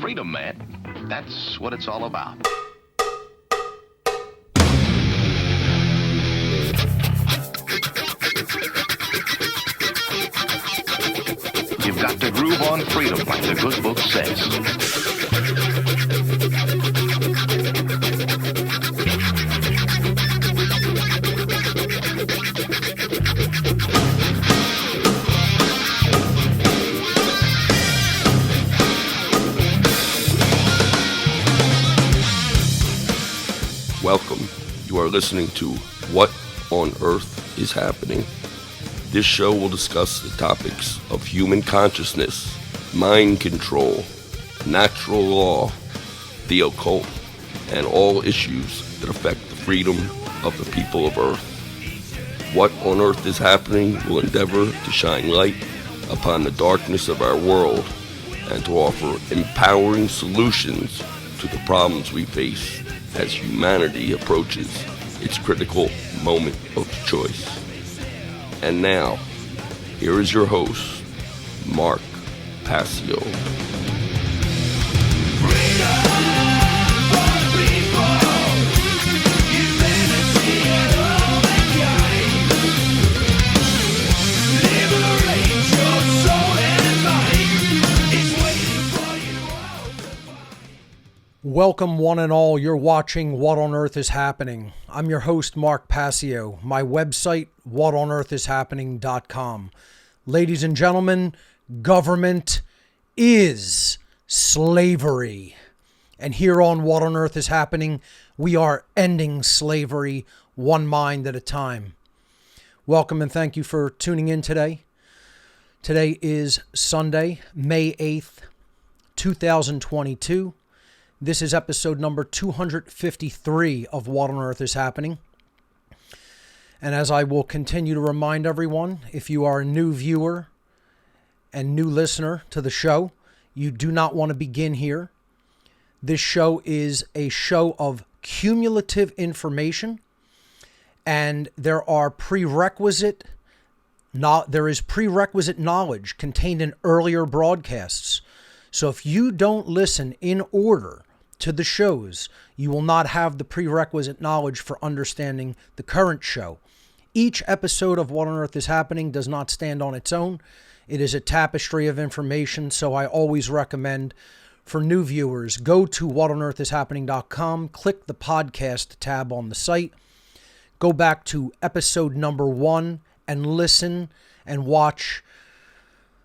freedom, man. That's what it's all about. You've got to groove on freedom, like the good book says. Welcome. You are listening to What on Earth is Happening. This show will discuss the topics of human consciousness, mind control, natural law, the occult, and all issues that affect the freedom of the people of Earth. What on Earth is Happening will endeavor to shine light upon the darkness of our world and to offer empowering solutions to the problems we face as humanity approaches its critical moment of choice. And now, here is your host, Mark Passio. Welcome one and all, you're watching What on Earth is Happening. I'm your host, Mark Passio. My website, whatonearthishappening.com. Ladies and gentlemen, government is slavery. And here on What on Earth is Happening, we are ending slavery one mind at a time. Welcome and thank you for tuning in today. Today is Sunday, May 8th, 2022. This is episode number 253 of What on Earth is Happening. And as I will continue to remind everyone, if you are a new viewer and new listener to the show, you do not want to begin here. This show is a show of cumulative information, and there is prerequisite knowledge contained in earlier broadcasts. So if you don't listen in order to the shows, you will not have the prerequisite knowledge for understanding the current show. Each episode of What on Earth is Happening does not stand on its own. It is a tapestry of information, so I always recommend for new viewers, go to whatonearthishappening.com, click the podcast tab on the site, go back to episode number 1 and listen and watch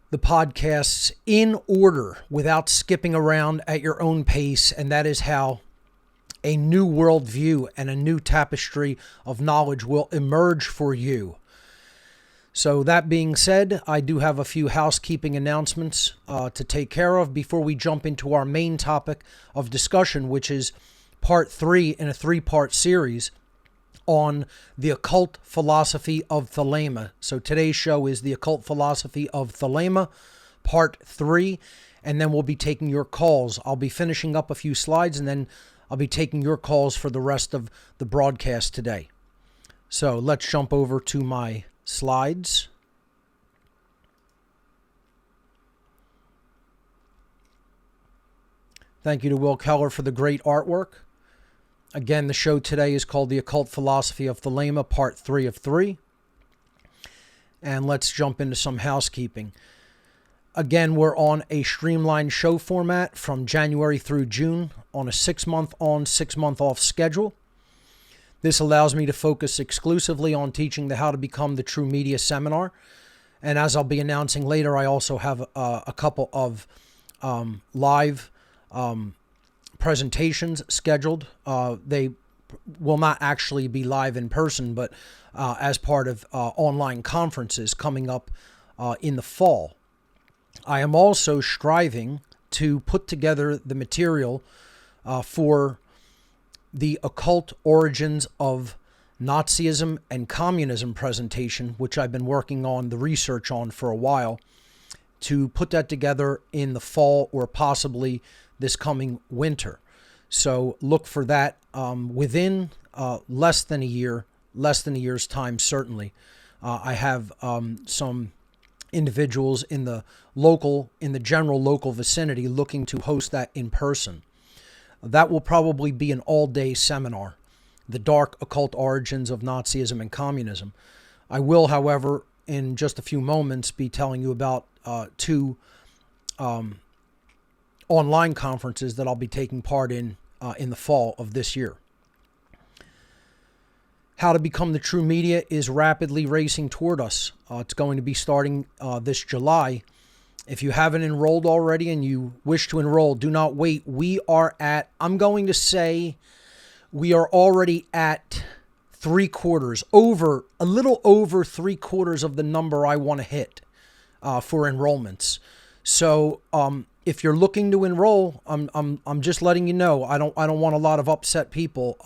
the podcasts in order without skipping around at your own pace, and that is how a new worldview and a new tapestry of knowledge will emerge for you. So that being said, I do have a few housekeeping announcements to take care of before we jump into our main topic of discussion, which is part 3 in a 3-part series on the occult philosophy of Thelema. So today's show is the occult philosophy of Thelema, part 3, and then we'll be taking your calls. I'll be finishing up a few slides, and then I'll be taking your calls for the rest of the broadcast today. So let's jump over to my slides. Thank you to Will Keller for the great artwork. Again, the show today is called The Occult Philosophy of Thelema, Part 3 of 3. And let's jump into some housekeeping. Again, we're on a streamlined show format from January through June on a 6-month on, 6-month off schedule. This allows me to focus exclusively on teaching the How to Become the True Media seminar. And as I'll be announcing later, I also have a couple of live presentations scheduled. They will not actually be live in person, but as part of online conferences coming up in the fall. I am also striving to put together the material for the occult origins of Nazism and communism presentation, which I've been working on the research on for a while, to put that together in the fall or possibly this coming winter. So look for that within less than a year's time, certainly. I have some individuals in the general local vicinity looking to host that in person. That will probably be an all-day seminar, The Dark Occult Origins of Nazism and Communism. I will, however, in just a few moments, be telling you about two online conferences that I'll be taking part in the fall of this year. How to Become the True Media is rapidly racing toward us. It's going to be starting this July. If you haven't enrolled already and you wish to enroll, do not wait. We are at, I'm going to say, we are already at a little over 3/4 of the number I want to hit for enrollments. So if you're looking to enroll, I'm just letting you know. I don't want a lot of upset people.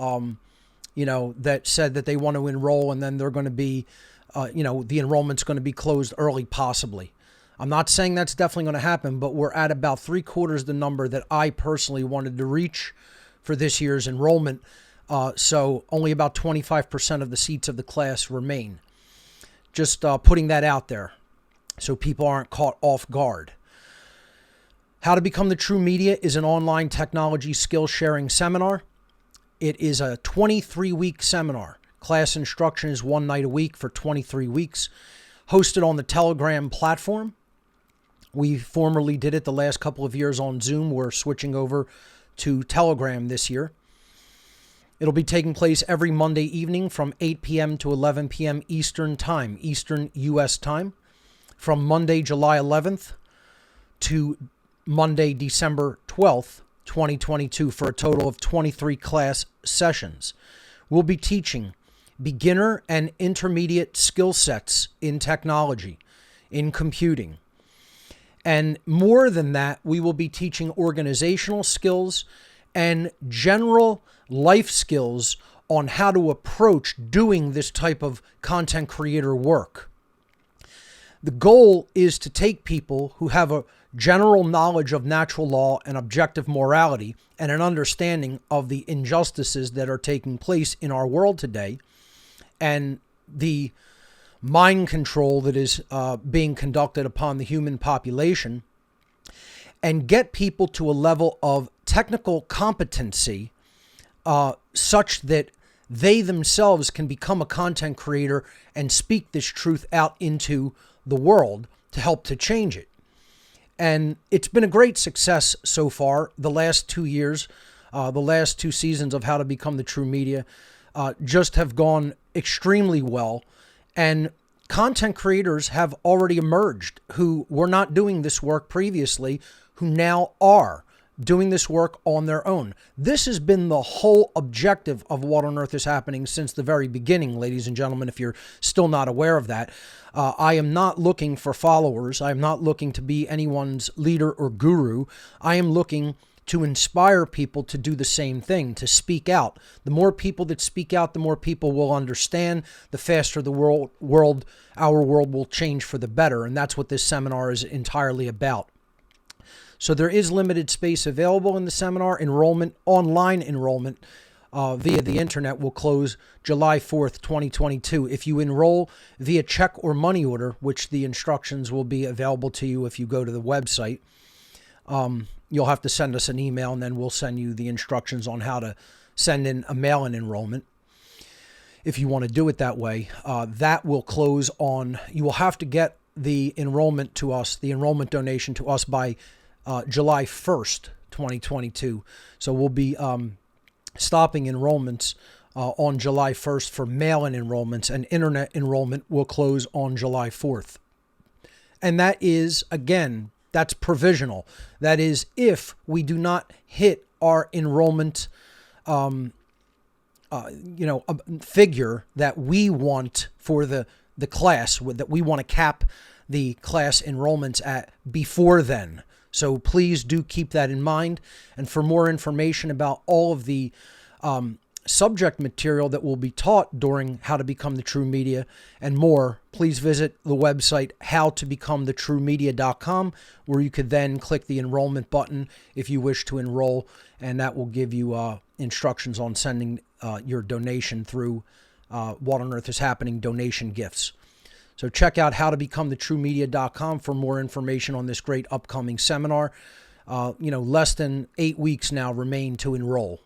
That said that they want to enroll and then they're going to be, the enrollment's going to be closed early, possibly. I'm not saying that's definitely going to happen, but we're at about 3/4 the number that I personally wanted to reach for this year's enrollment. So only about 25% of the seats of the class remain. Just putting that out there so people aren't caught off guard. How to Become the True Media is an online technology skill sharing seminar. It is a 23-week seminar. Class instruction is one night a week for 23 weeks, hosted on the Telegram platform. We formerly did it the last couple of years on Zoom. We're switching over to Telegram this year. It'll be taking place every Monday evening from 8 p.m. to 11 p.m. Eastern Time, Eastern U.S. Time, from Monday, July 11th to Monday, December 12th, 2022, for a total of 23 class sessions. We'll be teaching beginner and intermediate skill sets in technology, in computing. And more than that, we will be teaching organizational skills and general life skills on how to approach doing this type of content creator work. The goal is to take people who have a general knowledge of natural law and objective morality and an understanding of the injustices that are taking place in our world today and the mind control that is being conducted upon the human population, and get people to a level of technical competency such that they themselves can become a content creator and speak this truth out into the world to help to change it. And it's been a great success so far. The last 2 years, the last 2 seasons of How to Become the True Media just have gone extremely well. And content creators have already emerged who were not doing this work previously, who now are doing this work on their own. This has been the whole objective of What on Earth is Happening since the very beginning, ladies and gentlemen, if you're still not aware of that. I am not looking for followers. I am not looking to be anyone's leader or guru. I am looking to inspire people to do the same thing, to speak out. The more people that speak out, the more people will understand, the faster the our world will change for the better. And that's what this seminar is entirely about. So there is limited space available in the seminar. Online enrollment via the internet will close July 4th, 2022. If you enroll via check or money order, which the instructions will be available to you if you go to the website, you'll have to send us an email and then we'll send you the instructions on how to send in a mail-in enrollment. If you want to do it that way, that will close on, you will have to get the enrollment to us, the enrollment donation to us by July 1st, 2022. So we'll be stopping enrollments on July 1st for mail-in enrollments, and internet enrollment will close on July 4th. And that is, again, that's provisional. That is if we do not hit our enrollment figure that we want for the class, that we want to cap the class enrollments at before then. So please do keep that in mind. And for more information about all of the subject material that will be taught during How to Become the True Media and more, please visit the website howtobecomthetruemedia.com, where you could then click the enrollment button if you wish to enroll, and that will give you instructions on sending your donation through What on Earth is Happening donation gifts. So check out howtobecomthetruemedia.com for more information on this great upcoming seminar. Less than 8 weeks now remain to enroll.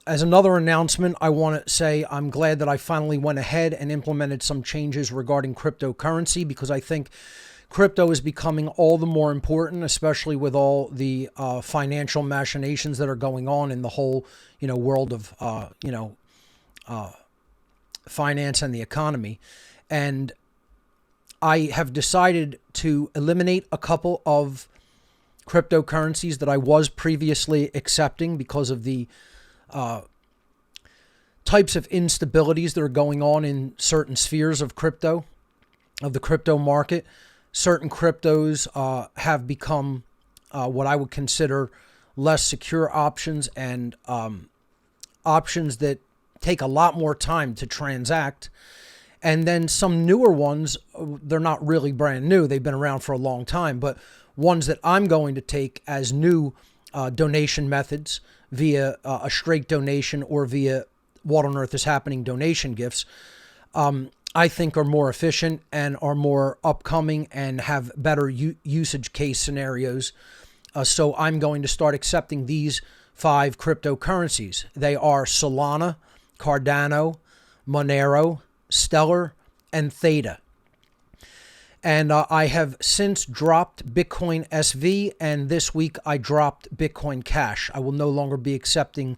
As another announcement, I want to say I'm glad that I finally went ahead and implemented some changes regarding cryptocurrency, because I think crypto is becoming all the more important, especially with all the financial machinations that are going on in the whole, world of, finance and the economy. And I have decided to eliminate a couple of cryptocurrencies that I was previously accepting because of the types of instabilities that are going on in certain spheres of the crypto market. Certain cryptos have become what I would consider less secure options, and options that take a lot more time to transact. And then some newer ones, they're not really brand new. They've been around for a long time, but ones that I'm going to take as new donation methods via a straight donation or via What on Earth is Happening donation gifts, I think are more efficient and are more upcoming and have better usage case scenarios. So I'm going to start accepting these 5 cryptocurrencies. They are Solana, Cardano, Monero, Stellar, and Theta. And I have since dropped Bitcoin SV, and this week I dropped Bitcoin Cash. I will no longer be accepting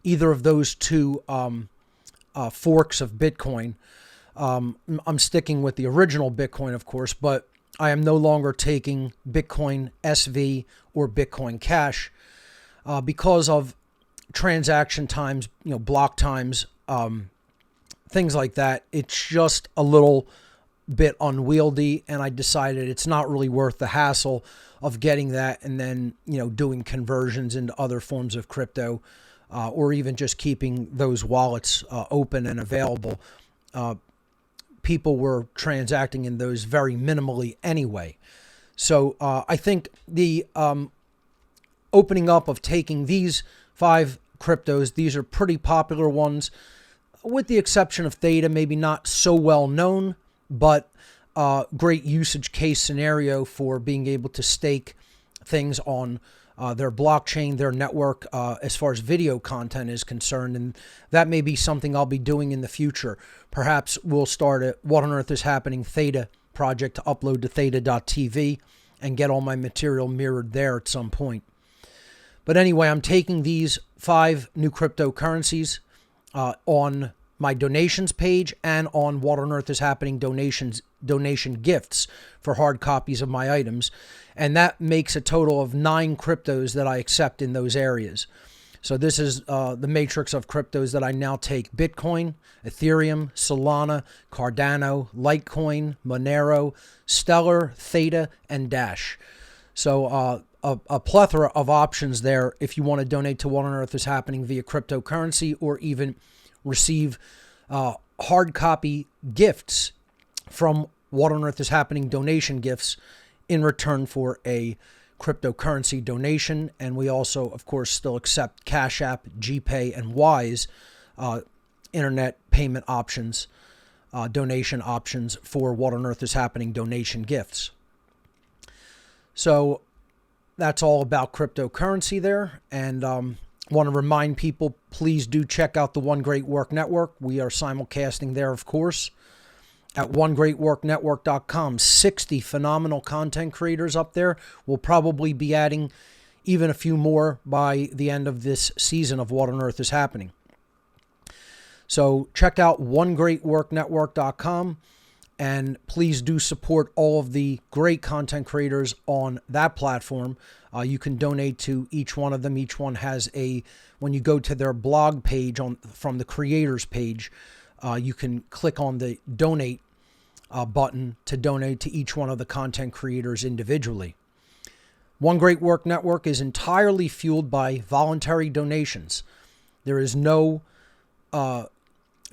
either of those two forks of Bitcoin. I'm sticking with the original Bitcoin, of course, but I am no longer taking Bitcoin SV or Bitcoin Cash because of transaction times, block times, things like that. It's just a little bit unwieldy, and I decided it's not really worth the hassle of getting that and then, doing conversions into other forms of crypto, or even just keeping those wallets open and available. People were transacting in those very minimally anyway. So I think the opening up of taking these 5 cryptos, these are pretty popular ones, with the exception of Theta, maybe not so well known, but great usage case scenario for being able to stake things on their blockchain, their network, as far as video content is concerned. And that may be something I'll be doing in the future. Perhaps we'll start a What on Earth is Happening Theta project to upload to theta.tv and get all my material mirrored there at some point. But anyway, I'm taking these 5 new cryptocurrencies on my donations page and on What on Earth is Happening donation gifts for hard copies of my items. And that makes a total of 9 cryptos that I accept in those areas. So this is the matrix of cryptos that I now take: Bitcoin, Ethereum, Solana, Cardano, Litecoin, Monero, Stellar, Theta, and Dash. So a plethora of options there if you want to donate to What on Earth is Happening via cryptocurrency, or even receive hard copy gifts from What on Earth is Happening donation gifts in return for a cryptocurrency donation. And we also, of course, still accept Cash App, GPay, and Wise internet payment options, donation options for What on Earth is Happening donation gifts. So that's all about cryptocurrency there. And want to remind people, please do check out the One Great Work Network. We are simulcasting there, of course, at onegreatworknetwork.com. 60 phenomenal content creators up there. We'll probably be adding even a few more by the end of this season of What on Earth is Happening. So check out onegreatworknetwork.com, and please do support all of the great content creators on that platform. You can donate to each one of them. Each one has when you go to their blog page from the creators page, you can click on the donate button to donate to each one of the content creators individually. One Great Work Network is entirely fueled by voluntary donations. There is no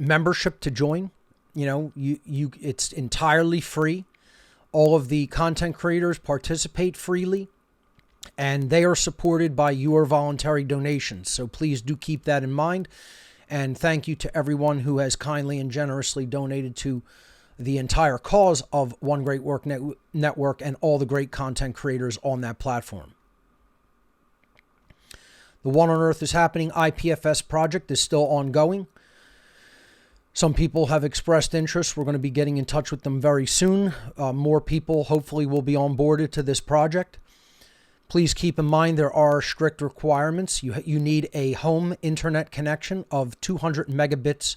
membership to join. It's entirely free. All of the content creators participate freely, and they are supported by your voluntary donations. So please do keep that in mind. And thank you to everyone who has kindly and generously donated to the entire cause of One Great Work Network and all the great content creators on that platform. The What on Earth is Happening IPFS project is still ongoing. Some people have expressed interest. We're going to be getting in touch with them very soon. More people hopefully will be onboarded to this project. Please keep in mind there are strict requirements. You need a home internet connection of 200 megabits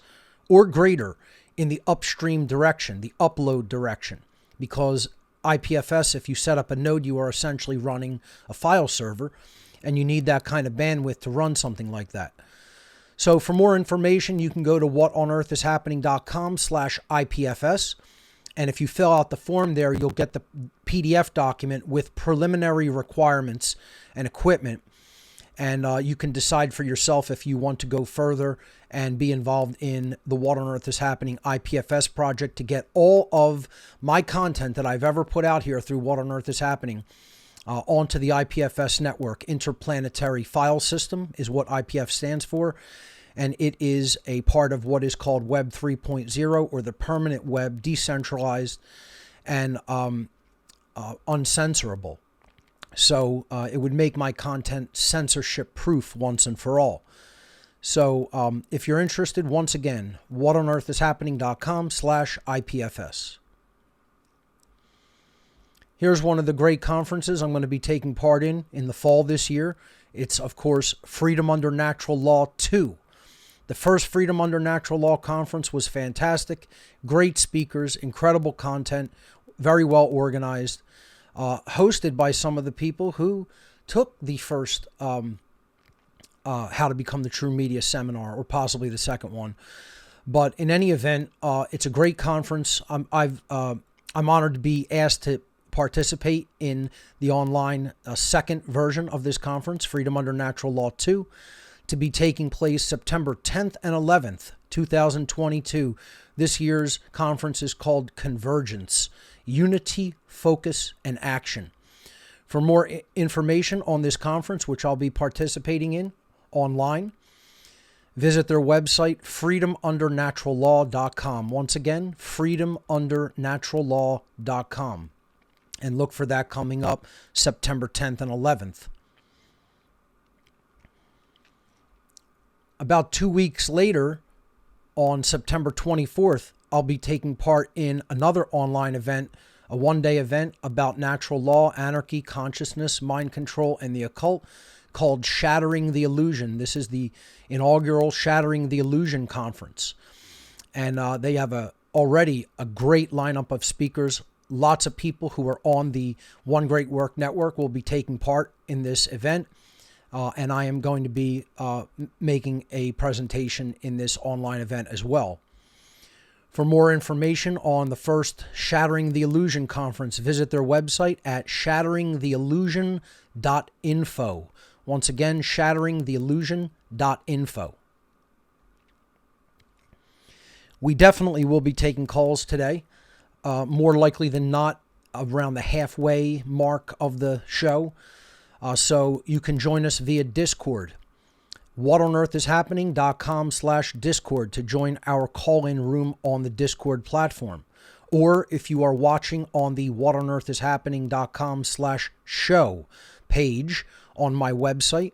or greater in the upstream direction, the upload direction, because IPFS, if you set up a node, you are essentially running a file server, and you need that kind of bandwidth to run something like that. So for more information, you can go to whatonearthishappening.com/IPFS. And if you fill out the form there, you'll get the PDF document with preliminary requirements and equipment. And you can decide for yourself if you want to go further and be involved in the What on Earth is Happening IPFS project to get all of my content that I've ever put out here through What on Earth is Happening onto the IPFS network. Interplanetary File System is what IPF stands for. And it is a part of what is called Web 3.0, or the permanent web, decentralized and uncensorable. So it would make my content censorship proof once and for all. So if you're interested, once again, whatonearthishappening.com/IPFS. Here's one of the great conferences I'm going to be taking part in the fall this year. It's, of course, Freedom Under Natural Law 2. The first Freedom Under Natural Law conference was fantastic. Great speakers, incredible content, very well organized, hosted by some of the people who took the first How to Become the True Media seminar, or possibly the second one. But in any event, it's a great conference. I'm honored to be asked to participate in the online second version of this conference, Freedom Under Natural Law 2. To be taking place September 10th and 11th, 2022. This year's conference is called Convergence, Unity, Focus, and Action. For more information on this conference, which I'll be participating in online, visit their website, freedomundernaturallaw.com. Once again, freedomundernaturallaw.com. And look for that coming up September 10th and 11th. About 2 weeks later, on September 24th, I'll be taking part in another online event, a one-day event about natural law, anarchy, consciousness, mind control, and the occult, called Shattering the Illusion. This is the inaugural Shattering the Illusion conference. And they have already a great lineup of speakers. Lots of people who are on the One Great Work Network will be taking part in this event. And I am going to be making a presentation in this online event as well. For more information on the first Shattering the Illusion conference, visit their website at shatteringtheillusion.info. Once again, shatteringtheillusion.info. We definitely will be taking calls today, more likely than not around the halfway mark of the show. So you can join us via Discord. whatonearthishappening.com/Discord to join our call-in room on the Discord platform. Or if you are watching on the whatonearthishappening.com/show page on my website,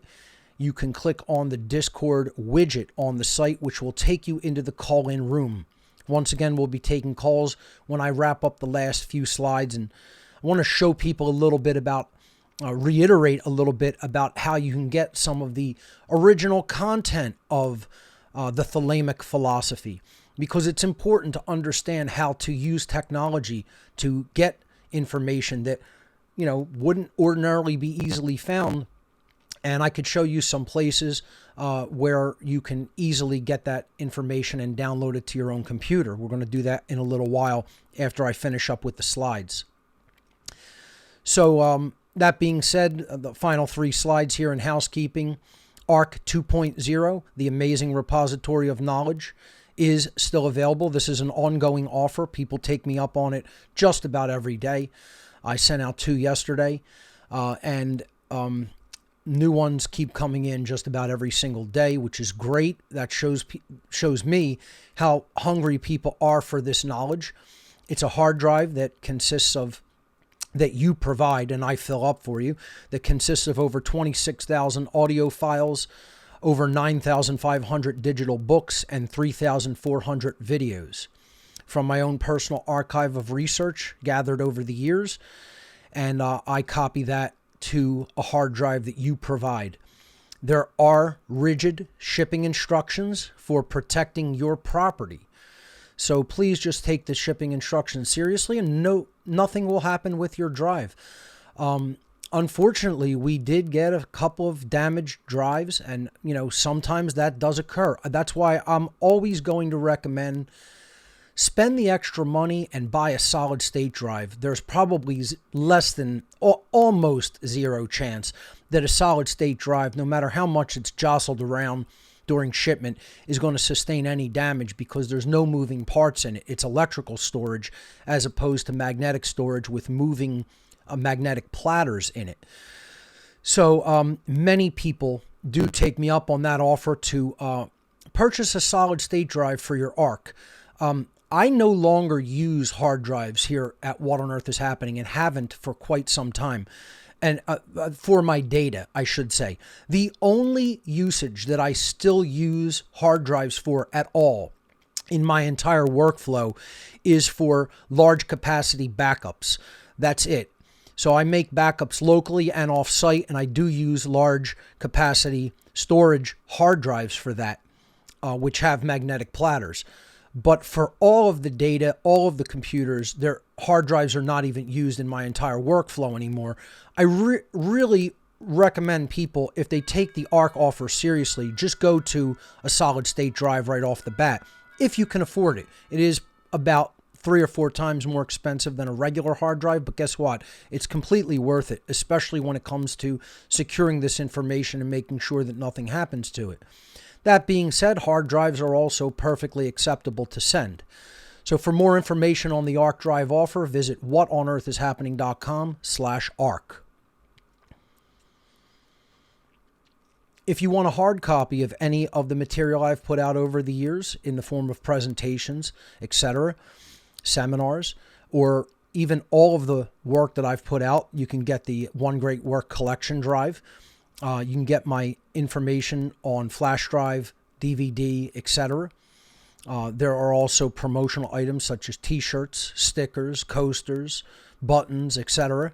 you can click on the Discord widget on the site, which will take you into the call-in room. Once again, we'll be taking calls when I wrap up the last few slides, and I want to show people a little bit about reiterate a little bit about how you can get some of the original content of the Thelemic philosophy, because it's important to understand how to use technology to get information that, wouldn't ordinarily be easily found. And I could show you some places where you can easily get that information and download it to your own computer. We're going to do that in a little while after I finish up with the slides. So, that being said, the final 3 slides here in housekeeping. ARC 2.0, the amazing repository of knowledge, is still available. This is an ongoing offer. People take me up on it just about every day. I sent out 2 yesterday. New ones keep coming in just about every single day, which is great. That shows me how hungry people are for this knowledge. It's a hard drive that you provide and I fill up for you, that consists of over 26,000 audio files, over 9,500 digital books, and 3,400 videos from my own personal archive of research gathered over the years. And I copy that to a hard drive that you provide. There are rigid shipping instructions for protecting your property. So please just take the shipping instructions seriously, and nothing will happen with your drive. Unfortunately, we did get a couple of damaged drives, and sometimes that does occur. That's why I'm always going to recommend spend the extra money and buy a solid state drive. There's probably less than or almost zero chance that a solid state drive, no matter how much it's jostled around during shipment, is going to sustain any damage, because there's no moving parts in it. It's electrical storage as opposed to magnetic storage with moving magnetic platters in it. So many people do take me up on that offer to purchase a solid state drive for your ARC. I no longer use hard drives here at What on Earth is Happening, and haven't for quite some time. And for my data, I should say. The only usage that I still use hard drives for at all in my entire workflow is for large capacity backups. That's it. So I make backups locally and off-site, and I do use large capacity storage hard drives for that, which have magnetic platters. But for all of the data, all of the computers, their hard drives are not even used in my entire workflow anymore. I really recommend people, if they take the ARC offer seriously, just go to a solid state drive right off the bat, if you can afford it. It is about 3 or 4 times more expensive than a regular hard drive, but guess what? It's completely worth it, especially when it comes to securing this information and making sure that nothing happens to it. That being said, hard drives are also perfectly acceptable to send. So for more information on the ARC drive offer, visit whatonearthishappening.com/ARC. If you want a hard copy of any of the material I've put out over the years in the form of presentations, etc., seminars, or even all of the work that I've put out, you can get the One Great Work collection drive. You can get my information on flash drive, DVD, etc. There are also promotional items such as t-shirts, stickers, coasters, buttons, etc.,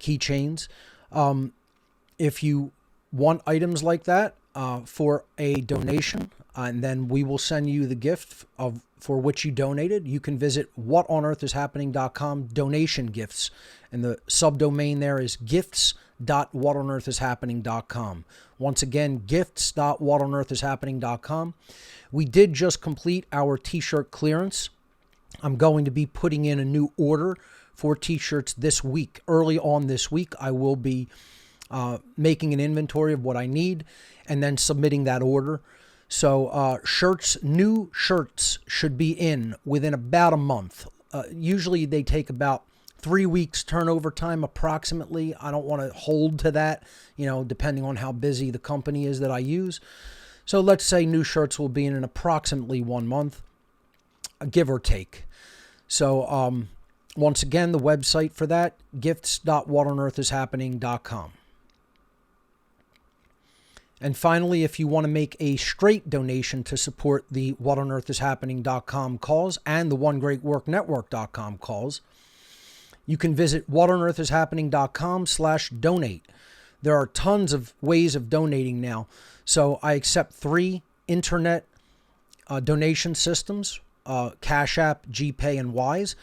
keychains. If you want items like that for a donation, and then we will send you the gift for which you donated, you can visit whatonearthishappening.com donation gifts, and the subdomain there is gifts.whatonearthishappening.com. Once again, gifts.whatonearthishappening.com. We did just complete our t-shirt clearance. I'm going to be putting in a new order for t-shirts this week. Early on this week, I will be making an inventory of what I need and then submitting that order. So new shirts should be in within about a month. Usually they take about 3 weeks turnover time approximately. I don't want to hold to that, depending on how busy the company is that I use. So let's say new shirts will be in approximately 1 month, give or take. So once again, the website for that, gifts.whatonearthishappening.com. And finally, if you want to make a straight donation to support the whatonearthishappening.com cause and the OneGreatWorkNetwork.com cause, you can visit whatonearthishappening.com/donate. There are tons of ways of donating now. So I accept 3 internet donation systems, Cash App, GPay, and Wise.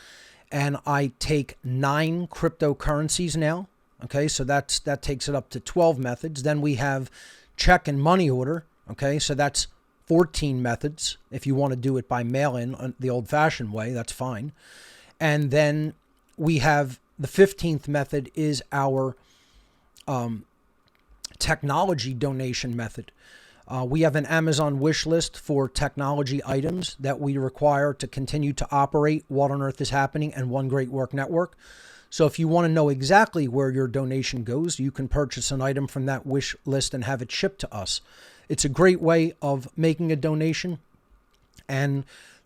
And I take 9 cryptocurrencies now. Okay, so that takes it up to 12 methods. Then we have check and money order. Okay, so that's 14 methods. If you want to do it by mail-in the old-fashioned way, that's fine. And then we have the 15th method is our technology donation method. We have an Amazon wish list for technology items that we require to continue to operate What on Earth is Happening and One Great Work Network. So if you want to know exactly where your donation goes, you can purchase an item from that wish list and have it shipped to us. It's a great way of making a donation. And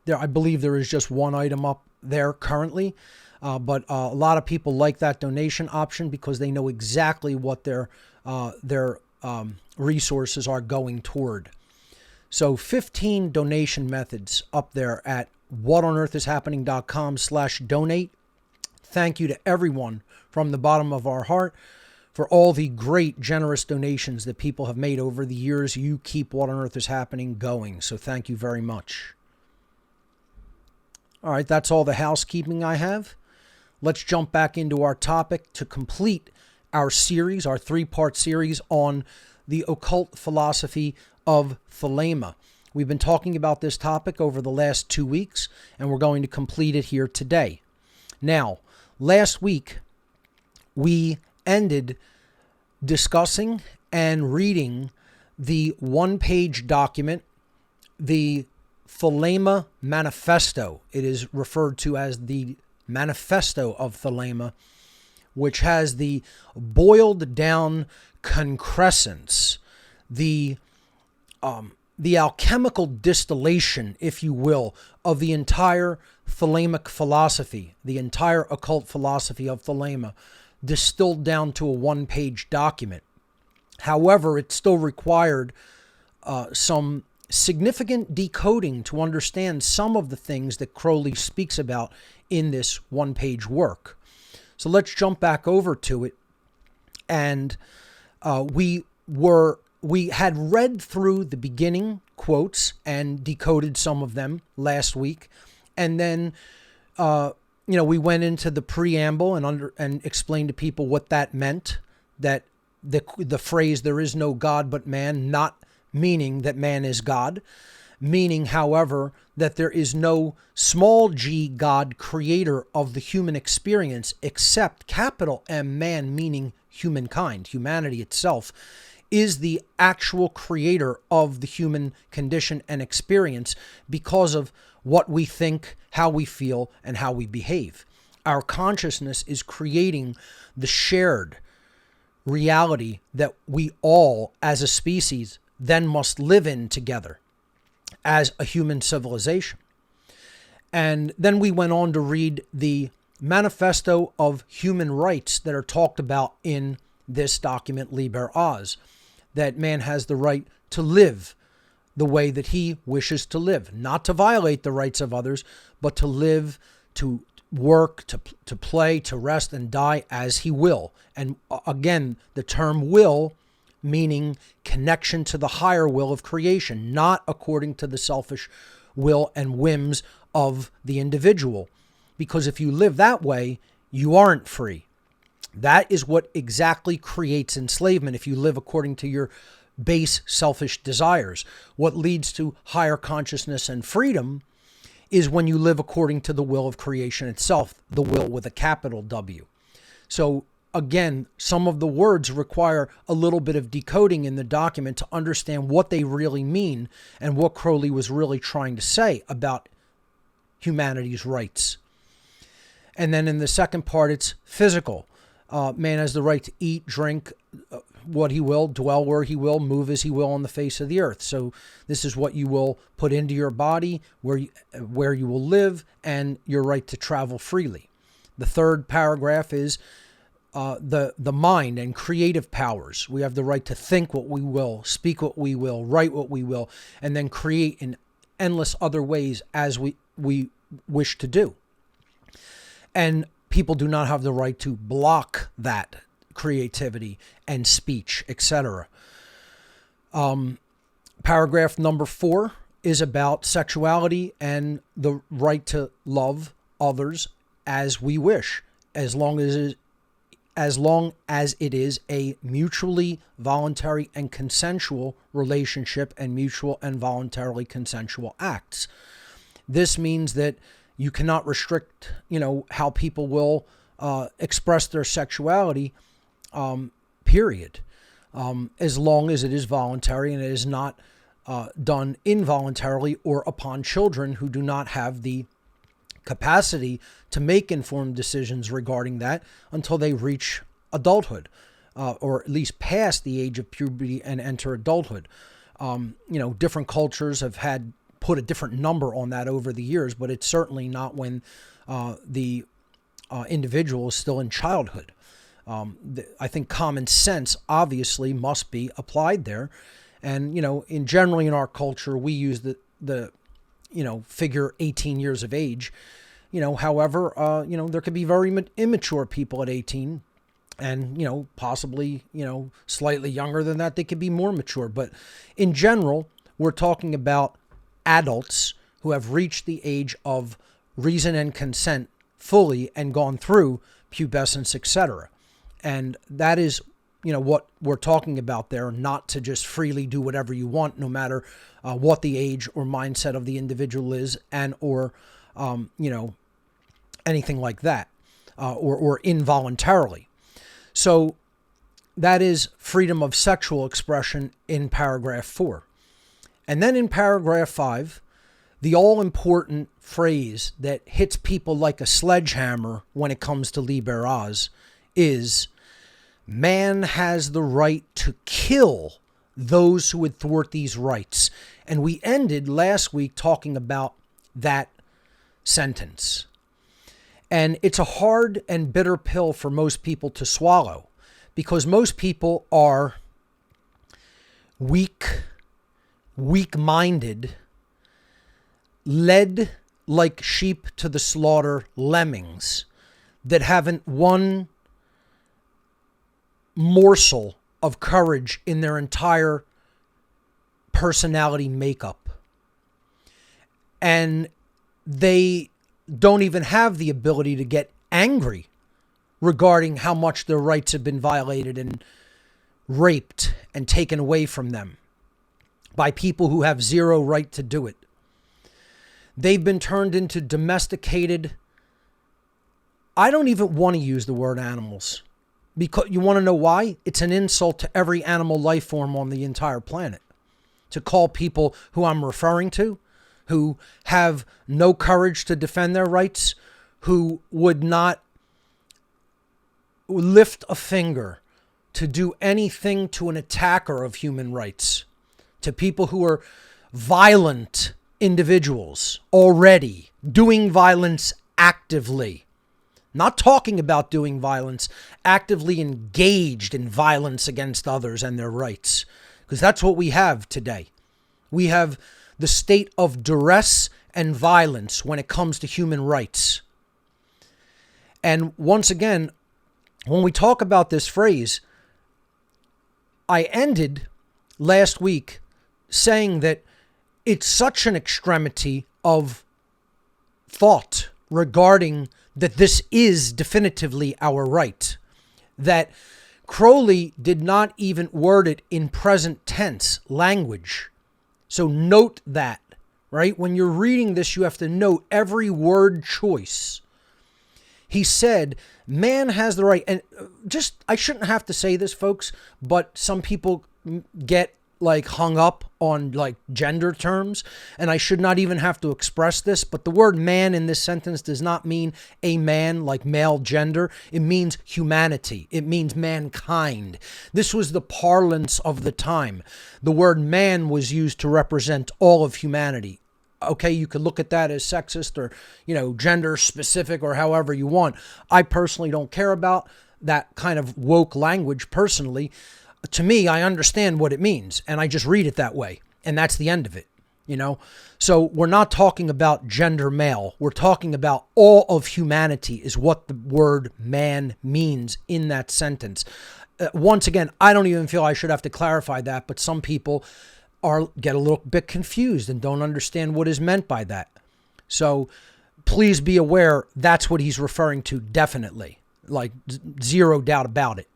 I believe there is just one item up there currently. But a lot of people like that donation option because they know exactly what their resources are going toward. So 15 donation methods up there at whatonearthishappening.com/donate. Thank you to everyone from the bottom of our heart for all the great, generous donations that people have made over the years. You keep What on Earth is Happening going. So thank you very much. All right, that's all the housekeeping I have. Let's jump back into our topic to complete our series, our 3-part series on the occult philosophy of Thelema. We've been talking about this topic over the last 2 weeks, and we're going to complete it here today. Now, last week, we ended discussing and reading the one-page document, the Thelema Manifesto. It is referred to as the Manifesto of Thelema, which has the boiled down concrescence, the alchemical distillation, if you will, of the entire Thelemic philosophy, the entire occult philosophy of Thelema, distilled down to a one-page document. However, it still required some significant decoding to understand some of the things that Crowley speaks about in this one-page work. So let's jump back over to it. And we had read through the beginning quotes and decoded some of them last week. And then, we went into the preamble and explained to people what that meant, that the phrase, "there is no God but man," not meaning that man is God, meaning, however, that there is no small g God, creator of the human experience, except capital M man, meaning humankind. Humanity itself is the actual creator of the human condition and experience because of what we think, how we feel, and how we behave. Our consciousness is creating the shared reality that we all, as a species, then must live in together as a human civilization. And then we went on to read the Manifesto of Human Rights that are talked about in this document, Liber Oz, that man has the right to live the way that he wishes to live, not to violate the rights of others, but to live, to work, to play, to rest, and die as he will. And again, the term will meaning connection to the higher will of creation, not according to the selfish will and whims of the individual. Because if you live that way, you aren't free. That is what exactly creates enslavement if you live according to your base selfish desires. What leads to higher consciousness and freedom is when you live according to the will of creation itself, the will with a capital W. So again, some of the words require a little bit of decoding in the document to understand what they really mean and what Crowley was really trying to say about humanity's rights. And then in the second part, it's physical. Man has the right to eat, drink, what he will, dwell where he will, move as he will on the face of the earth. So this is what you will put into your body, where you will live, and your right to travel freely. The third paragraph is the mind and creative powers. We have the right to think what we will, speak what we will, write what we will, and then create in endless other ways as we wish to do. And people do not have the right to block that creativity and speech, etc. Paragraph number 4 is about sexuality and the right to love others as we wish, as long as it is a mutually voluntary and consensual relationship and mutual and voluntarily consensual acts. This means that you cannot restrict, how people will express their sexuality, period, as long as it is voluntary and it is not done involuntarily or upon children who do not have the capacity to make informed decisions regarding that until they reach adulthood, or at least past the age of puberty and enter adulthood. Different cultures have put a different number on that over the years, but it's certainly not when the individual is still in childhood. I think common sense obviously must be applied there. And, generally in our culture, we use the figure 18 years of age. However, there could be very immature people at 18 and, possibly, slightly younger than that. They could be more mature. But in general, we're talking about adults who have reached the age of reason and consent fully and gone through pubescence, etc. And that is, what we're talking about there, not to just freely do whatever you want, no matter what the age or mindset of the individual is, and or, anything like that, or involuntarily. So that is freedom of sexual expression in paragraph 4. And then in paragraph 5, the all-important phrase that hits people like a sledgehammer when it comes to Liber Oz is, man has the right to kill those who would thwart these rights. And we ended last week talking about that sentence. And it's a hard and bitter pill for most people to swallow, because most people are weak-minded, led like sheep to the slaughter lemmings that haven't one morsel of courage in their entire personality makeup. And they don't even have the ability to get angry regarding how much their rights have been violated and raped and taken away from them by people who have zero right to do it. They've been turned into domesticated. I don't even want to use the word animals, because you want to know why? It's an insult to every animal life form on the entire planet to call people who I'm referring to, who have no courage to defend their rights, who would not lift a finger to do anything to an attacker of human rights, to people who are violent individuals already, doing violence actively, not talking about doing violence, actively engaged in violence against others and their rights, because that's what we have today. We have the state of duress and violence when it comes to human rights. And once again, when we talk about this phrase, I ended last week saying that it's such an extremity of thought regarding that this is definitively our right, that Crowley did not even word it in present tense language. So note that, right? When you're reading this, you have to note every word choice. He said, man has the right, and I shouldn't have to say this, folks, but some people get hung up on gender terms, and I should not even have to express this, but the word man in this sentence does not mean a man like male gender. It means humanity. It means mankind. This was the parlance of the time. The word man was used to represent all of humanity. Okay, you could look at that as sexist or, gender specific or however you want. I personally don't care about that kind of woke language personally. To me, I understand what it means, and I just read it that way, and that's the end of it, So we're not talking about gender male. We're talking about all of humanity is what the word man means in that sentence. Once again, I don't even feel I should have to clarify that, but some people get a little bit confused and don't understand what is meant by that. So please be aware that's what he's referring to, definitely, zero doubt about it.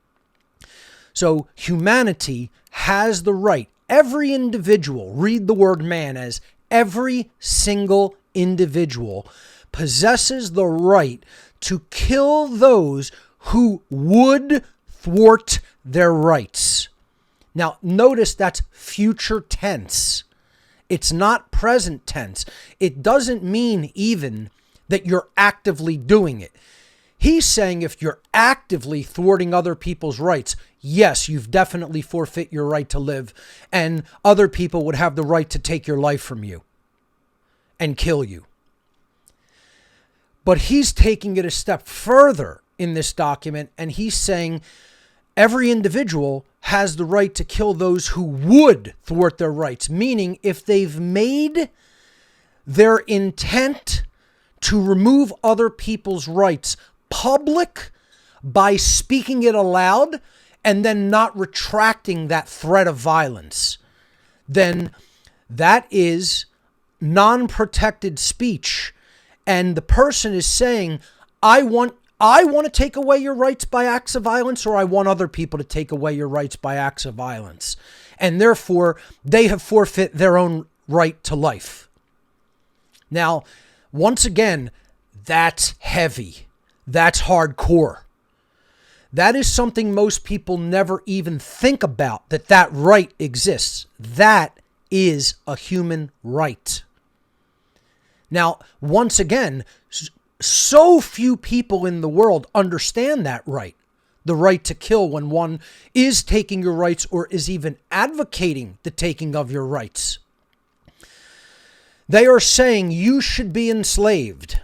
So humanity has the right, every individual, read the word man as every single individual possesses the right to kill those who would thwart their rights. Now, notice that's future tense. It's not present tense. It doesn't mean even that you're actively doing it. He's saying if you're actively thwarting other people's rights, yes, you've definitely forfeit your right to live, and other people would have the right to take your life from you and kill you. But he's taking it a step further in this document, and he's saying every individual has the right to kill those who would thwart their rights, meaning if they've made their intent to remove other people's rights public by speaking it aloud and then not retracting that threat of violence, then that is non-protected speech. And the person is saying, I want to take away your rights by acts of violence, or I want other people to take away your rights by acts of violence. And therefore, they have forfeit their own right to life. Now, once again, that's heavy. That's hardcore. That is something most people never even think about, that right exists. That is a human right. Now, once again, so few people in the world understand that right. The right to kill when one is taking your rights or is even advocating the taking of your rights. They are saying you should be enslaved.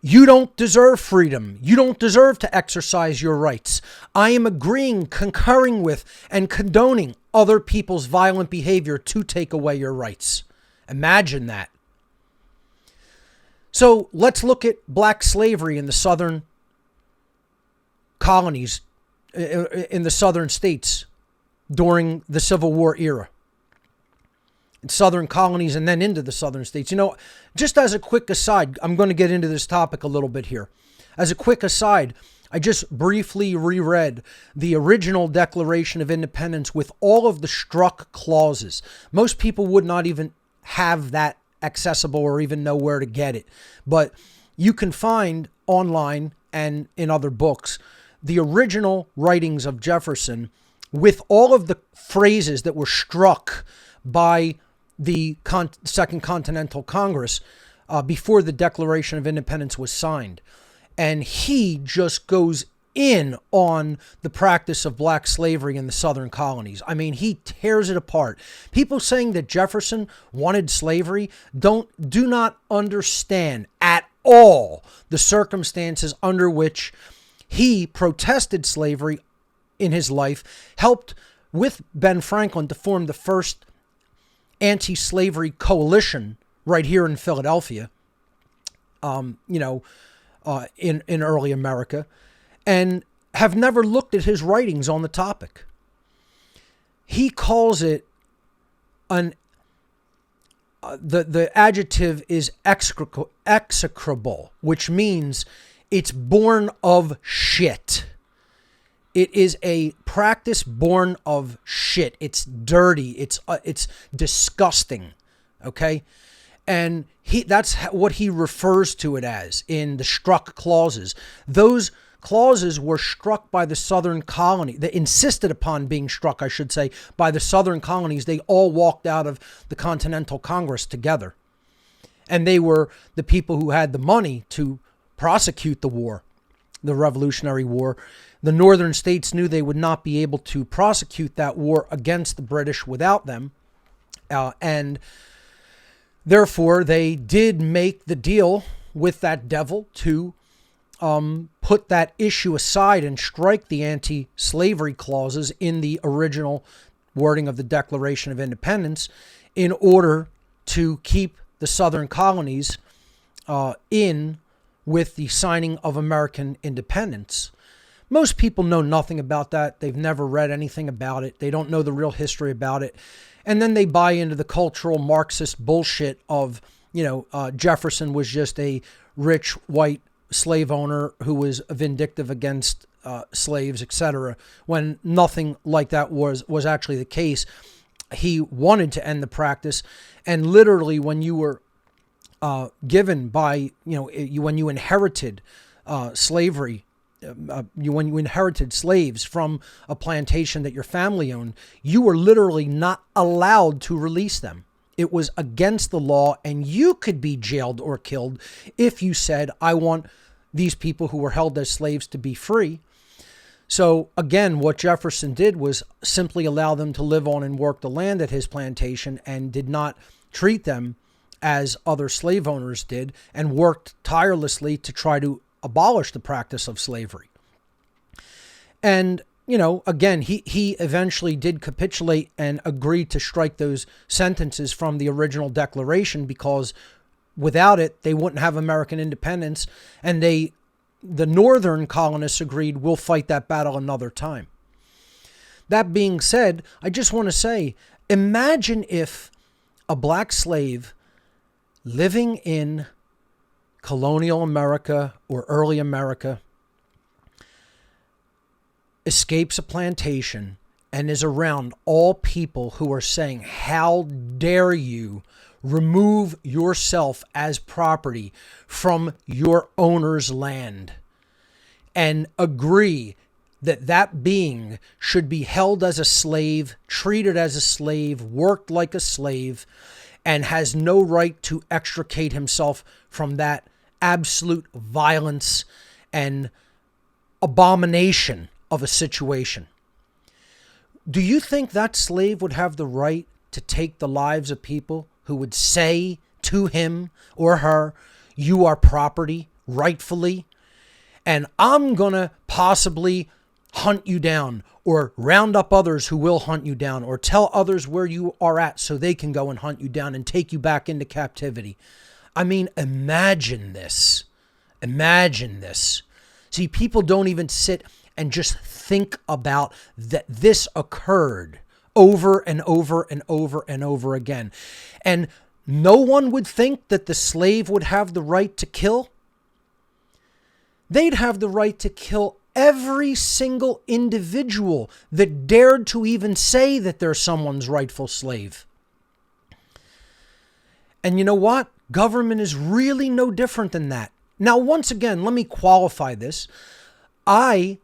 You don't deserve freedom. You don't deserve to exercise your rights. I am agreeing, concurring with, and condoning other people's violent behavior to take away your rights. Imagine that. So let's look at black slavery in the southern colonies, in the southern states during the Civil War era. In southern colonies and then into the southern states. You know, just as a quick aside, I'm going to get into this topic a little bit here. As a quick aside, I just briefly reread the original Declaration of Independence with all of the struck clauses. Most people would not even have that accessible or even know where to get it. But you can find online and in other books the original writings of Jefferson with all of the phrases that were struck by the Second Continental Congress before the Declaration of Independence was signed. And he just goes in on the practice of black slavery in the southern colonies. I mean, he tears it apart. People saying that Jefferson wanted slavery do not understand at all the circumstances under which he protested slavery in his life, helped with Ben Franklin to form the first anti-slavery coalition right here in Philadelphia, in early America, and have never looked at his writings on the topic. He calls it the adjective is execrable, which means it's born of shit. It is a practice born of shit. It's dirty. It's disgusting. Okay? And that's what he refers to it as in the struck clauses. Those clauses were struck by the southern colony. They insisted upon being struck, I should say, by the southern colonies. They all walked out of the Continental Congress together. And they were the people who had the money to prosecute the war, the Revolutionary War. The northern states knew they would not be able to prosecute that war against the British without them. And therefore, they did make the deal with that devil to put that issue aside and strike the anti-slavery clauses in the original wording of the Declaration of Independence in order to keep the southern colonies in with the signing of American independence. Most people know nothing about that. They've never read anything about it. They don't know the real history about it. And then they buy into the cultural Marxist bullshit of, Jefferson was just a rich white slave owner who was vindictive against slaves, etc., when nothing like that was actually the case. He wanted to end the practice. And literally when you were given by, when you inherited slavery, when you inherited slaves from a plantation that your family owned, you were literally not allowed to release them. It was against the law, and you could be jailed or killed if you said, I want these people who were held as slaves to be free. So again, what Jefferson did was simply allow them to live on and work the land at his plantation, and did not treat them as other slave owners did, and worked tirelessly to try to abolish the practice of slavery. And, you know, again, he eventually did capitulate and agreed to strike those sentences from the original Declaration, because without it, they wouldn't have American independence. And the northern colonists agreed, we'll fight that battle another time. That being said, I just want to say, imagine if a black slave living in colonial America or early America escapes a plantation and is around all people who are saying, how dare you remove yourself as property from your owner's land, and agree that that being should be held as a slave, treated as a slave, worked like a slave, and has no right to extricate himself from that absolute violence and abomination of a situation. Do you think that slave would have the right to take the lives of people who would say to him or her, you are property, rightfully, and I'm going to possibly hunt you down, or round up others who will hunt you down, or tell others where you are at so they can go and hunt you down and take you back into captivity? I mean, imagine this. Imagine this. See, people don't even sit and just think about that this occurred over and over and over and over again. And no one would think that the slave would have the right to kill. They'd have the right to kill every single individual that dared to even say that they're someone's rightful slave. And you know what? Government is really no different than that. Now, once again, let me qualify this. I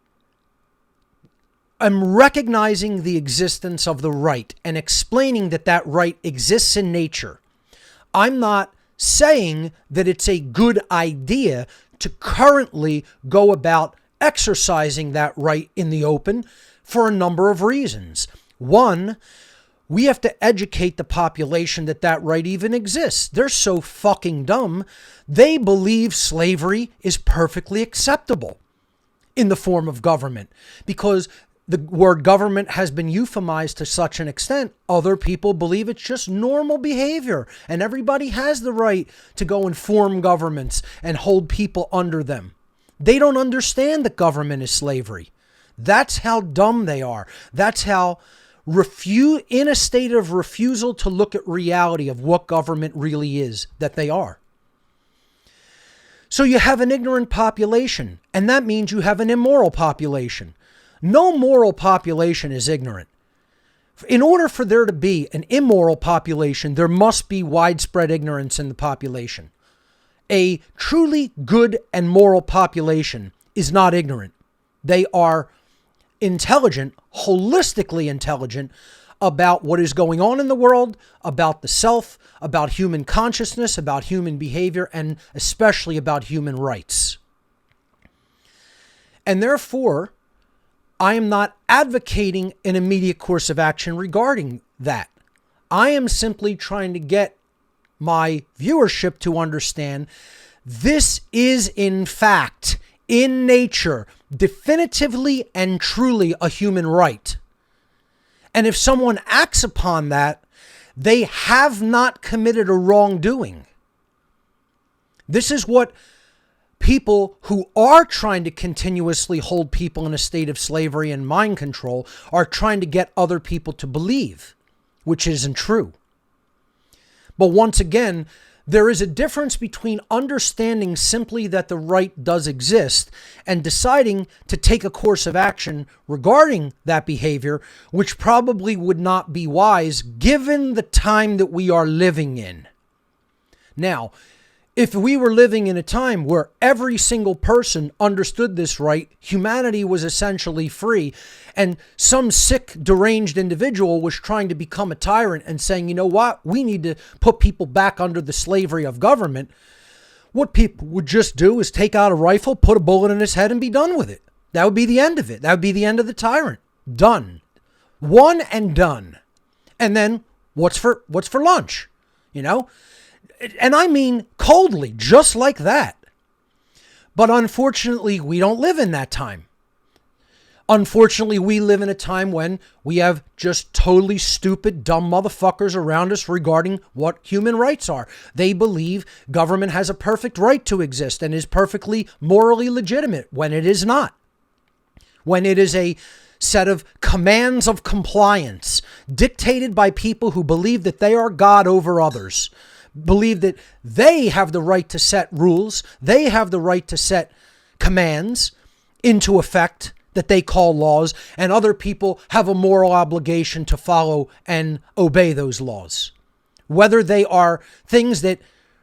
am recognizing the existence of the right and explaining that that right exists in nature. I'm not saying that it's a good idea to currently go about exercising that right in the open for a number of reasons. One, we have to educate the population that that right even exists. They're so fucking dumb. They believe slavery is perfectly acceptable in the form of government, because the word government has been euphemized to such an extent, other people believe it's just normal behavior, and everybody has the right to go and form governments and hold people under them. They don't understand that government is slavery. That's how dumb they are. That's how in a state of refusal to look at reality of what government really is, that they are. So you have an ignorant population, and that means you have an immoral population. No moral population is ignorant. In order for there to be an immoral population, there must be widespread ignorance in the population. A truly good and moral population is not ignorant. They are intelligent, holistically intelligent about what is going on in the world, about the self, about human consciousness, about human behavior, and especially about human rights. And therefore, I am not advocating an immediate course of action regarding that. I am simply trying to get my viewership to understand this is in fact, in nature, definitively and truly a human right. And if someone acts upon that, they have not committed a wrongdoing. This is what people who are trying to continuously hold people in a state of slavery and mind control are trying to get other people to believe, which isn't true. But once again, there is a difference between understanding simply that the right does exist and deciding to take a course of action regarding that behavior, which probably would not be wise given the time that we are living in. Now, If we were living in a time where every single person understood this right, humanity was essentially free, and some sick, deranged individual was trying to become a tyrant and saying, you know what, we need to put people back under the slavery of government, what people would just do is take out a rifle, put a bullet in his head, and be done with it. That would be the end of it. That would be the end of the tyrant. Done. One and done. And then what's for lunch? You know? And I mean coldly, just like that. But unfortunately, we don't live in that time. Unfortunately, we live in a time when we have just totally stupid, dumb motherfuckers around us regarding what human rights are. They believe government has a perfect right to exist and is perfectly morally legitimate when it is not. When it is a set of commands of compliance dictated by people who believe that they are God over others, believe that they have the right to set rules, they have the right to set commands into effect that they call laws, and other people have a moral obligation to follow and obey those laws. Whether they are things that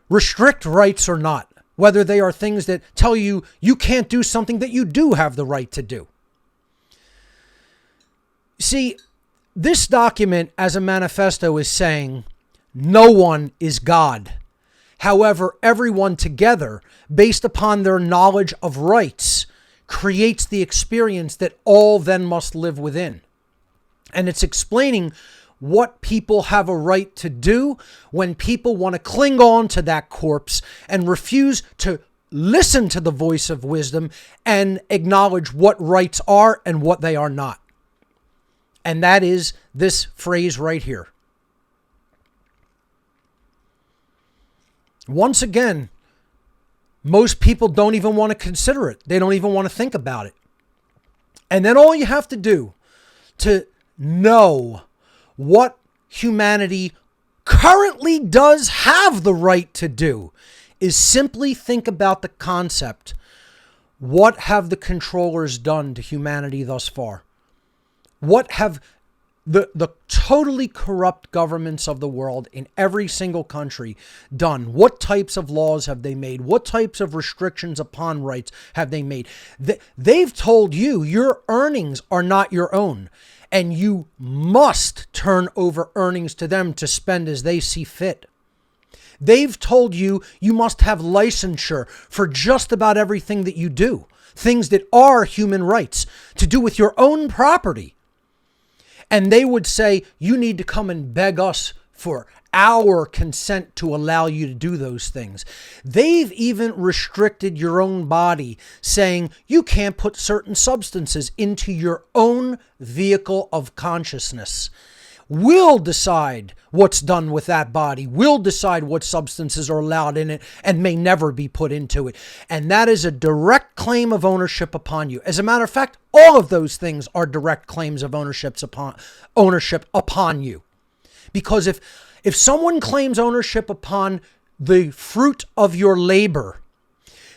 restrict rights or not, whether they are things that tell you you can't do something that you do have the right to do. See, this document as a manifesto is saying no one is God. However, everyone together, based upon their knowledge of rights, creates the experience that all then must live within. And it's explaining what people have a right to do when people want to cling on to that corpse and refuse to listen to the voice of wisdom and acknowledge what rights are and what they are not. And that is this phrase right here. Once again, most people don't even want to consider it. They don't even want to think about it. And then all you have to do to know what humanity currently does have the right to do is simply think about the concept. What have the controllers done to humanity thus far? What have the totally corrupt governments of the world in every single country done? What types of laws have they made? What types of restrictions upon rights have they made? They've told you your earnings are not your own, and you must turn over earnings to them to spend as they see fit. They've told you you must have licensure for just about everything that you do, things that are human rights, to do with your own property. And they would say, you need to come and beg us for our consent to allow you to do those things. They've even restricted your own body, saying you can't put certain substances into your own vehicle of consciousness. We'll decide what's done with that body. We'll decide what substances are allowed in it and may never be put into it. And that is a direct claim of ownership upon you. As a matter of fact, all of those things are direct claims of ownership upon you. Because if someone claims ownership upon the fruit of your labor,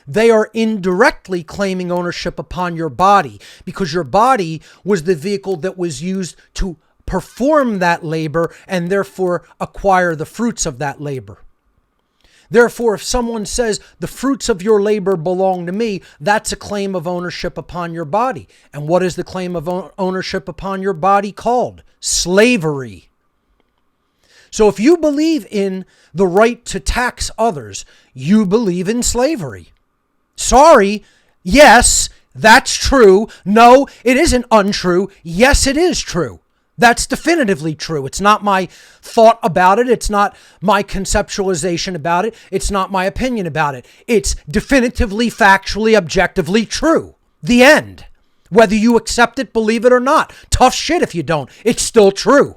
they are indirectly claiming ownership upon your body, because your body was the vehicle that was used to perform that labor and therefore acquire the fruits of that labor. Therefore, if someone says the fruits of your labor belong to me, that's a claim of ownership upon your body. And what is the claim of ownership upon your body called? Slavery. So if you believe in the right to tax others, you believe in slavery. Sorry, yes, that's true. No, it isn't untrue. Yes, it is true. That's definitively true. It's not my thought about it. It's not my conceptualization about it. It's not my opinion about it. It's definitively, factually, objectively true. The end. Whether you accept it, believe it or not. Tough shit if you don't. It's still true.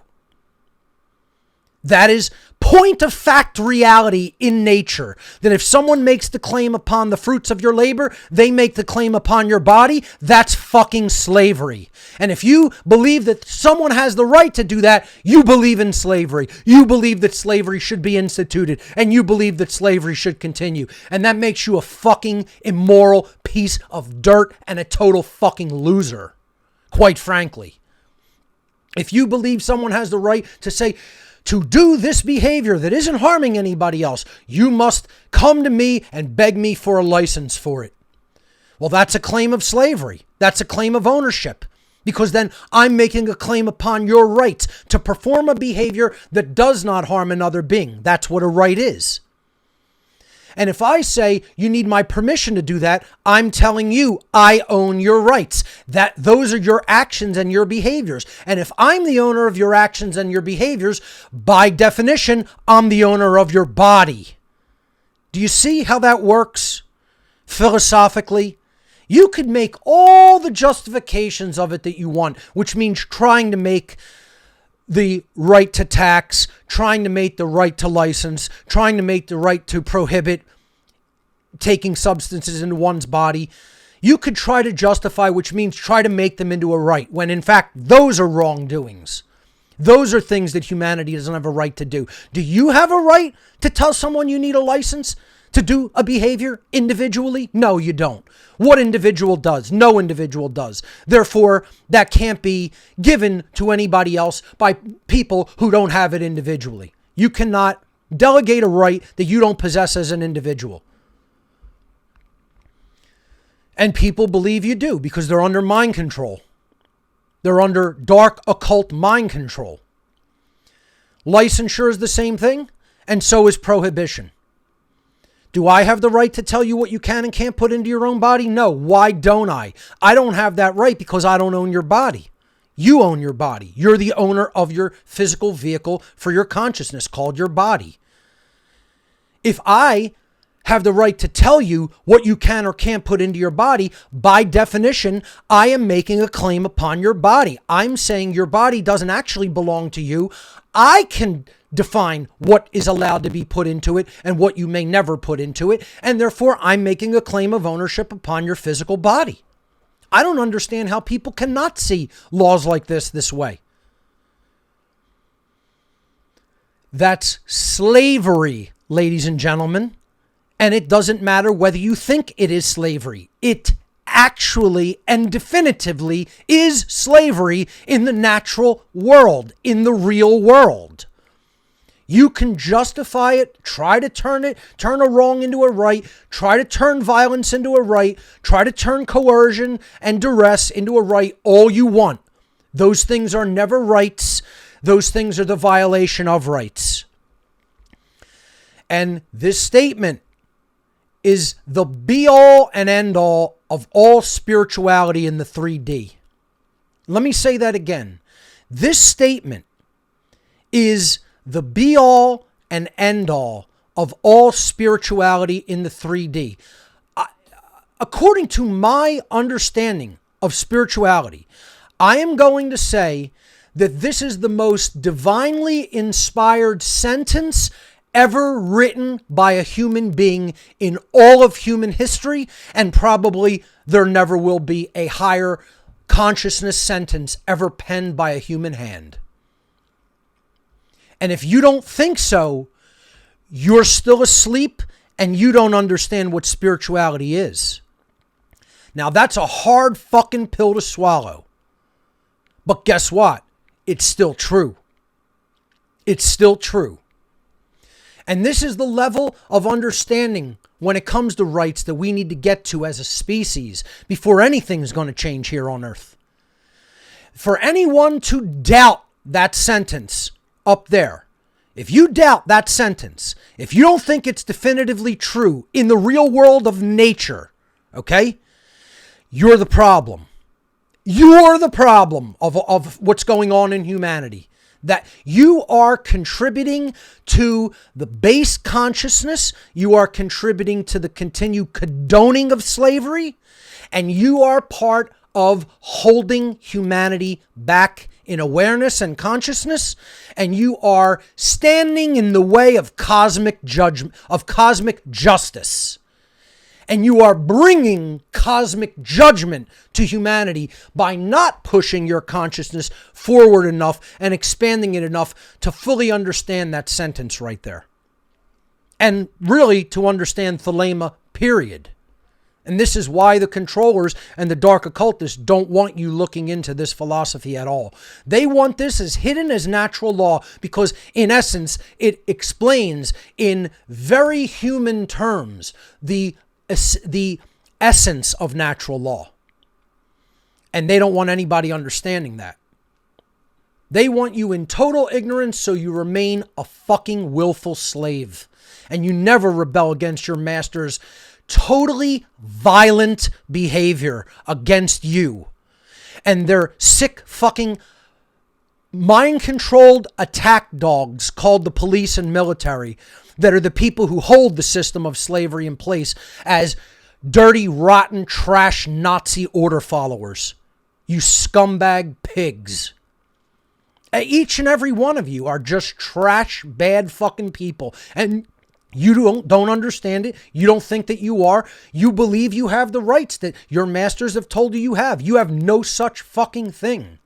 That is point of fact reality in nature. That if someone makes the claim upon the fruits of your labor, they make the claim upon your body. That's fucking slavery. And if you believe that someone has the right to do that, you believe in slavery. You believe that slavery should be instituted, and you believe that slavery should continue. And that makes you a fucking immoral piece of dirt and a total fucking loser, quite frankly. If you believe someone has the right to say, to do this behavior that isn't harming anybody else, you must come to me and beg me for a license for it. Well, that's a claim of slavery. That's a claim of ownership, because then I'm making a claim upon your rights to perform a behavior that does not harm another being. That's what a right is. And if I say you need my permission to do that, I'm telling you I own your rights. That those are your actions and your behaviors. And if I'm the owner of your actions and your behaviors, by definition, I'm the owner of your body. Do you see how that works philosophically? You could make all the justifications of it that you want, which means trying to make the right to tax, trying to make the right to license, trying to make the right to prohibit taking substances into one's body. You could try to justify, which means try to make them into a right, when in fact, those are wrongdoings. Those are things that humanity doesn't have a right to do. Do you have a right to tell someone you need a license to do a behavior individually? No, you don't. What individual does? No individual does. Therefore, that can't be given to anybody else by people who don't have it individually. You cannot delegate a right that you don't possess as an individual. And people believe you do because they're under mind control. They're under dark occult mind control. Licensure is the same thing, and so is prohibition. Do I have the right to tell you what you can and can't put into your own body? No. Why don't I? I don't have that right because I don't own your body. You own your body. You're the owner of your physical vehicle for your consciousness called your body. If I have the right to tell you what you can or can't put into your body, by definition, I am making a claim upon your body. I'm saying your body doesn't actually belong to you. I can define what is allowed to be put into it and what you may never put into it. And therefore, I'm making a claim of ownership upon your physical body. I don't understand how people cannot see laws like this way. That's slavery, ladies and gentlemen. And it doesn't matter whether you think it is slavery. It actually and definitively is slavery in the natural world, in the real world. You can justify it, try to turn a wrong into a right, try to turn violence into a right, try to turn coercion and duress into a right all you want. Those things are never rights. Those things are the violation of rights. And this statement is the be-all and end-all of all spirituality in the 3D. Let me say that again. This statement is the be-all and end-all of all spirituality in the 3D. According to my understanding of spirituality, I am going to say that this is the most divinely inspired sentence ever written by a human being in all of human history, and probably there never will be a higher consciousness sentence ever penned by a human hand. And if you don't think so, you're still asleep and you don't understand what spirituality is. Now, that's a hard fucking pill to swallow. But guess what? It's still true. It's still true. And this is the level of understanding when it comes to rights that we need to get to as a species before anything's going to change here on Earth. For anyone to doubt that sentence up there, if you doubt that sentence, if you don't think it's definitively true in the real world of nature, okay, you're the problem. You're the problem of what's going on in humanity. That you are contributing to the base consciousness, you are contributing to the continued condoning of slavery, and you are part of holding humanity back in awareness and consciousness, and you are standing in the way of cosmic judgment, of cosmic justice. And you are bringing cosmic judgment to humanity by not pushing your consciousness forward enough and expanding it enough to fully understand that sentence right there. And really to understand Thelema, period. And this is why the controllers and the dark occultists don't want you looking into this philosophy at all. They want this as hidden as natural law because, in essence, it explains in very human terms the essence of natural law. And they don't want anybody understanding that. They want you in total ignorance so you remain a fucking willful slave. And you never rebel against your master's totally violent behavior against you. And their sick fucking mind-controlled attack dogs called the police and military that are the people who hold the system of slavery in place as dirty, rotten, trash Nazi order followers. You scumbag pigs. Each and every one of you are just trash, bad fucking people. And you don't understand it. You don't think that you are. You believe you have the rights that your masters have told you you have. You have no such fucking thing.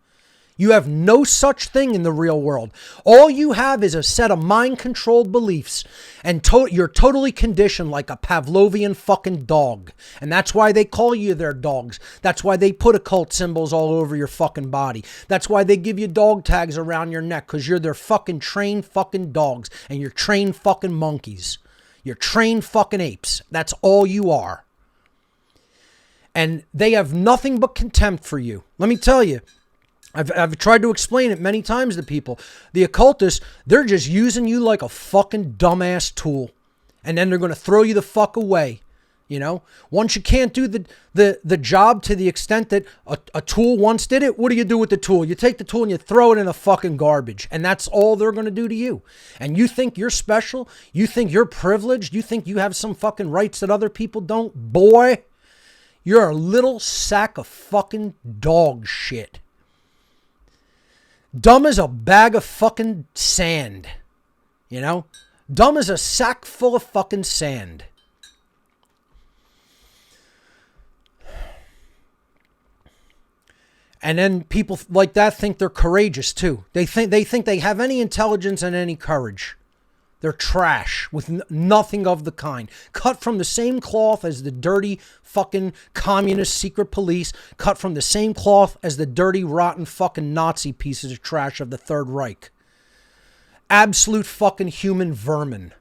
You have no such thing in the real world. All you have is a set of mind-controlled beliefs, and you're totally conditioned like a Pavlovian fucking dog. And that's why they call you their dogs. That's why they put occult symbols all over your fucking body. That's why they give you dog tags around your neck, because you're their fucking trained fucking dogs, and you're trained fucking monkeys. You're trained fucking apes. That's all you are. And they have nothing but contempt for you. Let me tell you. I've tried to explain it many times to people. The occultists, they're just using you like a fucking dumbass tool. And then they're going to throw you the fuck away. You know, once you can't do the job to the extent that a tool once did it, what do you do with the tool? You take the tool and you throw it in the fucking garbage. And that's all they're going to do to you. And you think you're special? You think you're privileged? You think you have some fucking rights that other people don't? Boy, you're a little sack of fucking dog shit. Dumb as a bag of fucking sand. You know? Dumb as a sack full of fucking sand. And then people like that think they're courageous too. They think they have any intelligence and any courage. They're trash with nothing of the kind. Cut from the same cloth as the dirty fucking communist secret police. Cut from the same cloth as the dirty, rotten fucking Nazi pieces of trash of the Third Reich. Absolute fucking human vermin.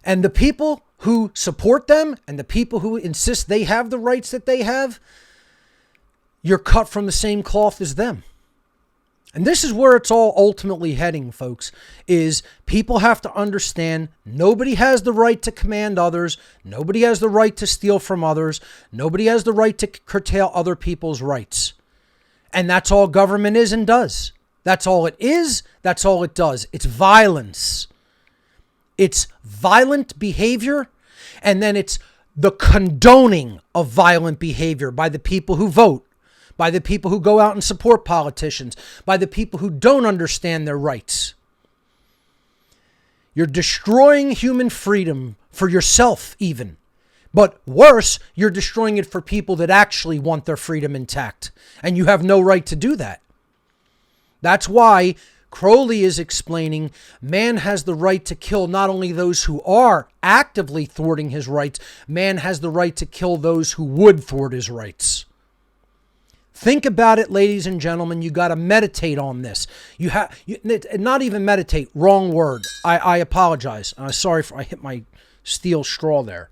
And the people who support them and the people who insist they have the rights that they have, you're cut from the same cloth as them. And this is where it's all ultimately heading, folks, is people have to understand nobody has the right to command others. Nobody has the right to steal from others. Nobody has the right to curtail other people's rights. And that's all government is and does. That's all it is. That's all it does. It's violence. It's violent behavior. And then it's the condoning of violent behavior by the people who vote. By the people who go out and support politicians, by the people who don't understand their rights. You're destroying human freedom for yourself even. But worse, you're destroying it for people that actually want their freedom intact. And you have no right to do that. That's why Crowley is explaining man has the right to kill not only those who are actively thwarting his rights, man has the right to kill those who would thwart his rights. Think about it, ladies and gentlemen. You got to meditate on this. Not even meditate. Wrong word. I apologize. Sorry I hit my steel straw there.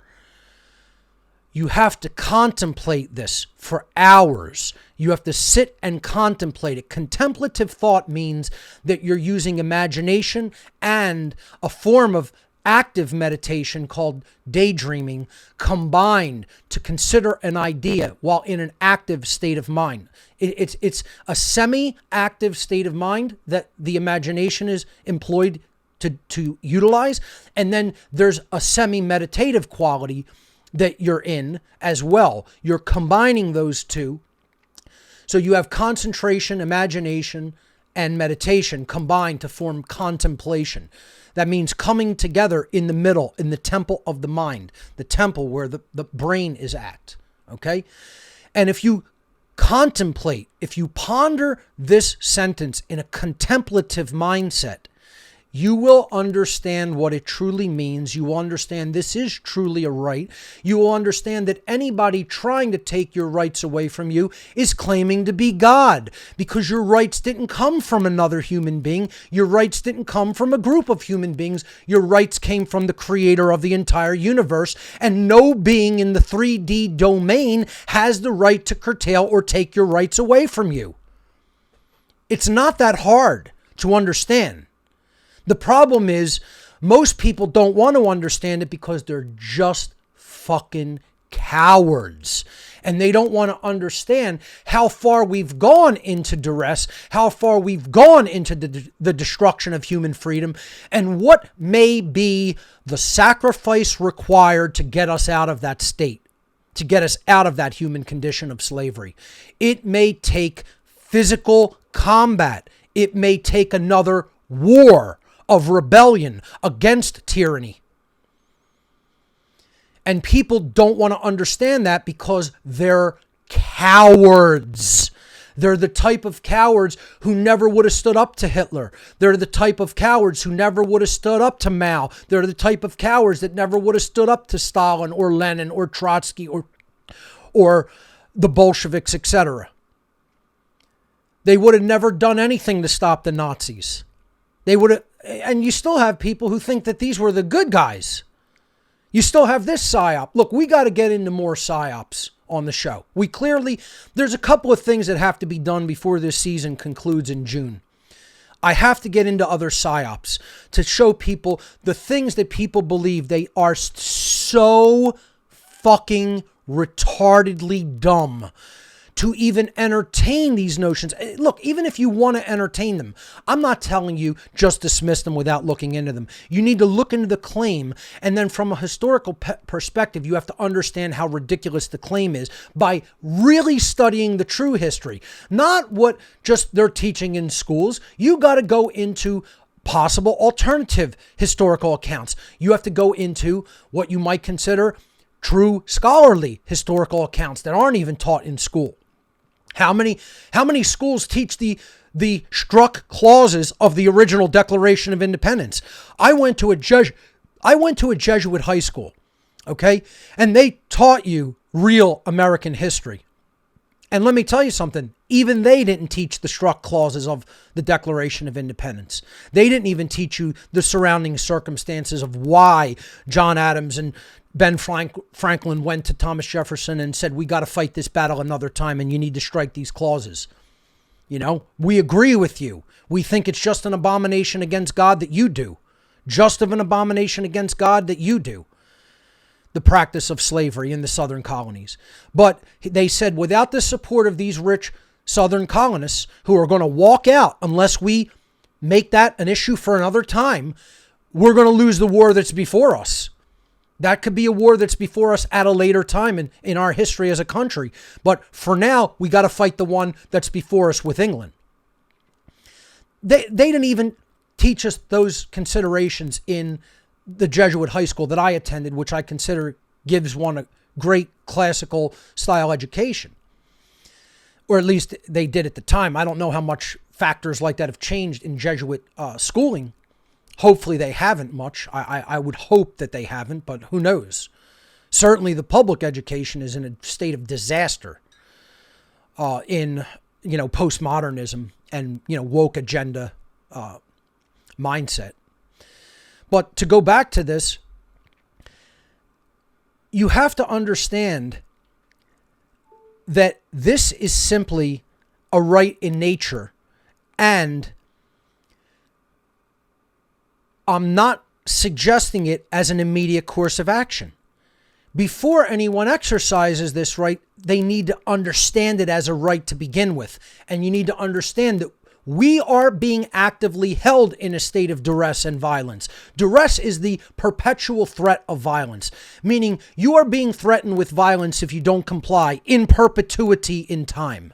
You have to contemplate this for hours. You have to sit and contemplate it. Contemplative thought means that you're using imagination and a form of active meditation called daydreaming combined to consider an idea while in an active state of mind. It's a semi-active state of mind that the imagination is employed to utilize. And then there's a semi-meditative quality that you're in as well. You're combining those two. So you have concentration, imagination, and meditation combined to form contemplation. That means coming together in the middle, in the temple of the mind, the temple where the brain is at, okay? And if you contemplate, if you ponder this sentence in a contemplative mindset, you will understand what it truly means. You will understand this is truly a right. You will understand that anybody trying to take your rights away from you is claiming to be God, because your rights didn't come from another human being. Your rights didn't come from a group of human beings. Your rights came from the creator of the entire universe, and no being in the 3D domain has the right to curtail or take your rights away from you. It's not that hard to understand. The problem is most people don't want to understand it because they're just fucking cowards. And they don't want to understand how far we've gone into duress, how far we've gone into the destruction of human freedom, and what may be the sacrifice required to get us out of that state, to get us out of that human condition of slavery. It may take physical combat. It may take another war of rebellion against tyranny. And people don't want to understand that because they're cowards. They're the type of cowards who never would have stood up to Hitler. They're the type of cowards who never would have stood up to Mao. They're the type of cowards that never would have stood up to Stalin or Lenin or Trotsky or the Bolsheviks, etc. They would have never done anything to stop the Nazis. They would have, and you still have people who think that these were the good guys. You still have this psyop. Look, we got to get into more psyops on the show. There's a couple of things that have to be done before this season concludes in June. I have to get into other psyops to show people the things that people believe. They are so fucking retardedly dumb to even entertain these notions. Look, even if you want to entertain them, I'm not telling you just dismiss them without looking into them. You need to look into the claim, and then from a historical perspective, you have to understand how ridiculous the claim is by really studying the true history, not what just they're teaching in schools. You got to go into possible alternative historical accounts. You have to go into what you might consider true scholarly historical accounts that aren't even taught in school. How many schools teach the struck clauses of the original Declaration of Independence? I went to a Jesuit high school, okay? And they taught you real American history. And let me tell you something, even they didn't teach the struck clauses of the Declaration of Independence. They didn't even teach you the surrounding circumstances of why John Adams and Ben Franklin went to Thomas Jefferson and said, we got to fight this battle another time and you need to strike these clauses. You know, we agree with you. We think it's just an abomination against God that you do. Just of an abomination against God that you do. The practice of slavery in the southern colonies. But they said without the support of these rich southern colonists who are going to walk out unless we make that an issue for another time, we're going to lose the war that's before us. That could be a war that's before us at a later time in our history as a country. But for now, we got to fight the one that's before us with England. They didn't even teach us those considerations in the Jesuit high school that I attended, which I consider gives one a great classical style education. Or at least they did at the time. I don't know how much factors like that have changed in Jesuit schooling. Hopefully they haven't much. I would hope that they haven't, but who knows? Certainly the public education is in a state of disaster in, postmodernism and, woke agenda mindset. But to go back to this, you have to understand that this is simply a right in nature, and I'm not suggesting it as an immediate course of action. Before anyone exercises this right, they need to understand it as a right to begin with. And you need to understand that we are being actively held in a state of duress and violence. Duress is the perpetual threat of violence, meaning you are being threatened with violence if you don't comply in perpetuity in time.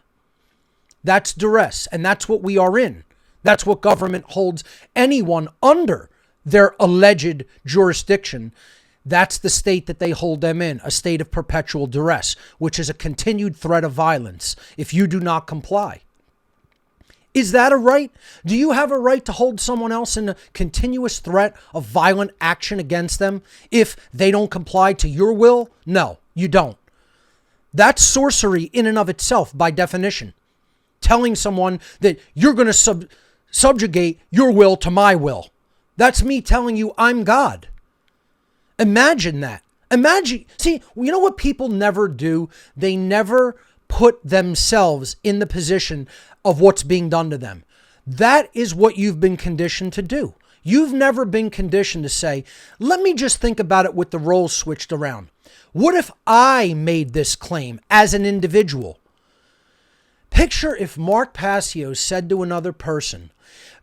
That's duress, and that's what we are in. That's what government holds anyone under their alleged jurisdiction. That's the state that they hold them in, a state of perpetual duress, which is a continued threat of violence if you do not comply. Is that a right? Do you have a right to hold someone else in a continuous threat of violent action against them if they don't comply to your will? No, you don't. That's sorcery in and of itself by definition. Telling someone that you're going to subjugate your will to my will. That's me telling you I'm God. Imagine that. See, you know what people never do? They never put themselves in the position of what's being done to them. That is what you've been conditioned to do. You've never been conditioned to say, let me just think about it with the roles switched around. What if I made this claim as an individual? Picture if Mark Passio said to another person,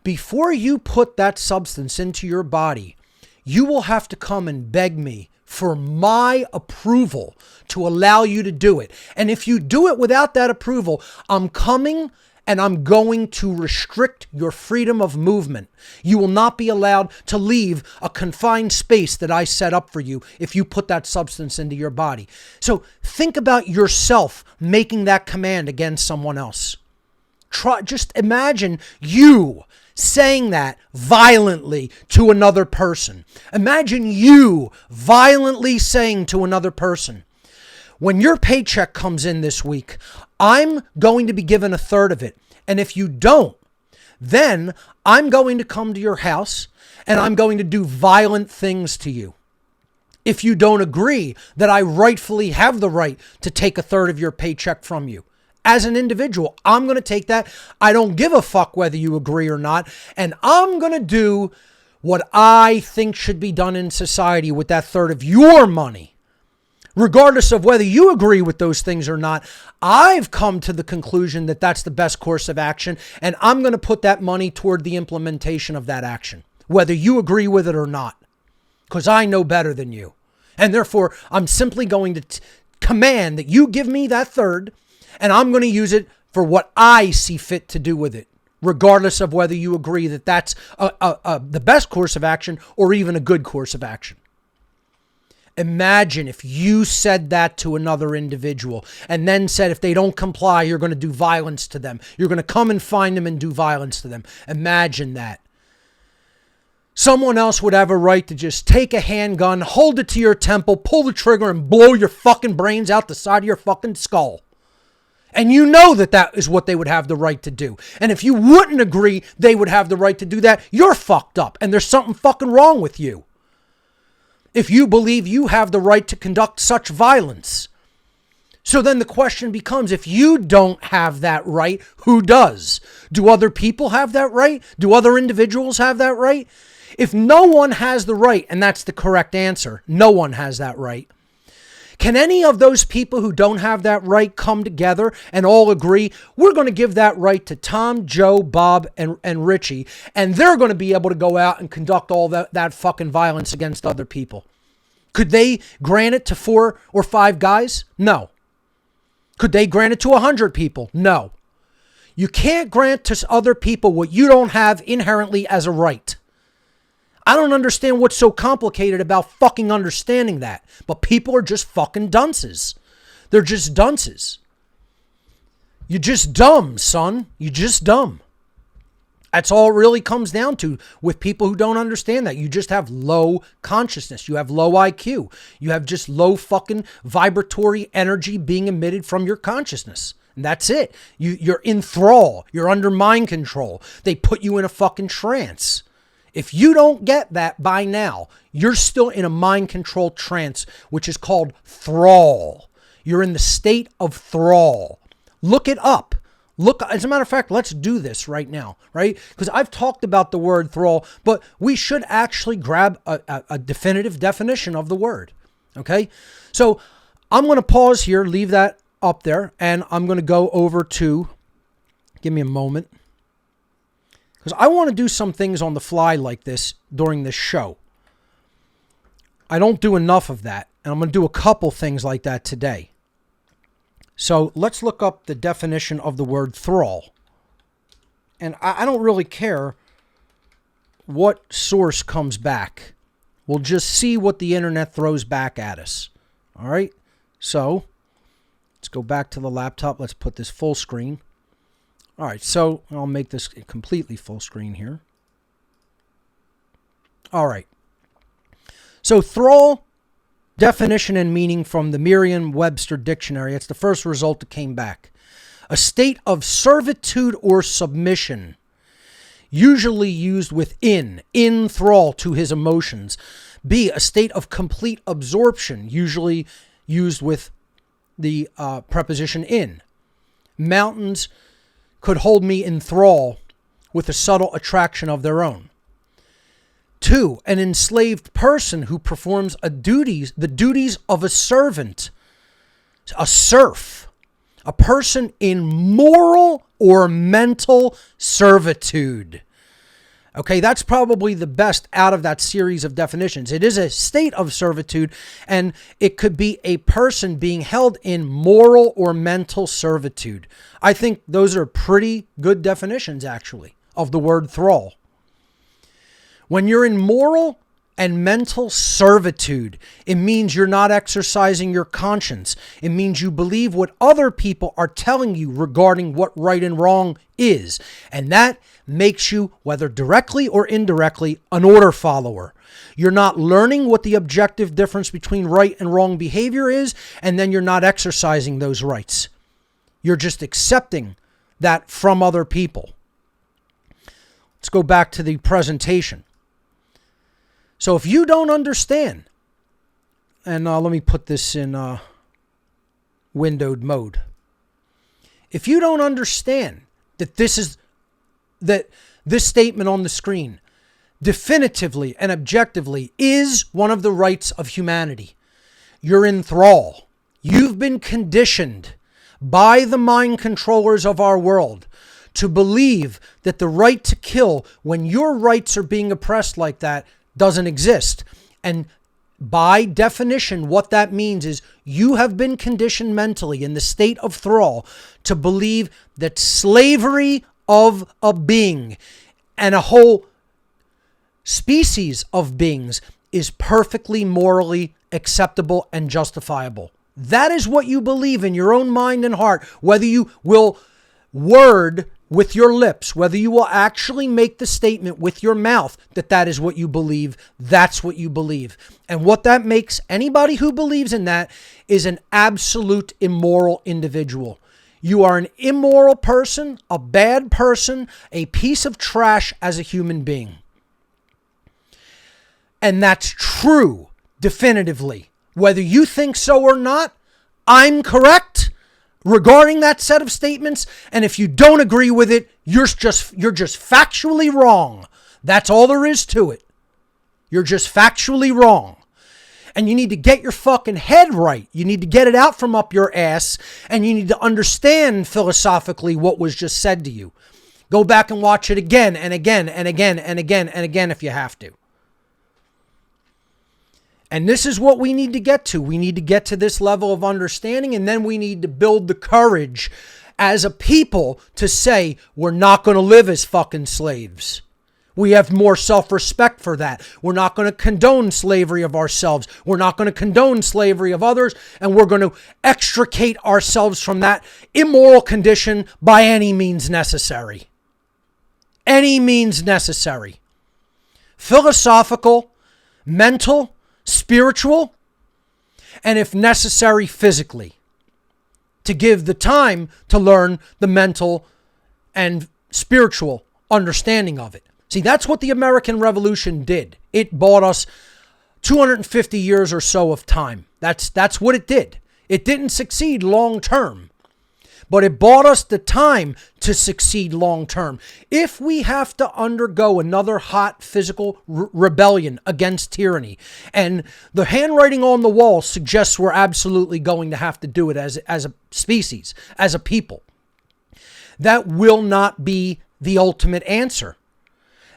before you put that substance into your body, you will have to come and beg me for my approval to allow you to do it. And if you do it without that approval, I'm coming and I'm going to restrict your freedom of movement. You will not be allowed to leave a confined space that I set up for you if you put that substance into your body. So think about yourself making that command against someone else. Just imagine you saying that violently to another person. Imagine you violently saying to another person, when your paycheck comes in this week, I'm going to be given a third of it. And if you don't, then I'm going to come to your house and I'm going to do violent things to you. If you don't agree that I rightfully have the right to take a third of your paycheck from you, as an individual, I'm going to take that. I don't give a fuck whether you agree or not. And I'm going to do what I think should be done in society with that third of your money. Regardless of whether you agree with those things or not, I've come to the conclusion that that's the best course of action. And I'm going to put that money toward the implementation of that action, whether you agree with it or not, because I know better than you. And therefore, I'm simply going to command that you give me that third, and I'm going to use it for what I see fit to do with it, regardless of whether you agree that that's the best course of action or even a good course of action. Imagine if you said that to another individual and then said if they don't comply, you're going to do violence to them. You're going to come and find them and do violence to them. Imagine that. Someone else would have a right to just take a handgun, hold it to your temple, pull the trigger, and blow your fucking brains out the side of your fucking skull. And you know that that is what they would have the right to do. And if you wouldn't agree they would have the right to do that, you're fucked up and there's something fucking wrong with you. If you believe you have the right to conduct such violence. So then the question becomes, if you don't have that right, who does? Do other people have that right? Do other individuals have that right? If no one has the right, and that's the correct answer, no one has that right. Can any of those people who don't have that right come together and all agree, we're going to give that right to Tom, Joe, Bob, and Richie, and they're going to be able to go out and conduct all that fucking violence against other people? Could they grant it to 4 or 5 guys? No. Could they grant it to 100 people? No. You can't grant to other people what you don't have inherently as a right. I don't understand what's so complicated about fucking understanding that. But people are just fucking dunces. They're just dunces. You're just dumb, son. You're just dumb. That's all it really comes down to with people who don't understand that. You just have low consciousness. You have low IQ. You have just low fucking vibratory energy being emitted from your consciousness. And that's it. You're in thrall. You're under mind control. They put you in a fucking trance. If you don't get that by now, you're still in a mind control trance, which is called thrall. You're in the state of thrall. Look it up. Look, as a matter of fact, let's do this right now, right? Because I've talked about the word thrall, but we should actually grab a definitive definition of the word, okay? So I'm going to pause here, leave that up there, and I'm going to go over to, give me a moment, because I want to do some things on the fly like this during this show. I don't do enough of that, and I'm going to do a couple things like that today. So let's look up the definition of the word thrall. And I don't really care what source comes back. We'll just see what the internet throws back at us. All right? So let's go back to the laptop. Let's put this full screen. All right, so I'll make this completely full screen here. All right. So thrall, definition and meaning from the Merriam-Webster dictionary. It's the first result that came back. A state of servitude or submission, usually used with in thrall to his emotions. B, a state of complete absorption, usually used with the preposition in. Mountains could hold me in thrall with a subtle attraction of their own. 2, an enslaved person who performs the duties of a servant, a serf, a person in moral or mental servitude. Okay, that's probably the best out of that series of definitions. It is a state of servitude, and it could be a person being held in moral or mental servitude. I think those are pretty good definitions, actually, of the word thrall. When you're in moral and mental servitude, it means you're not exercising your conscience. It means you believe what other people are telling you regarding what right and wrong is. And that makes you, whether directly or indirectly, an order follower. You're not learning what the objective difference between right and wrong behavior is, and then you're not exercising those rights. You're just accepting that from other people. Let's go back to the presentation. So if you don't understand, and let me put this in windowed mode. If you don't understand that this statement on the screen definitively and objectively is one of the rights of humanity, you're in thrall. You've been conditioned by the mind controllers of our world to believe that the right to kill, when your rights are being oppressed like that, doesn't exist. And by definition, what that means is you have been conditioned mentally in the state of thrall to believe that slavery of a being and a whole species of beings is perfectly morally acceptable and justifiable. That is what you believe in your own mind and heart, whether you will word with your lips, whether you will actually make the statement with your mouth that is what you believe, that's what you believe. And what that makes anybody who believes in that is an absolute immoral individual. You are an immoral person, a bad person, a piece of trash as a human being. And that's true, definitively. Whether you think so or not, I'm correct regarding that set of statements, and if you don't agree with it, you're just factually wrong. That's all there is to it. You're just factually wrong. And you need to get your fucking head right. You need to get it out from up your ass, and you need to understand philosophically what was just said to you. Go back and watch it again and again and again and again and again if you have to. And this is what we need to get to. We need to get to this level of understanding, and then we need to build the courage as a people to say, we're not going to live as fucking slaves. We have more self-respect for that. We're not going to condone slavery of ourselves. We're not going to condone slavery of others, and we're going to extricate ourselves from that immoral condition by any means necessary. Any means necessary. Philosophical, mental, spiritual, and if necessary, physically, to give the time to learn the mental and spiritual understanding of it. See, that's what the American Revolution did. It bought us 250 years or so of time. That's what it did. It didn't succeed long term, but it bought us the time to succeed long term. If we have to undergo another hot physical rebellion against tyranny, and the handwriting on the wall suggests we're absolutely going to have to do it as a species, as a people, that will not be the ultimate answer.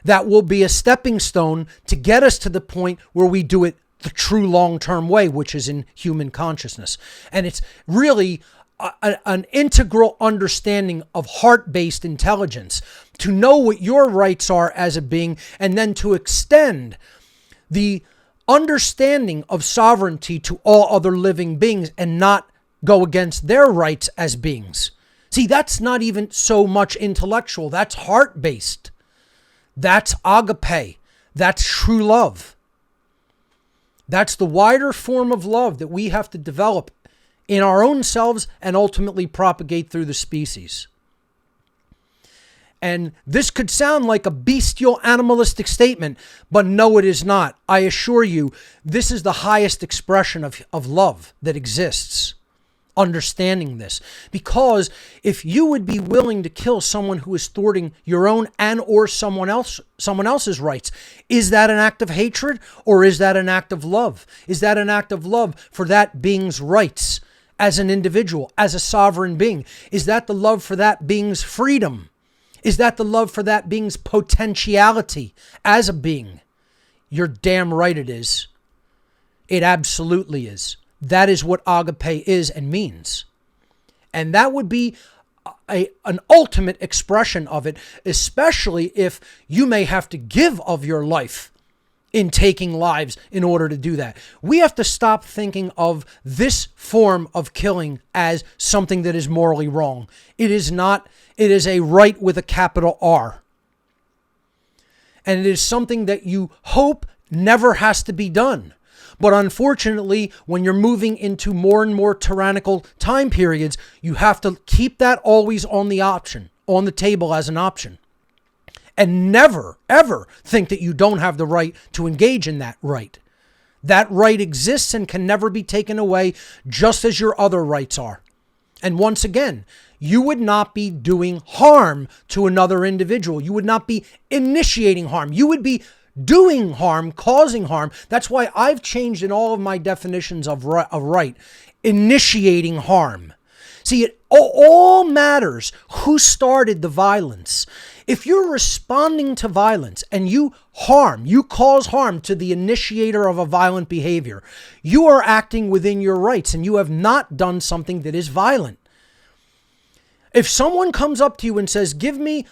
That will be a stepping stone to get us to the point where we do it the true long-term way, which is in human consciousness. And it's really an integral understanding of heart-based intelligence, to know what your rights are as a being, and then to extend the understanding of sovereignty to all other living beings and not go against their rights as beings. See, that's not even so much intellectual. That's heart-based. That's agape. That's true love. That's the wider form of love that we have to develop in our own selves and ultimately propagate through the species. And this could sound like a bestial, animalistic statement, but no, it is not. I assure you, this is the highest expression of love that exists. Understanding this. Because if you would be willing to kill someone who is thwarting your own and or someone else's rights, is that an act of hatred or is that an act of love? Is that an act of love for that being's rights as an individual, as a sovereign being? Is that the love for that being's freedom? Is that the love for that being's potentiality as a being? You're damn right it is. It absolutely is. That is what agape is and means. And that would be an ultimate expression of it, especially if you may have to give of your life in taking lives in order to do that. We have to stop thinking of this form of killing as something that is morally wrong. It is not. It is a right with a capital R. And it is something that you hope never has to be done. But unfortunately, when you're moving into more and more tyrannical time periods, you have to keep that always on the table as an option. And never, ever think that you don't have the right to engage in that right. That right exists and can never be taken away, just as your other rights are. And once again, you would not be doing harm to another individual. You would not be initiating harm. You would be doing harm, causing harm. That's why I've changed in all of my definitions of right. Initiating harm. See, it all matters who started the violence. If you're responding to violence and you cause harm to the initiator of a violent behavior, you are acting within your rights and you have not done something that is violent. If someone comes up to you and says, give me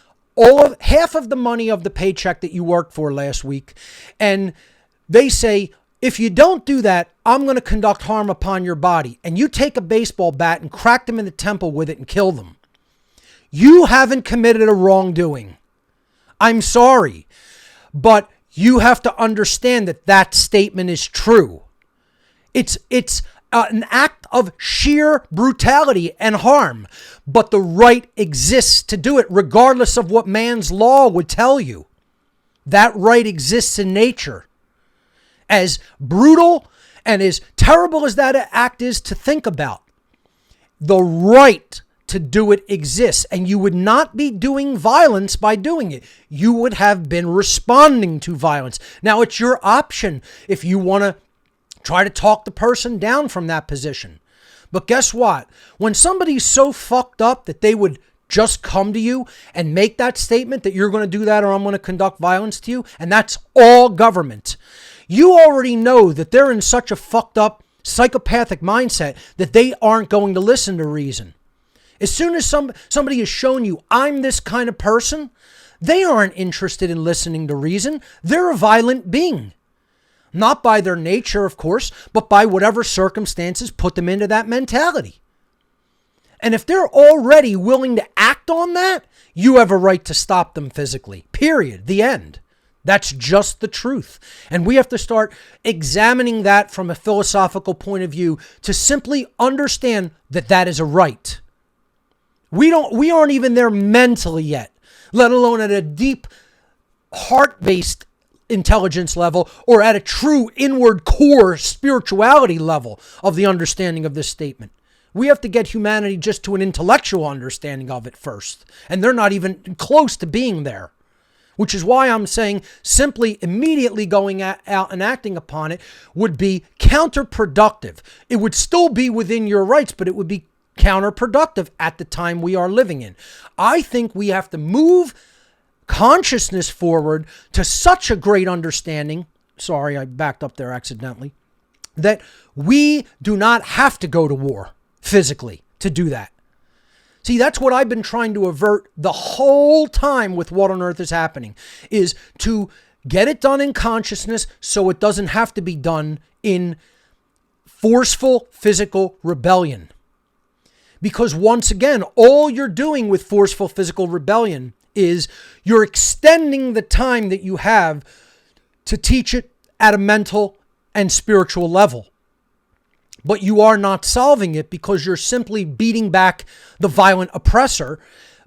half of the money of the paycheck that you worked for last week, and they say, if you don't do that, I'm going to conduct harm upon your body, and you take a baseball bat and crack them in the temple with it and kill them, you haven't committed a wrongdoing. I'm sorry, but you have to understand that statement is true. It's an act of sheer brutality and harm, but the right exists to do it regardless of what man's law would tell you. That right exists in nature. As brutal and as terrible as that act is to think about, the right to do it exists, and you would not be doing violence by doing it. You would have been responding to violence. Now, it's your option if you want to try to talk the person down from that position. But guess what? When somebody's so fucked up that they would just come to you and make that statement that you're going to do that or I'm going to conduct violence to you, and that's all government, you already know that they're in such a fucked up psychopathic mindset that they aren't going to listen to reason. As soon as somebody has shown you, I'm this kind of person, they aren't interested in listening to reason. They're a violent being. Not by their nature, of course, but by whatever circumstances put them into that mentality. And if they're already willing to act on that, you have a right to stop them physically. Period. The end. That's just the truth. And we have to start examining that from a philosophical point of view to simply understand that that is a right. We aren't even there mentally yet, let alone at a deep heart-based intelligence level or at a true inward core spirituality level of the understanding of this statement. We have to get humanity just to an intellectual understanding of it first. And they're not even close to being there. Which is why I'm saying simply immediately going out and acting upon it would be counterproductive. It would still be within your rights, but it would be counterproductive at the time we are living in. I think we have to move consciousness forward to such a great understanding. Sorry, I backed up there accidentally. That we do not have to go to war physically to do that. See, that's what I've been trying to avert the whole time with what on earth is happening, is to get it done in consciousness so it doesn't have to be done in forceful physical rebellion. Because once again, all you're doing with forceful physical rebellion is you're extending the time that you have to teach it at a mental and spiritual level. But you are not solving it because you're simply beating back the violent oppressor,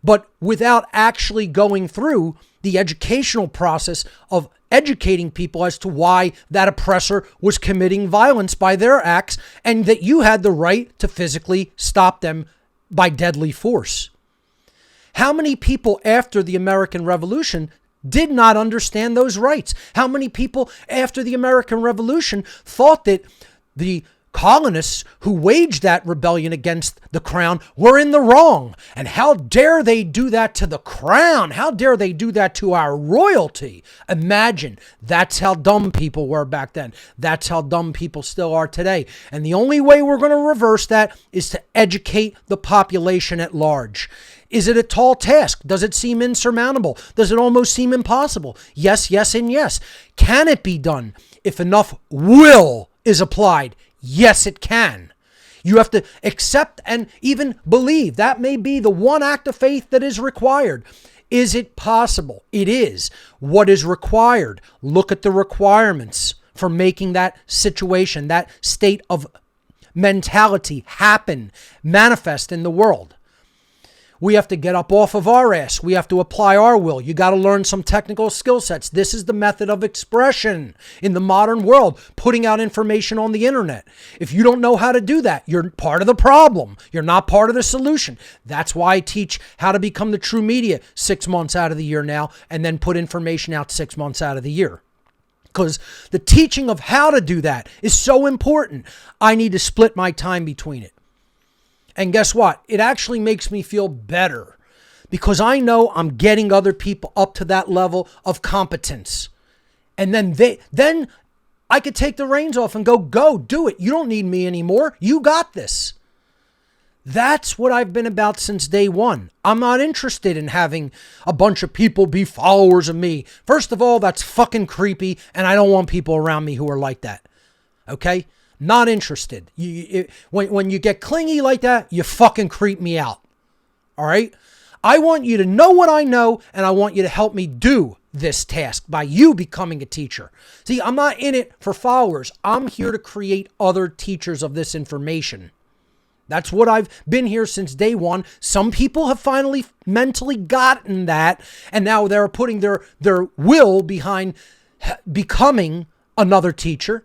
but without actually going through the educational process of educating people as to why that oppressor was committing violence by their acts and that you had the right to physically stop them by deadly force. How many people after the American Revolution did not understand those rights? How many people after the American Revolution thought that the colonists who waged that rebellion against the crown were in the wrong? And how dare they do that to the crown? How dare they do that to our royalty? Imagine, that's how dumb people were back then. That's how dumb people still are today. And the only way we're going to reverse that is to educate the population at large. Is it a tall task? Does it seem insurmountable? Does it almost seem impossible? Yes, yes, and yes. Can it be done if enough will is applied? Yes, it can. You have to accept and even believe. That may be the one act of faith that is required. Is it possible? It is. What is required? Look at the requirements for making that situation, that state of mentality happen, manifest in the world. We have to get up off of our ass. We have to apply our will. You got to learn some technical skill sets. This is the method of expression in the modern world, putting out information on the internet. If you don't know how to do that, you're part of the problem. You're not part of the solution. That's why I teach how to become the true media 6 months out of the year now, and then put information out 6 months out of the year. Because the teaching of how to do that is so important. I need to split my time between it. And guess what? It actually makes me feel better because I know I'm getting other people up to that level of competence. And then I could take the reins off and go do it. You don't need me anymore. You got this. That's what I've been about since day one. I'm not interested in having a bunch of people be followers of me. First of all, that's fucking creepy, and I don't want people around me who are like that. Okay? Not interested. When you get clingy like that, you fucking creep me out. All right? I want you to know what I know, and I want you to help me do this task by you becoming a teacher. See, I'm not in it for followers. I'm here to create other teachers of this information. That's what I've been here since day one. Some people have finally mentally gotten that, and now they're putting their will behind becoming another teacher.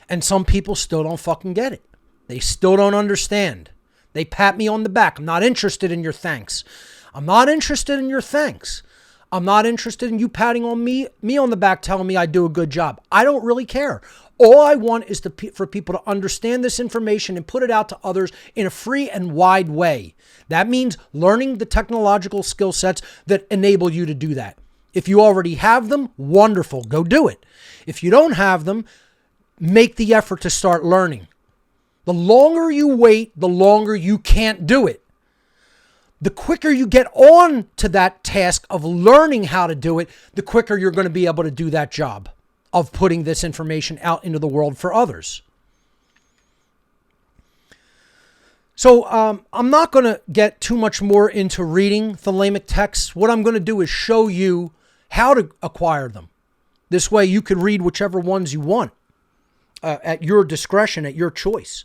And some people still don't fucking get it. They still don't understand. They pat me on the back. I'm not interested in your thanks. I'm not interested in your thanks. I'm not interested in you patting on me on the back, telling me I do a good job. I don't really care. All I want is for people to understand this information and put it out to others in a free and wide way. That means learning the technological skill sets that enable you to do that. If you already have them, wonderful. Go do it. If you don't have them, make the effort to start learning. The longer you wait, the longer you can't do it. The quicker you get on to that task of learning how to do it, the quicker you're going to be able to do that job of putting this information out into the world for others. So I'm not going to get too much more into reading Thelemic texts. What I'm going to do is show you how to acquire them. This way you can read whichever ones you want. At your discretion, at your choice.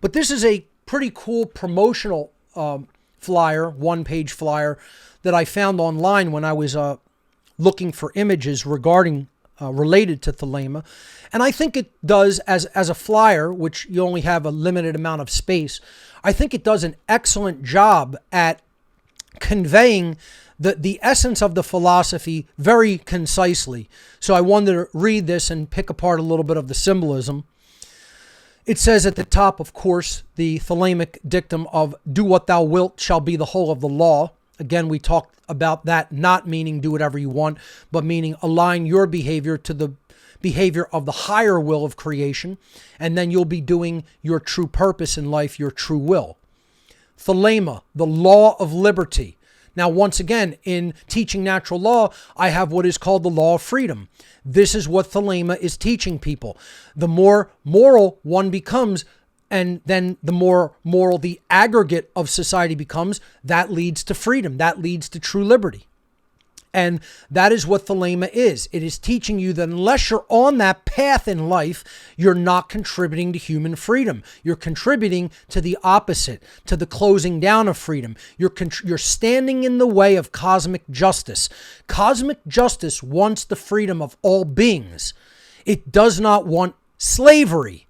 But this is a pretty cool promotional flyer, one-page flyer that I found online when I was looking for images regarding related to Thelema. And I think it does, as a flyer, which you only have a limited amount of space, I think it does an excellent job at conveying the essence of the philosophy very concisely. So I wanted to read this and pick apart a little bit of the symbolism. It says at the top, of course, the Thelemic dictum of do what thou wilt shall be the whole of the law. Again, we talked about that not meaning do whatever you want, but meaning align your behavior to the behavior of the higher will of creation, and then you'll be doing your true purpose in life, your true will. Thelema, the law of liberty. Now, once again, in teaching natural law, I have what is called the law of freedom. This is what Thelema is teaching people. The more moral one becomes, and then the more moral the aggregate of society becomes, that leads to freedom. That leads to true liberty. And that is what Thelema is. It is teaching you that unless you're on that path in life, you're not contributing to human freedom. You're contributing to the opposite, to the closing down of freedom. You're standing in the way of cosmic justice. Cosmic justice wants the freedom of all beings. It does not want slavery.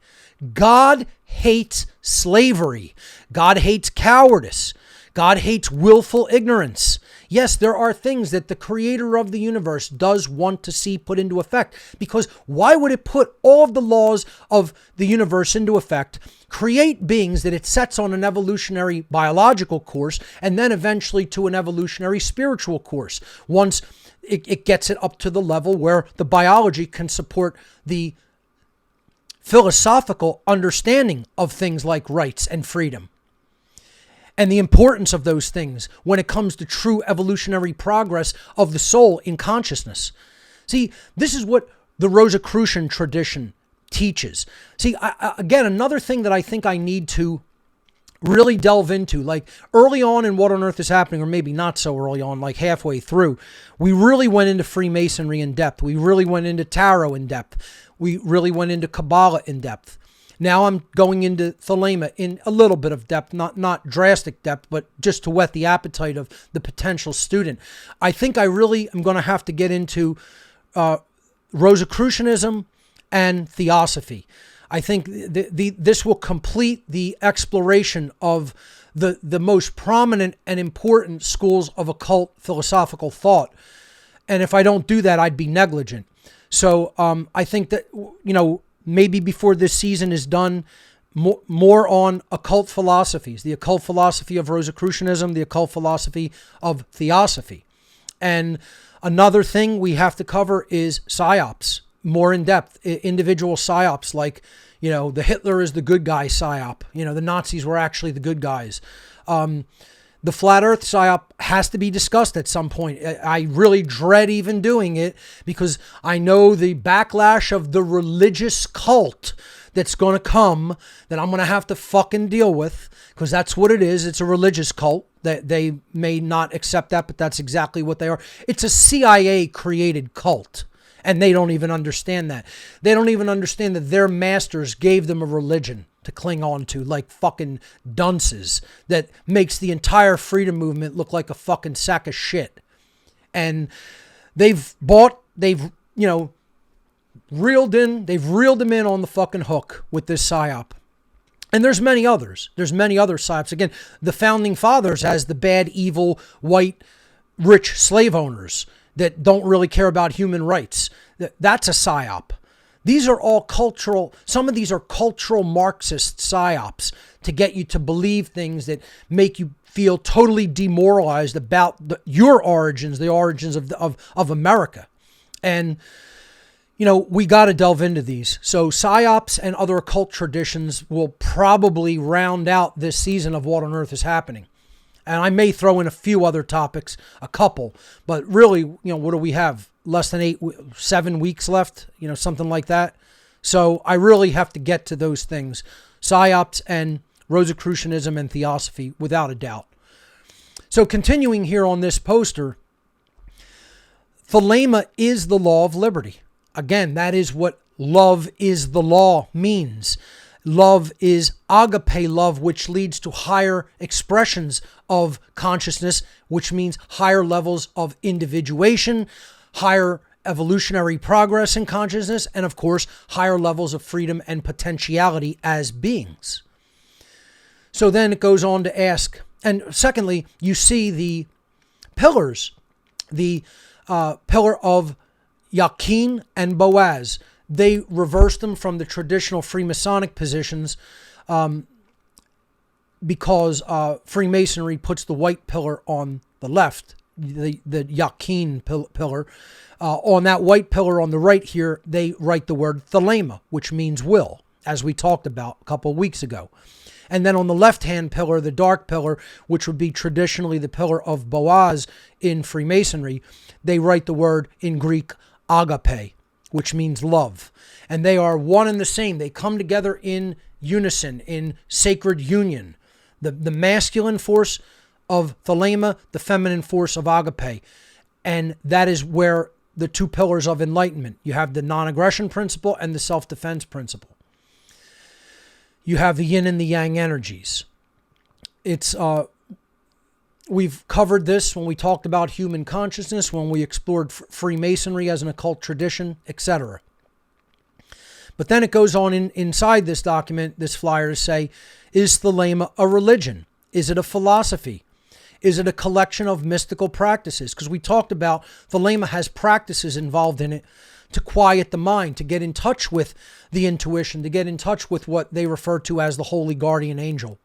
God hates slavery. God hates cowardice. God hates willful ignorance. Yes, there are things that the creator of the universe does want to see put into effect, because why would it put all of the laws of the universe into effect, create beings that it sets on an evolutionary biological course, and then eventually to an evolutionary spiritual course once it gets it up to the level where the biology can support the philosophical understanding of things like rights and freedom, and the importance of those things when it comes to true evolutionary progress of the soul in consciousness. See, this is what the Rosicrucian tradition teaches. See, again, another thing that I think I need to really delve into, like early on in What on Earth is Happening, or maybe not so early on, like halfway through, we really went into Freemasonry in depth. We really went into Tarot in depth. We really went into Kabbalah in depth. Now I'm going into Thelema in a little bit of depth, not drastic depth, but just to whet the appetite of the potential student. I think I really am going to have to get into Rosicrucianism and Theosophy. I think this will complete the exploration of the most prominent and important schools of occult philosophical thought. And if I don't do that, I'd be negligent. So I think that, maybe before this season is done, more on occult philosophies, the occult philosophy of Rosicrucianism, the occult philosophy of Theosophy. And another thing we have to cover is psyops, more in depth, individual psyops, like, the Hitler is the good guy psyop, the Nazis were actually the good guys. The flat earth psyop has to be discussed at some point. I really dread even doing it because I know the backlash of the religious cult that's going to come, that I'm going to have to fucking deal with, because that's what it is. It's a religious cult. That they may not accept that, but that's exactly what they are. It's a CIA created cult. And they don't even understand that. They don't even understand that their masters gave them a religion to cling on to, like fucking dunces, that makes the entire freedom movement look like a fucking sack of shit. And they've reeled them in on the fucking hook with this psyop. And there's many others. There's many other psyops. Again, the founding fathers as the bad, evil, white, rich slave owners that don't really care about human rights. That's a psyop. These are all cultural, some of these are cultural Marxist psyops to get you to believe things that make you feel totally demoralized about your origins, the origins of America. And, we got to delve into these. So psyops and other occult traditions will probably round out this season of What on Earth is Happening. And I may throw in a few other topics, a couple, but really, what do we have? Less than 7 weeks left, something like that. So I really have to get to those things, psyops and Rosicrucianism and Theosophy, without a doubt. So continuing here on this poster, Thelema is the law of liberty. Again, that is what love is the law means. Love is agape love, which leads to higher expressions of consciousness, which means higher levels of individuation, higher evolutionary progress in consciousness, and of course, higher levels of freedom and potentiality as beings. So then it goes on to ask, and secondly, you see the pillars, the pillar of Yakin and Boaz. They reversed them from the traditional Freemasonic positions because Freemasonry puts the white pillar on the left, the Yakin pillar. On that white pillar on the right here, they write the word Thelema, which means will, as we talked about a couple of weeks ago. And then on the left-hand pillar, the dark pillar, which would be traditionally the pillar of Boaz in Freemasonry, they write the word in Greek agape, which means love. And they are one and the same. They come together in unison, in sacred union. The masculine force of Thelema, the feminine force of agape. And that is where the two pillars of enlightenment. You have the non-aggression principle and the self-defense principle. You have the yin and the yang energies. We've covered this when we talked about human consciousness, when we explored Freemasonry as an occult tradition, etc. But then it goes on inside this document, this flyer, to say, is Thelema a religion? Is it a philosophy? Is it a collection of mystical practices? Because we talked about Thelema has practices involved in it to quiet the mind, to get in touch with the intuition, to get in touch with what they refer to as the holy guardian angel,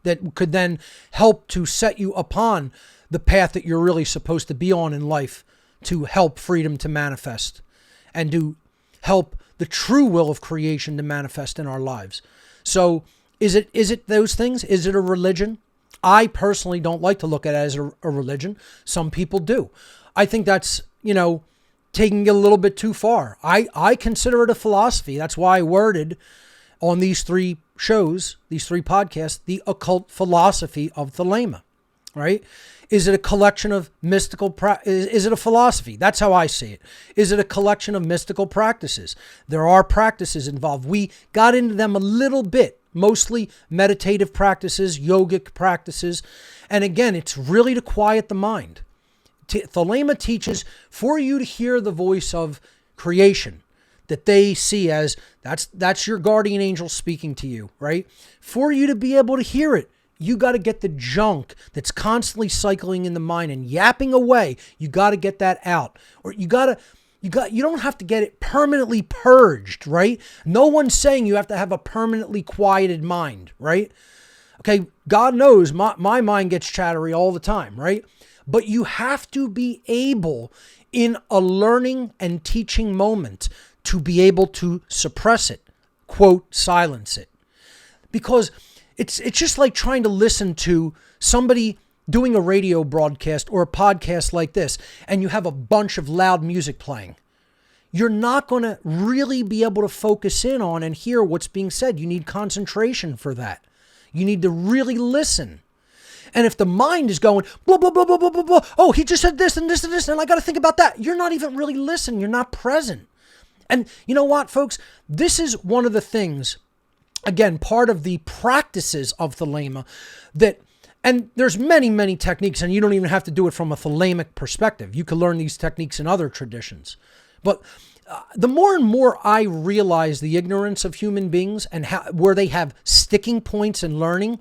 that could then help to set you upon the path that you're really supposed to be on in life, to help freedom to manifest and to help the true will of creation to manifest in our lives. So is it those things? Is it a religion? I personally don't like to look at it as a religion. Some people do. I think that's, taking it a little bit too far. I consider it a philosophy. That's why I worded on these 3 shows, these 3 podcasts, the occult philosophy of Thelema, right? Is it a collection of mystical is it a philosophy? That's how I see it. Is it a collection of mystical practices? There are practices involved. We got into them a little bit, mostly meditative practices, yogic practices. And again, it's really to quiet the mind. Thelema teaches for you to hear the voice of creation, that they see as that's your guardian angel speaking to you, right? For you to be able to hear it, you got to get the junk that's constantly cycling in the mind and yapping away. You got to get that out. Or you don't have to get it permanently purged, right? No one's saying you have to have a permanently quieted mind, right? Okay, God knows my mind gets chattery all the time, right? But you have to be able, in a learning and teaching moment, to be able to suppress it, quote, silence it. Because it's just like trying to listen to somebody doing a radio broadcast or a podcast like this, and you have a bunch of loud music playing. You're not going to really be able to focus in on and hear what's being said. You need concentration for that. You need to really listen. And if the mind is going, blah, blah, blah, blah, blah, blah, blah, oh, he just said this and this and this, and I got to think about that. You're not even really listening. You're not present. And you know what, folks? This is one of the things, again, part of the practices of Thelema and there's many, many techniques, and you don't even have to do it from a Thelemic perspective. You can learn these techniques in other traditions. But the more and more I realize the ignorance of human beings and where they have sticking points in learning,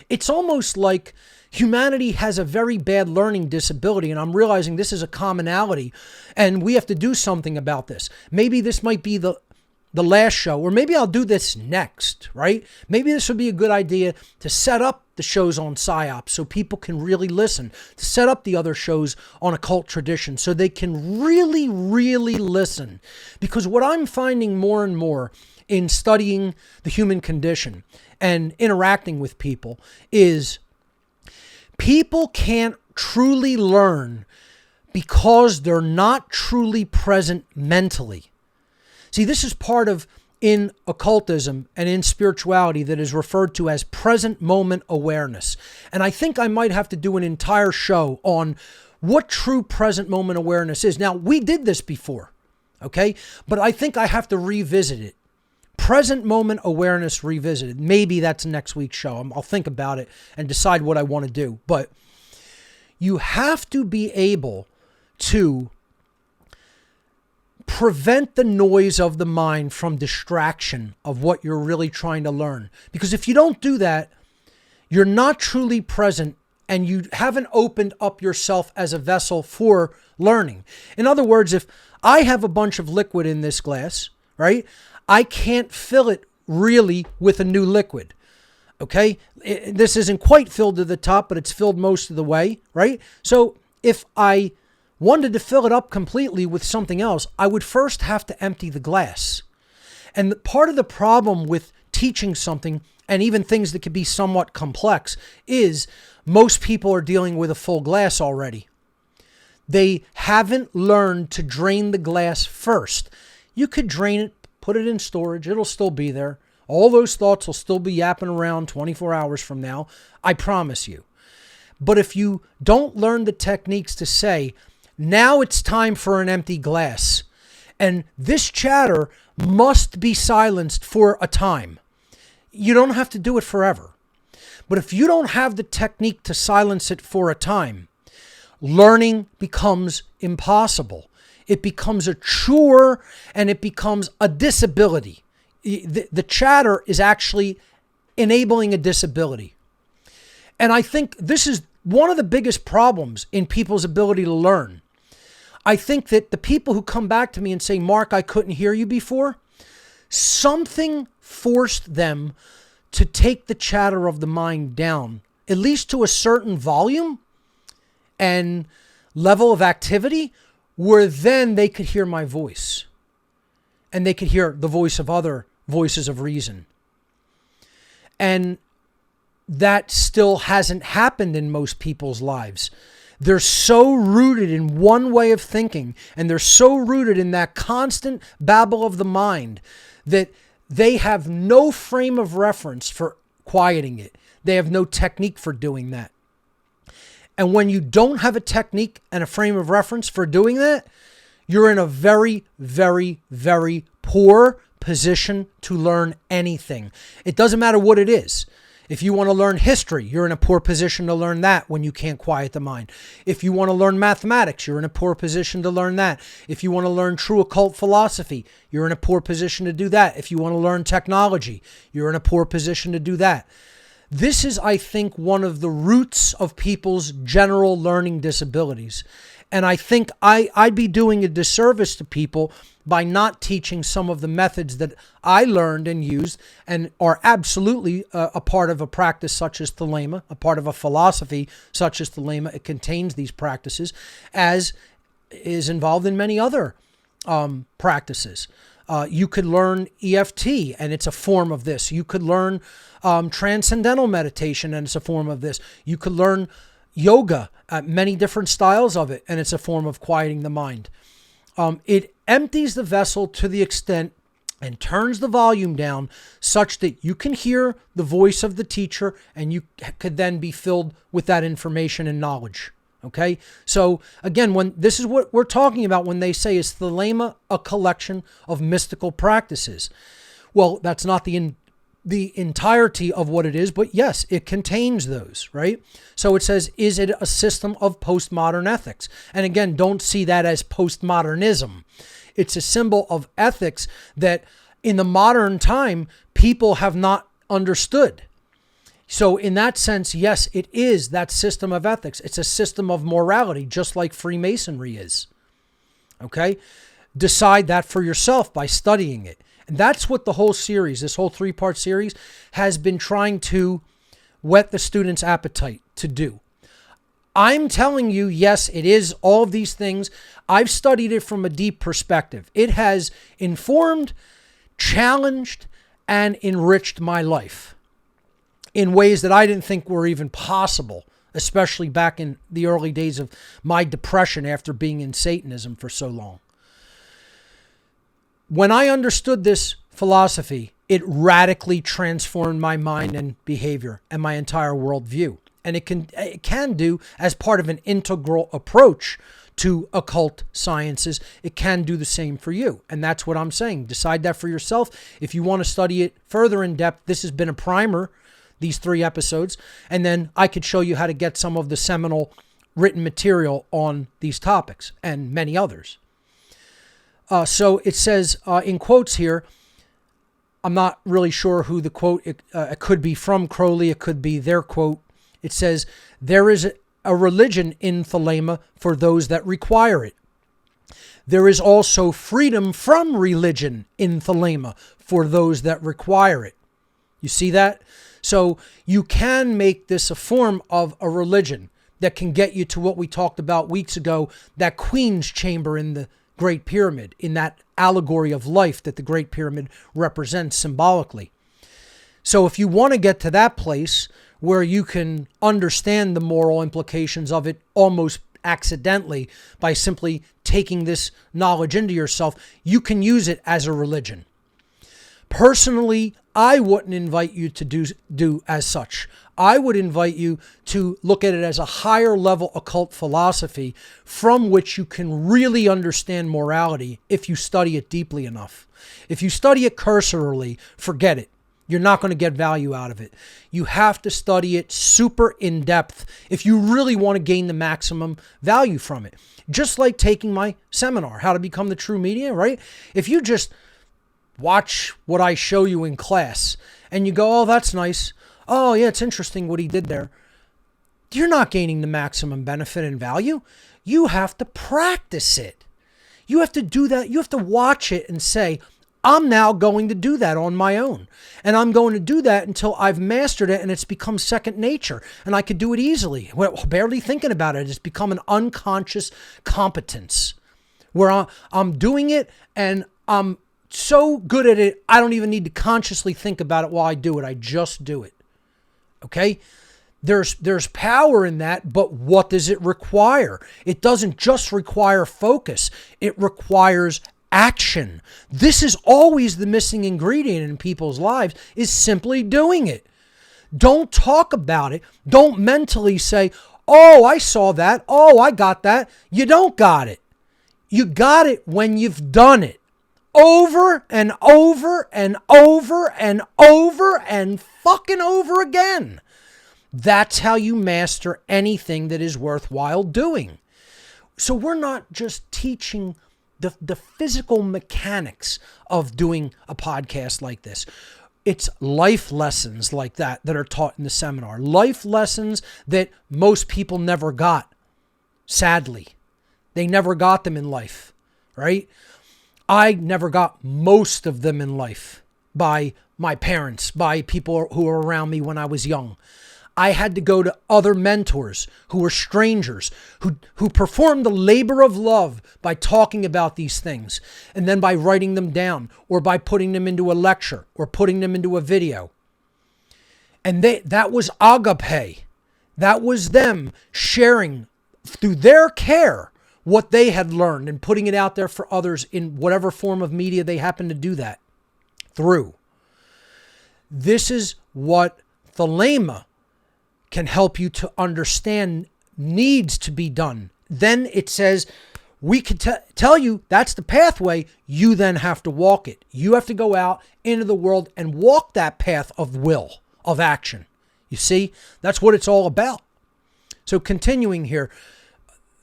it's almost like humanity has a very bad learning disability, and I'm realizing this is a commonality, and we have to do something about this. Maybe this might be the last show, or maybe I'll do this next, right? Maybe this would be a good idea to set up the shows on PSYOP so people can really listen, to set up the other shows on occult tradition so they can really, really listen. Because what I'm finding more and more in studying the human condition and interacting with people is people can't truly learn because they're not truly present mentally. See, this is part of, in occultism and in spirituality, that is referred to as present moment awareness. And I think I might have to do an entire show on what true present moment awareness is. Now, we did this before, okay? But I think I have to revisit it. Present moment awareness revisited. Maybe that's next week's show. I'll think about it and decide what I want to do. But you have to be able to prevent the noise of the mind from distraction of what you're really trying to learn. Because if you don't do that, you're not truly present and you haven't opened up yourself as a vessel for learning. In other words, if I have a bunch of liquid in this glass, right, I can't fill it really with a new liquid. Okay? This isn't quite filled to the top, but it's filled most of the way, right? So if I wanted to fill it up completely with something else, I would first have to empty the glass. And part of the problem with teaching something, and even things that can be somewhat complex, is most people are dealing with a full glass already. They haven't learned to drain the glass first. You could drain it, put it in storage. It'll still be there. All those thoughts will still be yapping around 24 hours from now. I promise you. But if you don't learn the techniques to say, now it's time for an empty glass, and this chatter must be silenced for a time. You don't have to do it forever. But if you don't have the technique to silence it for a time, learning becomes impossible. It becomes a chore and it becomes a disability. The chatter is actually enabling a disability. And I think this is one of the biggest problems in people's ability to learn. I think that the people who come back to me and say, Mark, I couldn't hear you before, something forced them to take the chatter of the mind down, at least to a certain volume and level of activity, where then they could hear my voice and they could hear the voice of other voices of reason. And that still hasn't happened in most people's lives. They're so rooted in one way of thinking, and they're so rooted in that constant babble of the mind that they have no frame of reference for quieting it. They have no technique for doing that. And when you don't have a technique and a frame of reference for doing that, you're in a very, very, very poor position to learn anything. It doesn't matter what it is. If you want to learn history, you're in a poor position to learn that when you can't quiet the mind. If you want to learn mathematics, you're in a poor position to learn that. If you want to learn true occult philosophy, you're in a poor position to do that. If you want to learn technology, you're in a poor position to do that. This is, I think, one of the roots of people's general learning disabilities. And I think I'd be doing a disservice to people by not teaching some of the methods that I learned and used and are absolutely a part of a practice such as Thelema, a part of a philosophy such as Thelema. It contains these practices, as is involved in many other practices. You could learn EFT, and it's a form of this. You could learn transcendental meditation, and it's a form of this. You could learn yoga, many different styles of it, and it's a form of quieting the mind. It empties the vessel to the extent and turns the volume down such that you can hear the voice of the teacher and you could then be filled with that information and knowledge. Okay? So again, when this is what we're talking about when they say, is Thelema a collection of mystical practices? Well, that's not the entirety of what it is, but yes, it contains those, right? So it says, is it a system of postmodern ethics? And again, don't see that as postmodernism. It's a symbol of ethics that in the modern time, people have not understood. So in that sense, yes, it is that system of ethics. It's a system of morality, just like Freemasonry is. Okay? Decide that for yourself by studying it. And that's what the whole series, this whole 3-part series, has been trying to whet the student's appetite to do. I'm telling you, yes, it is all of these things. I've studied it from a deep perspective. It has informed, challenged, and enriched my life in ways that I didn't think were even possible, especially back in the early days of my depression after being in Satanism for so long. When I understood this philosophy, it radically transformed my mind and behavior and my entire worldview. And it can do, as part of an integral approach to occult sciences, it can do the same for you. And that's what I'm saying. Decide that for yourself. If you want to study it further in depth, this has been a primer, these 3 episodes. And then I could show you how to get some of the seminal written material on these topics and many others. So it says in quotes here, I'm not really sure who the quote, it could be from Crowley, it could be their quote. It says, there is a religion in Thelema for those that require it. There is also freedom from religion in Thelema for those that require it. You see that? So you can make this a form of a religion that can get you to what we talked about weeks ago, that Queen's Chamber in the Great Pyramid, in that allegory of life that the Great Pyramid represents symbolically. So if you want to get to that place where you can understand the moral implications of it almost accidentally by simply taking taking this knowledge into yourself, you can use it as a religion. Personally, I wouldn't invite you to do as such. I would invite you to look at it as a higher level occult philosophy from which you can really understand morality if you study it deeply enough. If you study it cursorily, forget it. You're not going to get value out of it. You have to study it super in depth if you really want to gain the maximum value from it. Just like taking my seminar, How to Become the True Media, right? If you just watch what I show you in class and you go, oh, that's nice. Oh, yeah, it's interesting what he did there. You're not gaining the maximum benefit and value. You have to practice it. You have to do that. You have to watch it and say, I'm now going to do that on my own. And I'm going to do that until I've mastered it and it's become second nature. And I could do it easily. Barely thinking about it. It's become an unconscious competence where I'm doing it and I'm so good at it, I don't even need to consciously think about it while I do it. I just do it. Okay? There's power in that, but what does it require? It doesn't just require focus. It requires action. This is always the missing ingredient in people's lives, is simply doing it. Don't talk about it. Don't mentally say, oh, I saw that. Oh, I got that. You don't got it. You got it when you've done it. Over and over and over and over and fucking over again. That's how you master anything that is worthwhile doing. So we're not just teaching the physical mechanics of doing a podcast like this. It's life lessons like that are taught in the seminar. Life lessons that most people never got. Sadly, they never got them in life, right? I never got most of them in life by my parents, by people who were around me when I was young. I had to go to other mentors who were strangers, who performed the labor of love by talking about these things, and then by writing them down, or by putting them into a lecture, or putting them into a video. And that was agape. That was them sharing through their care what they had learned and putting it out there for others in whatever form of media they happen to do that through. This is what Thelema can help you to understand needs to be done. Then it says, we can tell you that's the pathway. You then have to walk it. You have to go out into the world and walk that path of will, of action. You see, that's what it's all about. So continuing here,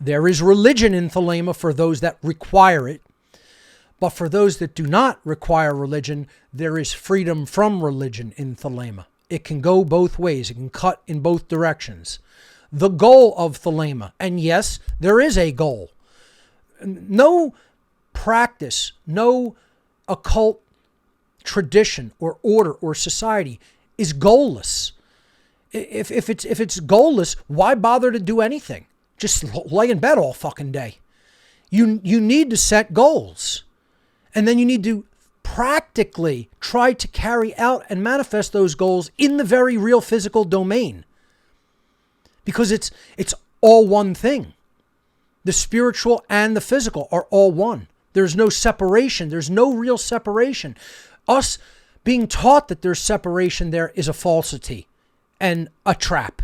there is religion in Thelema for those that require it. But for those that do not require religion, there is freedom from religion in Thelema. It can go both ways. It can cut in both directions. The goal of Thelema, and yes, there is a goal. No practice, no occult tradition or order or society is goalless. If it's goalless, why bother to do anything? Just lay in bed all fucking day. You need to set goals. And then you need to practically try to carry out and manifest those goals in the very real physical domain. Because it's all one thing. The spiritual and the physical are all one. There's no separation. There's no real separation. Us being taught that there's separation there is a falsity and a trap.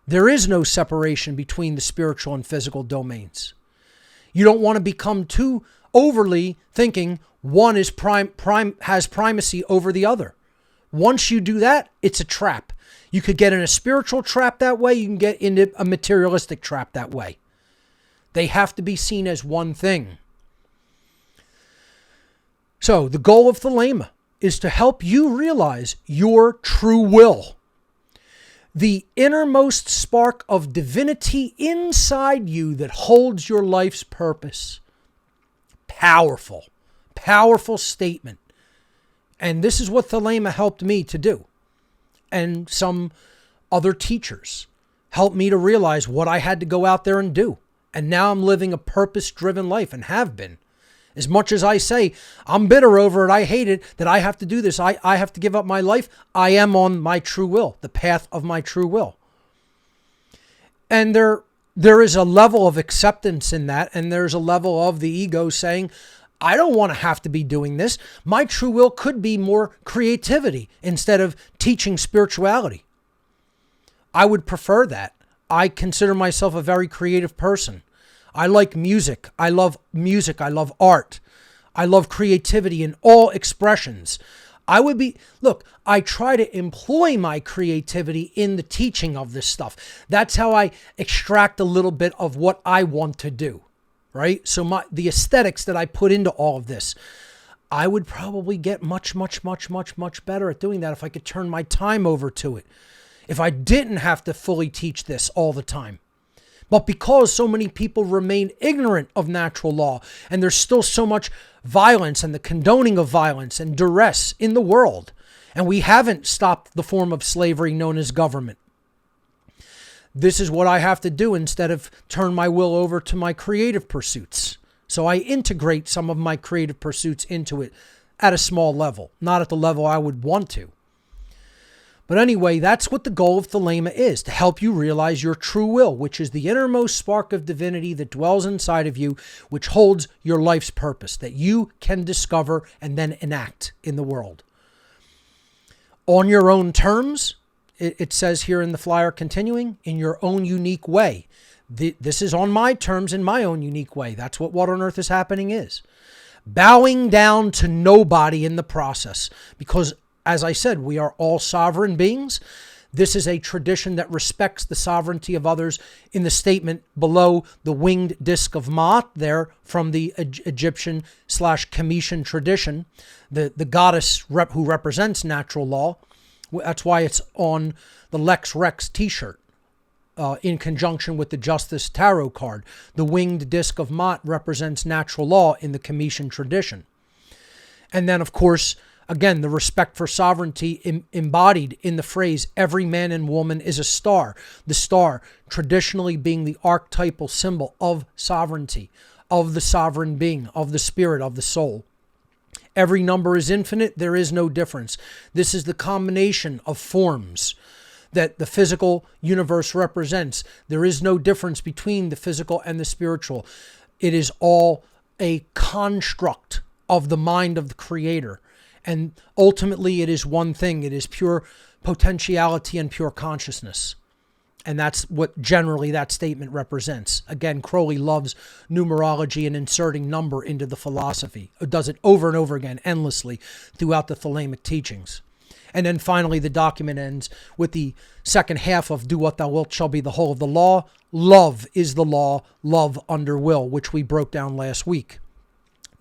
There is no separation between the spiritual and physical domains. You don't want to become too overly thinking one is has primacy over the other. Once you do that, it's a trap. You could get in a spiritual trap that way. You can get into a materialistic trap that way. They have to be seen as one thing. So the goal of Thelema is to help you realize your true will. The innermost spark of divinity inside you that holds your life's purpose. Powerful, powerful statement. And this is what Thelema helped me to do. And some other teachers helped me to realize what I had to go out there and do. And now I'm living a purpose-driven life and have been. As much as I say, I'm bitter over it, I hate it, that I have to do this, I have to give up my life, I am on my true will, the path of my true will. And there there is a level of acceptance in that, and there's a level of the ego saying, I don't want to have to be doing this. My true will could be more creativity instead of teaching spirituality. I would prefer that. I consider myself a very creative person. I like music. I love music. I love art. I love creativity in all expressions. I try to employ my creativity in the teaching of this stuff. That's how I extract a little bit of what I want to do, right? So the aesthetics that I put into all of this, I would probably get much, much, much, much, much better at doing that if I could turn my time over to it. If I didn't have to fully teach this all the time. But because so many people remain ignorant of natural law, and there's still so much violence and the condoning of violence and duress in the world, and we haven't stopped the form of slavery known as government. This is what I have to do instead of turn my will over to my creative pursuits. So I integrate some of my creative pursuits into it at a small level, not at the level I would want to. But anyway, that's what the goal of Thelema is, to help you realize your true will, which is the innermost spark of divinity that dwells inside of you, which holds your life's purpose, that you can discover and then enact in the world. On your own terms, it says here in the flyer continuing, in your own unique way. This is on my terms in my own unique way. That's what on earth is happening is. Bowing down to nobody in the process, because as I said, we are all sovereign beings. This is a tradition that respects the sovereignty of others in the statement below the winged disc of Ma'at there from the Egyptian/Cometian tradition, the goddess who represents natural law. That's why it's on the Lex Rex t-shirt in conjunction with the Justice Tarot card. The winged disc of Ma'at represents natural law in the Cometian tradition. And then, of course, again, the respect for sovereignty embodied in the phrase, every man and woman is a star. The star traditionally being the archetypal symbol of sovereignty, of the sovereign being, of the spirit, of the soul. Every number is infinite. There is no difference. This is the combination of forms that the physical universe represents. There is no difference between the physical and the spiritual. It is all a construct of the mind of the Creator. And ultimately, it is one thing. It is pure potentiality and pure consciousness. And that's what generally that statement represents. Again, Crowley loves numerology and inserting number into the philosophy. It does it over and over again, endlessly, throughout the Thelemic teachings. And then finally, the document ends with the second half of do what thou wilt shall be the whole of the law. Love is the law, love under will, which we broke down last week.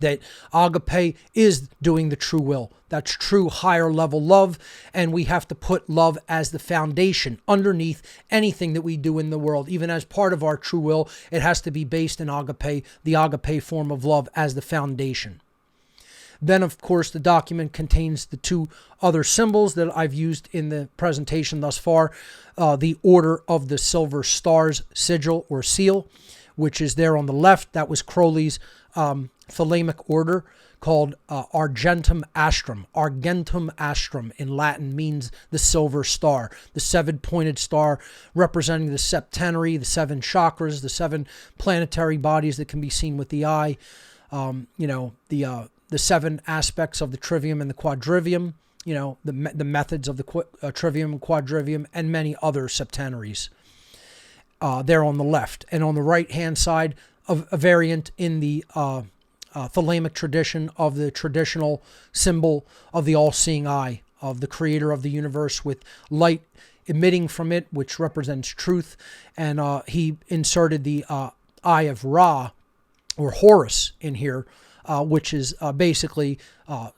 That agape is doing the true will. That's true higher level love, and we have to put love as the foundation underneath anything that we do in the world. Even as part of our true will, it has to be based in agape, the agape form of love as the foundation. Then, of course, the document contains the two other symbols that I've used in the presentation thus far. The Order of the Silver Stars sigil or seal, which is there on the left. That was Crowley's Thelemic order called Argentum Astrum. Argentum Astrum in Latin means the silver star, the seven-pointed star representing the septenary, the seven chakras, the seven planetary bodies that can be seen with the eye, the seven aspects of the trivium and the quadrivium, the methods of the trivium and quadrivium, and many other septenaries there on the left. And on the right-hand side, a variant in the Thelemic tradition of the traditional symbol of the all-seeing eye, of the creator of the universe with light emitting from it, which represents truth. And he inserted the eye of Ra, or Horus, in here, which is basically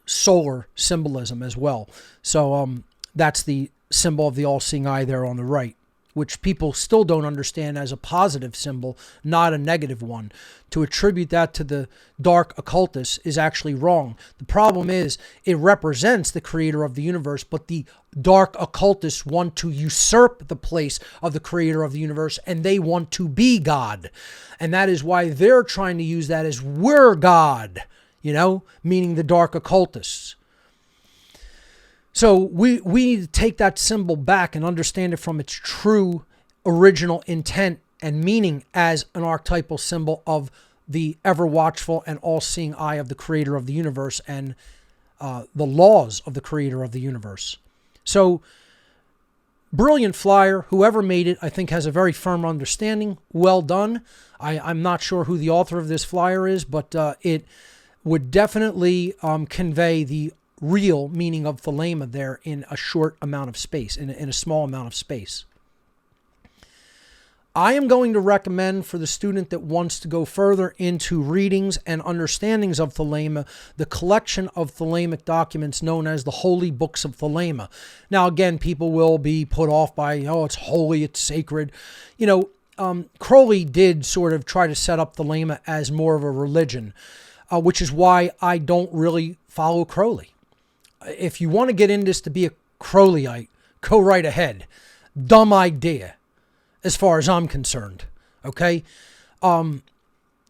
solar symbolism as well. So that's the symbol of the all-seeing eye there on the right, which people still don't understand as a positive symbol, not a negative one. To attribute that to the dark occultists is actually wrong. The problem is it represents the creator of the universe, but the dark occultists want to usurp the place of the creator of the universe, and they want to be God. And that is why they're trying to use that as we're God, meaning the dark occultists. So we need to take that symbol back and understand it from its true original intent and meaning as an archetypal symbol of the ever-watchful and all-seeing eye of the creator of the universe and the laws of the creator of the universe. So, brilliant flyer. Whoever made it, I think, has a very firm understanding. Well done. I'm not sure who the author of this flyer is, but it would definitely convey the real meaning of Thelema there in a short amount of space, in a small amount of space. I am going to recommend for the student that wants to go further into readings and understandings of Thelema, the collection of Thelemic documents known as the Holy Books of Thelema. Now, again, people will be put off by, oh, it's holy, it's sacred. You know, Crowley did sort of try to set up Thelema as more of a religion, which is why I don't really follow Crowley. If you want to get in this to be a Crowleyite, go right ahead. Dumb idea, as far as I'm concerned, okay?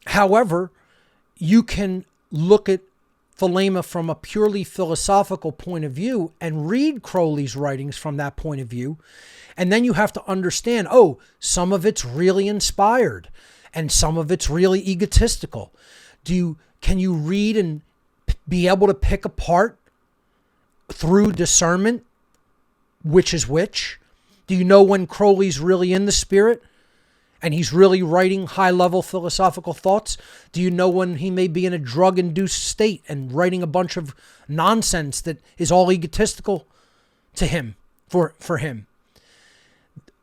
However, you can look at Thelema from a purely philosophical point of view and read Crowley's writings from that point of view, and then you have to understand, oh, some of it's really inspired, and some of it's really egotistical. Can you read and be able to pick apart through discernment which is which? Do you know when Crowley's really in the spirit and he's really writing high-level philosophical thoughts? Do you know when he may be in a drug-induced state and writing a bunch of nonsense that is all egotistical to him, for him?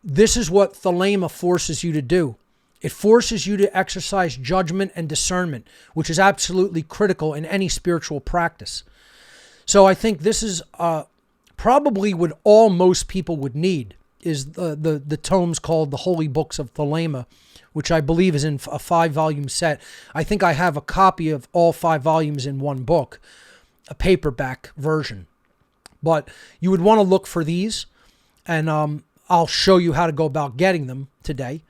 This is what Thelema forces you to do. It forces you to exercise judgment and discernment, which is absolutely critical in any spiritual practice. So I think this is probably what most people would need, is the tomes called the Holy Books of Thelema, which I believe is in a 5-volume set. I think I have a copy of all 5 volumes in one book, a paperback version. But you would want to look for these, and I'll show you how to go about getting them today,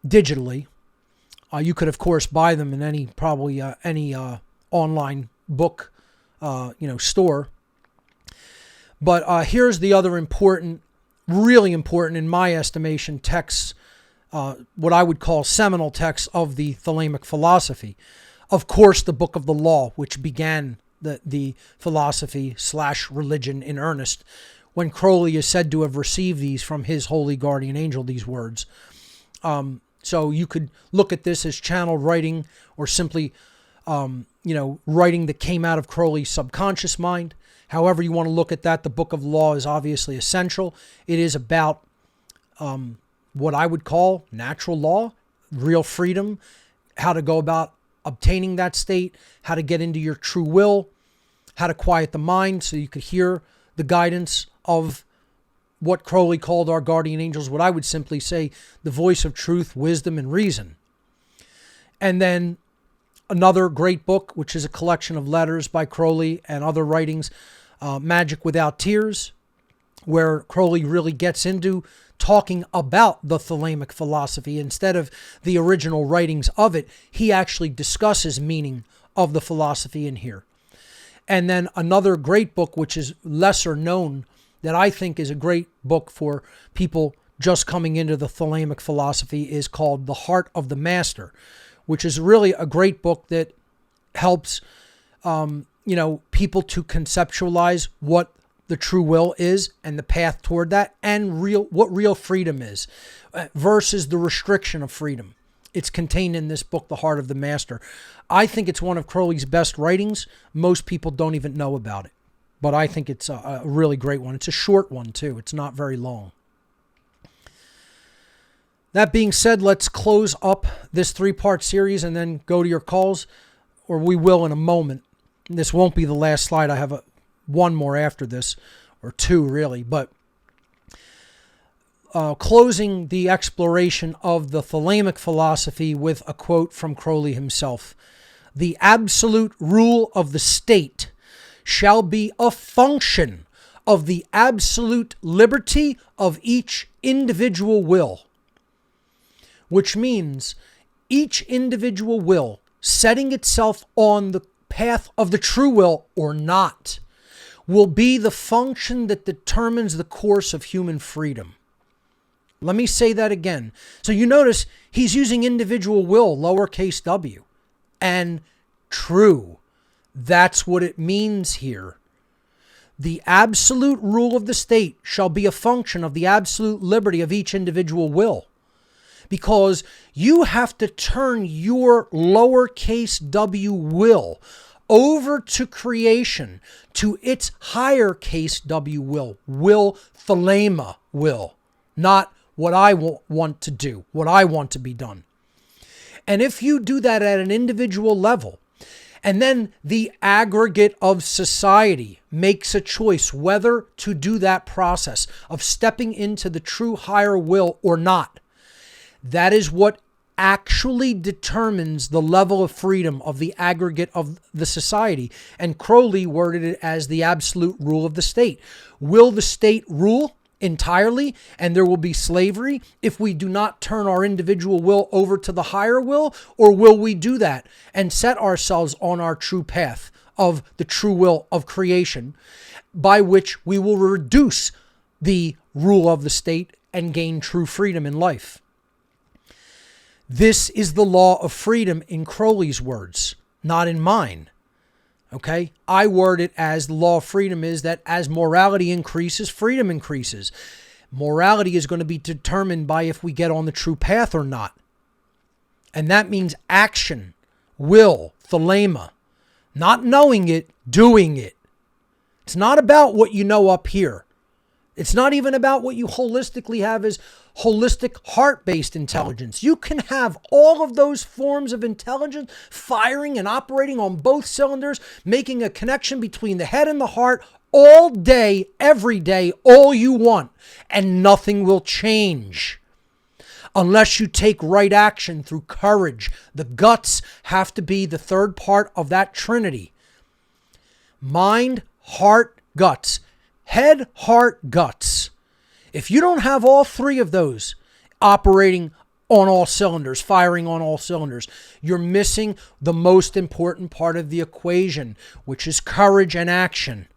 digitally. You could, of course, buy them in any online book store. But here's the other important, really important in my estimation, texts, what I would call seminal texts of the Thelemic philosophy. Of course, the Book of the Law, which began the philosophy/religion in earnest, when Crowley is said to have received these from his holy guardian angel, these words. So you could look at this as channeled writing, or simply writing that came out of Crowley's subconscious mind. However you want to look at that, the Book of Law is obviously essential. It is about what I would call natural law, real freedom, how to go about obtaining that state, how to get into your true will, how to quiet the mind so you could hear the guidance of what Crowley called our guardian angels, what I would simply say, the voice of truth, wisdom, and reason. And then another great book, which is a collection of letters by Crowley and other writings, Magic Without Tears, where Crowley really gets into talking about the Thelemic philosophy. Instead of the original writings of it, he actually discusses meaning of the philosophy in here. And then another great book, which is lesser known, that I think is a great book for people just coming into the Thelemic philosophy, is called The Heart of the Master, which is really a great book that helps, people to conceptualize what the true will is and the path toward that, and what real freedom is versus the restriction of freedom. It's contained in this book, The Heart of the Master. I think it's one of Crowley's best writings. Most people don't even know about it, but I think it's a really great one. It's a short one, too. It's not very long. That being said, let's close up this 3-part series and then go to your calls, or we will in a moment. This won't be the last slide. I have one more after this, or 2 really, but closing the exploration of the Thelemic philosophy with a quote from Crowley himself. "The absolute rule of the state shall be a function of the absolute liberty of each individual will," which means each individual will setting itself on the path of the true will or not will be the function that determines the course of human freedom. Let me say that again. So you notice he's using individual will, lowercase w, and true. That's what it means here. The absolute rule of the state shall be a function of the absolute liberty of each individual will. Because you have to turn your lowercase w will over to creation, to its higher case w will Thelema will, not what I want to do, what I want to be done. And if you do that at an individual level, and then the aggregate of society makes a choice whether to do that process of stepping into the true higher will or not, that is what actually determines the level of freedom of the aggregate of the society. And Crowley worded it as the absolute rule of the state. Will the state rule entirely and there will be slavery if we do not turn our individual will over to the higher will? Or will we do that and set ourselves on our true path of the true will of creation, by which we will reduce the rule of the state and gain true freedom in life? This is the law of freedom in Crowley's words, not in mine. Okay? I word it as the law of freedom is that as morality increases, freedom increases. Morality is going to be determined by if we get on the true path or not. And that means action, will, Thelema. Not knowing it, doing it. It's not about what you know up here. It's not even about what you holistically have as holistic heart-based intelligence. You can have all of those forms of intelligence firing and operating on both cylinders, making a connection between the head and the heart all day, every day, all you want, and nothing will change unless you take right action through courage. The guts have to be the third part of that trinity. Mind, heart, guts. Head, heart, guts. If you don't have all three of those operating on all cylinders, firing on all cylinders, you're missing the most important part of the equation, which is courage and action.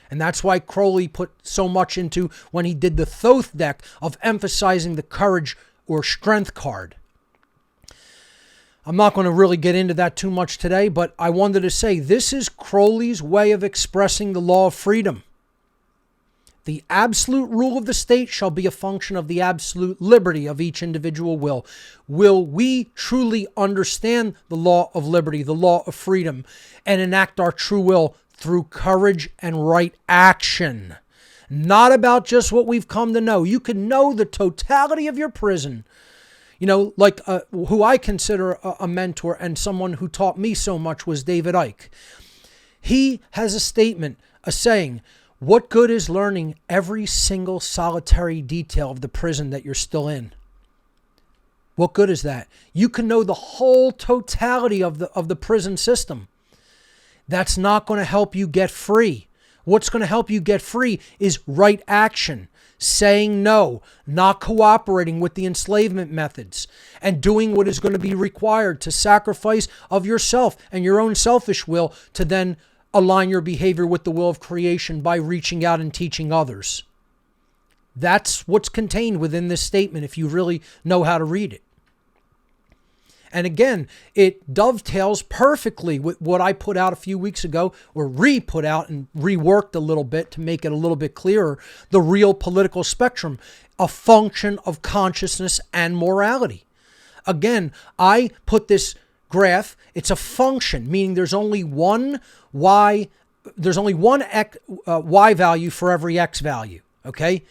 And that's why Crowley put so much into, when he did the Thoth deck, of emphasizing the courage or strength card. I'm not going to really get into that too much today, but I wanted to say this is Crowley's way of expressing the law of freedom. The absolute rule of the state shall be a function of the absolute liberty of each individual will. Will we truly understand the law of liberty, the law of freedom, and enact our true will through courage and right action? Not about just what we've come to know. You can know the totality of your prison. You know, like who I consider a mentor and someone who taught me so much was David Icke. He has a statement, a saying, what good is learning every single solitary detail of the prison that you're still in? What good is that? You can know the whole totality of the prison system. That's not going to help you get free. What's going to help you get free is right action, saying no, not cooperating with the enslavement methods, and doing what is going to be required to sacrifice of yourself and your own selfish will to then align your behavior with the will of creation by reaching out and teaching others. That's what's contained within this statement if you really know how to read it. And again, it dovetails perfectly with what I put out a few weeks ago, or re-put out and reworked a little bit to make it a little bit clearer. The real political spectrum, a function of consciousness and morality. Again, I put this graph, it's a function, meaning there's only one y value for every x value, okay?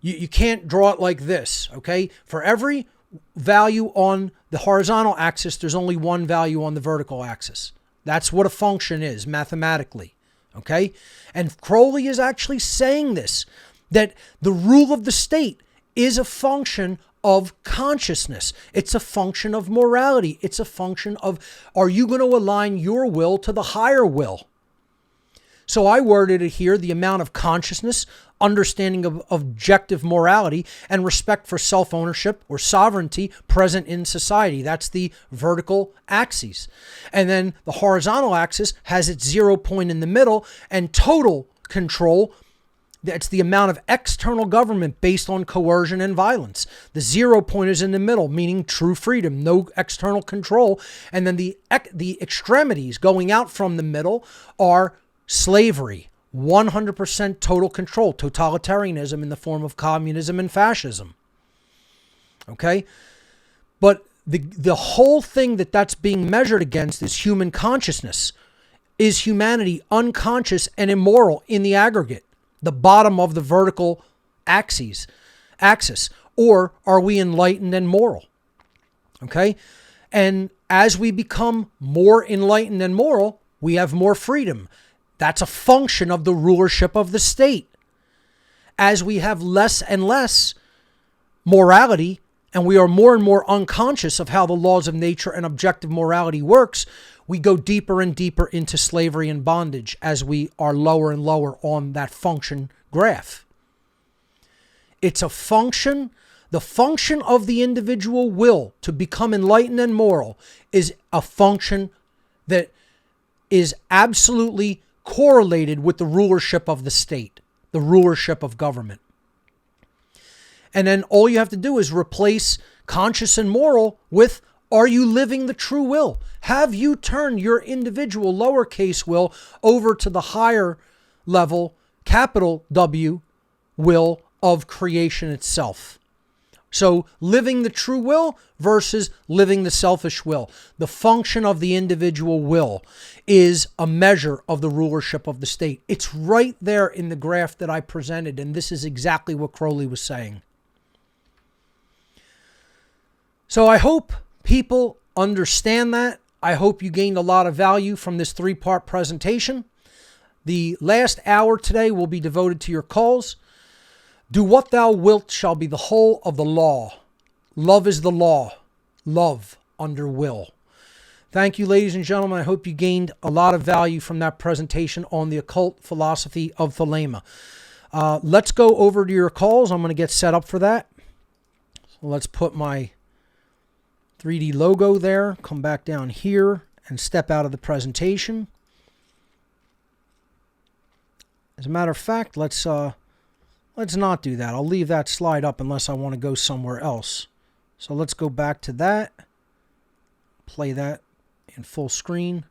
You can't draw it like this, okay? For every value on the horizontal axis, there's only one value on the vertical axis. That's what a function is mathematically, okay? And Crowley is actually saying this, that the rule of the state is a function of consciousness. It's a function of morality. It's a function of, are you going to align your will to the higher will? So I worded it here, the amount of consciousness, understanding of objective morality, and respect for self-ownership or sovereignty present in society. That's the vertical axis. And then the horizontal axis has its 0 point in the middle, and total control It's the amount of external government based on coercion and violence. The 0 point is in the middle, meaning true freedom, no external control. And then the extremities going out from the middle are slavery, 100% total control, totalitarianism in the form of communism and fascism. Okay? But the whole thing that's being measured against is human consciousness. Is humanity unconscious and immoral in the aggregate? The bottom of the vertical axis, or are we enlightened and moral? Okay? And as we become more enlightened and moral, we have more freedom. That's a function of the rulership of the state. As we have less and less morality, and we are more and more unconscious of how the laws of nature and objective morality works, we go deeper and deeper into slavery and bondage as we are lower and lower on that function graph. It's a function. The function of the individual will to become enlightened and moral is a function that is absolutely correlated with the rulership of the state, the rulership of government. And then all you have to do is replace conscious and moral with, are you living the true will? Have you turned your individual lowercase will over to the higher level, capital W, will of creation itself? So living the true will versus living the selfish will. The function of the individual will is a measure of the rulership of the state. It's right there in the graph that I presented, and this is exactly what Crowley was saying. So I hope people understand that. I hope you gained a lot of value from this 3-part presentation. The last hour today will be devoted to your calls. Do what thou wilt shall be the whole of the law. Love is the law. Love under will. Thank you, ladies and gentlemen. I hope you gained a lot of value from that presentation on the occult philosophy of Thelema. Let's go over to your calls. I'm going to get set up for that. So let's put my 3D logo there, come back down here and step out of the presentation. As a matter of fact, let's not do that. I'll leave that slide up unless I want to go somewhere else. So let's go back to that. Play that in full screen.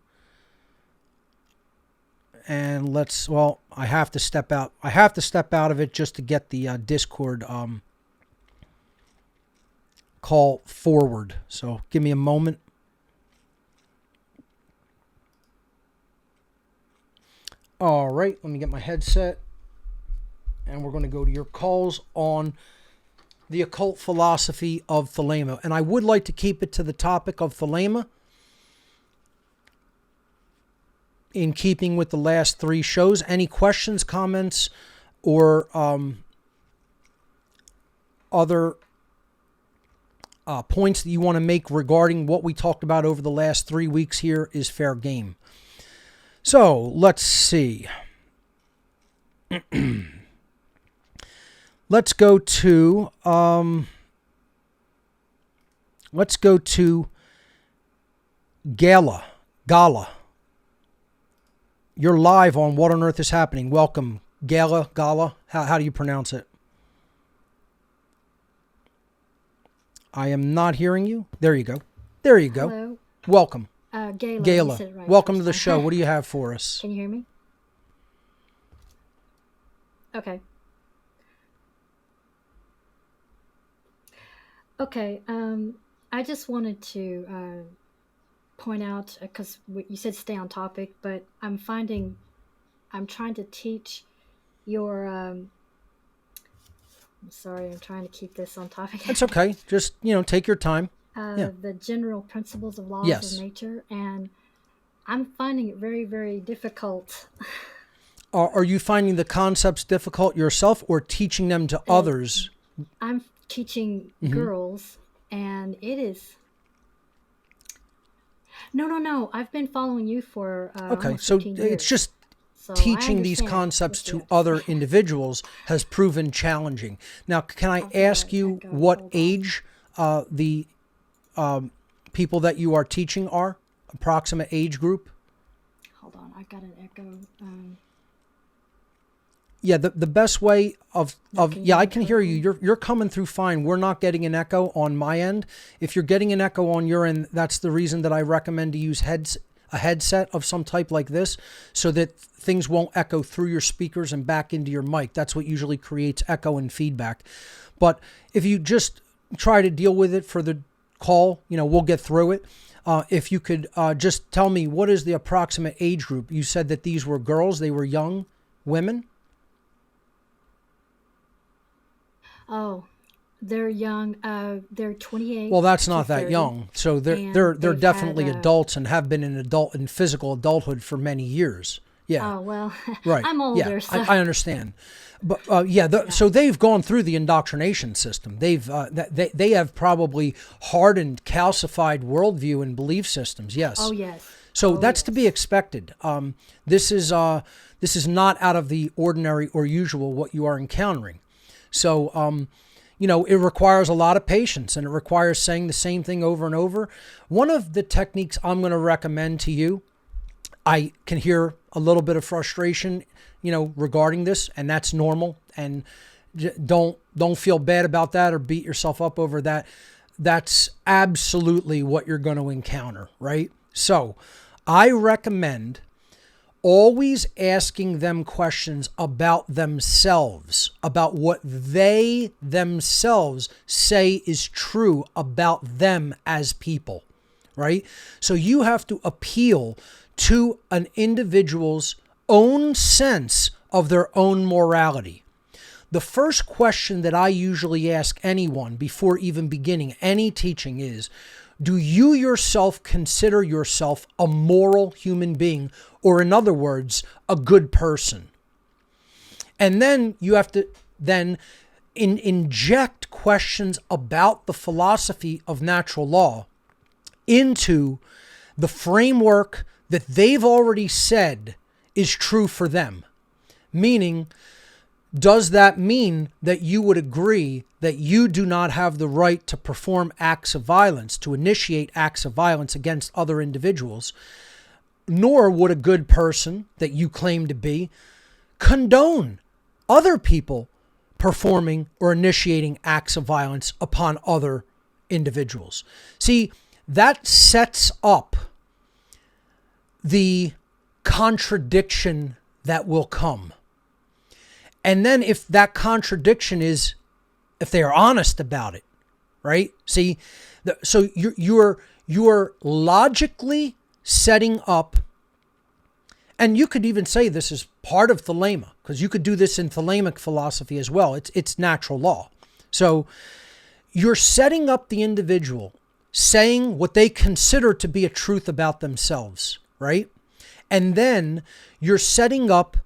And I have to step out. I have to step out of it just to get the Discord call forward. So give me a moment. All right, let me get my headset. And we're going to go to your calls on the occult philosophy of Thelema. And I would like to keep it to the topic of Thelema, in keeping with the last 3 shows. Any questions, comments, or other points that you want to make regarding what we talked about over the last 3 weeks here is fair game. So let's see. Let's go to Gala. You're live on What on Earth is Happening. Welcome, Gala. How do you pronounce it? I am not hearing you. There you go. Hello. Welcome. Gala. Right, welcome to the show. What do you have for us? Can you hear me? Okay. Okay. I just wanted to point out, because you said stay on topic, but I'm trying to teach your I'm sorry, I'm trying to keep this on topic. That's okay. Just, take your time. The general principles of laws of nature, and I'm finding it very, very difficult. Are you finding the concepts difficult yourself, or teaching them to others? I'm teaching girls, and it is... No. I've been following you for almost 15 years. It's just teaching these concepts to other individuals has proven challenging. Now, can I ask you what age the people that you are teaching are? Approximate age group? Hold on, I've got an echo. The best way I can hear you. correctly? You're coming through fine. We're not getting an echo on my end. If you're getting an echo on your end, that's the reason that I recommend to use a headset of some type like this, so that things won't echo through your speakers and back into your mic. That's what usually creates echo and feedback. But if you just try to deal with it for the call, we'll get through it. If you could just tell me, what is the approximate age group? You said that these were girls. They were young women. Oh, they're young. They're 28. Well, that's to not that 30, young. So they're and they're they've definitely had. adults and have been in physical adulthood for many years. Yeah. Oh well, Right. I'm Yeah, older, so I understand. But so they've gone through the indoctrination system. They have probably hardened, calcified worldview and belief systems. Yes. oh yes, So oh that's to be yes. expected. This is not out of the ordinary or usual what you are encountering. So it requires a lot of patience, and it requires saying the same thing over and over. One of the techniques I'm going to recommend to you, I can hear a little bit of frustration, regarding this, and that's normal. And don't feel bad about that or beat yourself up over that. That's absolutely what you're going to encounter, right? So I recommend always asking them questions about themselves, about what they themselves say is true about them as people, right? So you have to appeal to an individual's own sense of their own morality. The first question that I usually ask anyone before even beginning any teaching is, do you yourself consider yourself a moral human being, or in other words, a good person? And then you have to inject questions about the philosophy of natural law into the framework that they've already said is true for them. Meaning, does that mean that you would agree that you do not have the right to perform acts of violence, to initiate acts of violence against other individuals, nor would a good person that you claim to be condone other people performing or initiating acts of violence upon other individuals? See, that sets up the contradiction that will come. And then if that contradiction is, if they are honest about it, right? See, so you're logically setting up, and you could even say this is part of Thelema, because you could do this in Thelemic philosophy as well. It's natural law. So you're setting up the individual saying what they consider to be a truth about themselves, right? And then you're setting up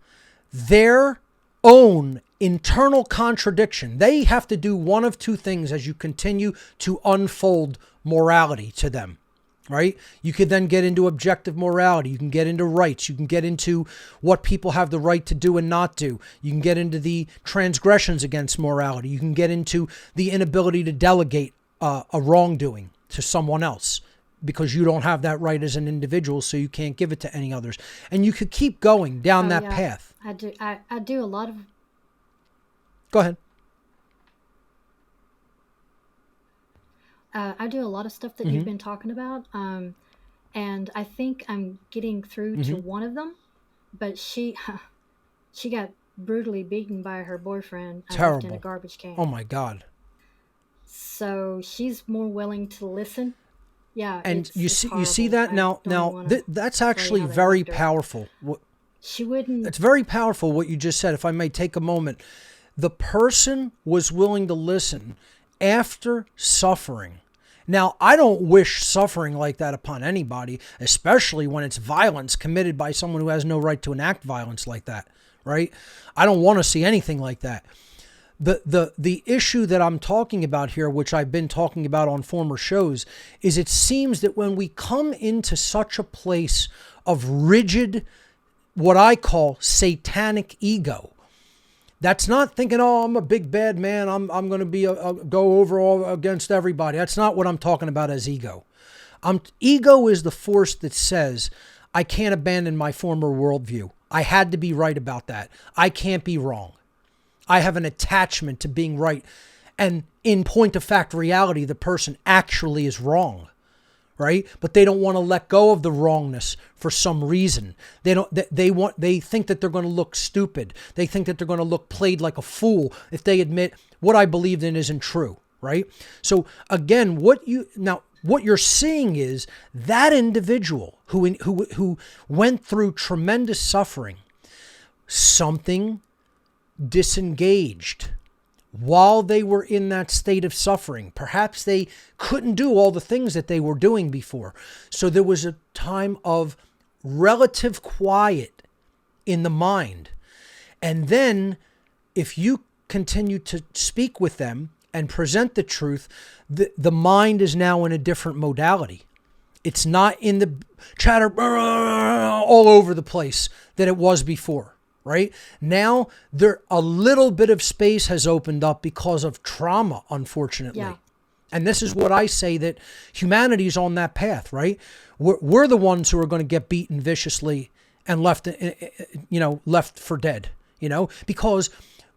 their own internal contradiction. They have to do one of two things as you continue to unfold morality to them, right? You could then get into objective morality. You can get into rights. You can get into what people have the right to do and not do. You can get into the transgressions against morality. You can get into the inability to delegate a wrongdoing to someone else, because you don't have that right as an individual, so you can't give it to any others. And you could keep going down that yeah, path. I do. I do a lot of. Go ahead. I do a lot of stuff that you've been talking about. And I think I'm getting through to one of them, but she got brutally beaten by her boyfriend. Left in a Terrible. garbage can. Oh my God. So she's more willing to listen. Yeah, And it's you see horrible. that I now. don't even wanna That's tell you actually how that very left her. powerful. She wouldn't. It's very powerful what you just said. If I may take a moment, the person was willing to listen after suffering. Now, I don't wish suffering like that upon anybody, especially when it's violence committed by someone who has no right to enact violence like that, right? I don't want to see anything like that. The issue that I'm talking about here, which I've been talking about on former shows, is it seems that when we come into such a place of rigid, what I call satanic ego, that's not thinking, oh, I'm a big bad man, I'm going to be go over all against everybody. That's not what I'm talking about as ego. Ego is the force that says, I can't abandon my former worldview. I had to be right about that. I can't be wrong. I have an attachment to being right. And in point of fact, reality, the person actually is wrong, right? But they don't want to let go of the wrongness for some reason. They think that they're going to look stupid. They think that they're going to look played like a fool if they admit what I believed in isn't true, right? So again, what you're seeing is that individual who went through tremendous suffering, something disengaged while they were in that state of suffering. Perhaps they couldn't do all the things that they were doing before. So there was a time of relative quiet in the mind. And then if you continue to speak with them and present the truth, the mind is now in a different modality. It's not in the chatter all over the place that it was before. Right? Now, a little bit of space has opened up because of trauma, unfortunately. Yeah. And this is what I say, that humanity's on that path, right? We're the ones who are going to get beaten viciously and left for dead, because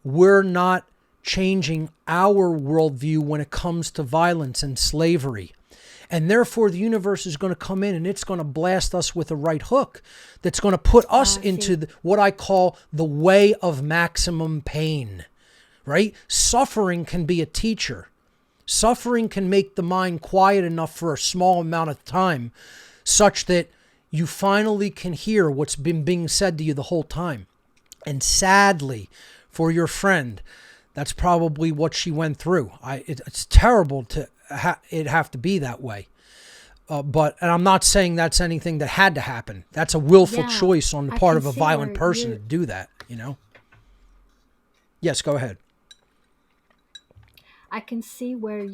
we're not changing our worldview when it comes to violence and slavery. And therefore, the universe is going to come in and it's going to blast us with a right hook that's going to put us into what I call the way of maximum pain, right? Suffering can be a teacher. Suffering can make the mind quiet enough for a small amount of time such that you finally can hear what's been being said to you the whole time. And sadly, for your friend, that's probably what she went through. It's terrible to it have to be that way. And I'm not saying that's anything that had to happen. That's a willful choice on the part of a violent person to do that, Yes, go ahead. I can see where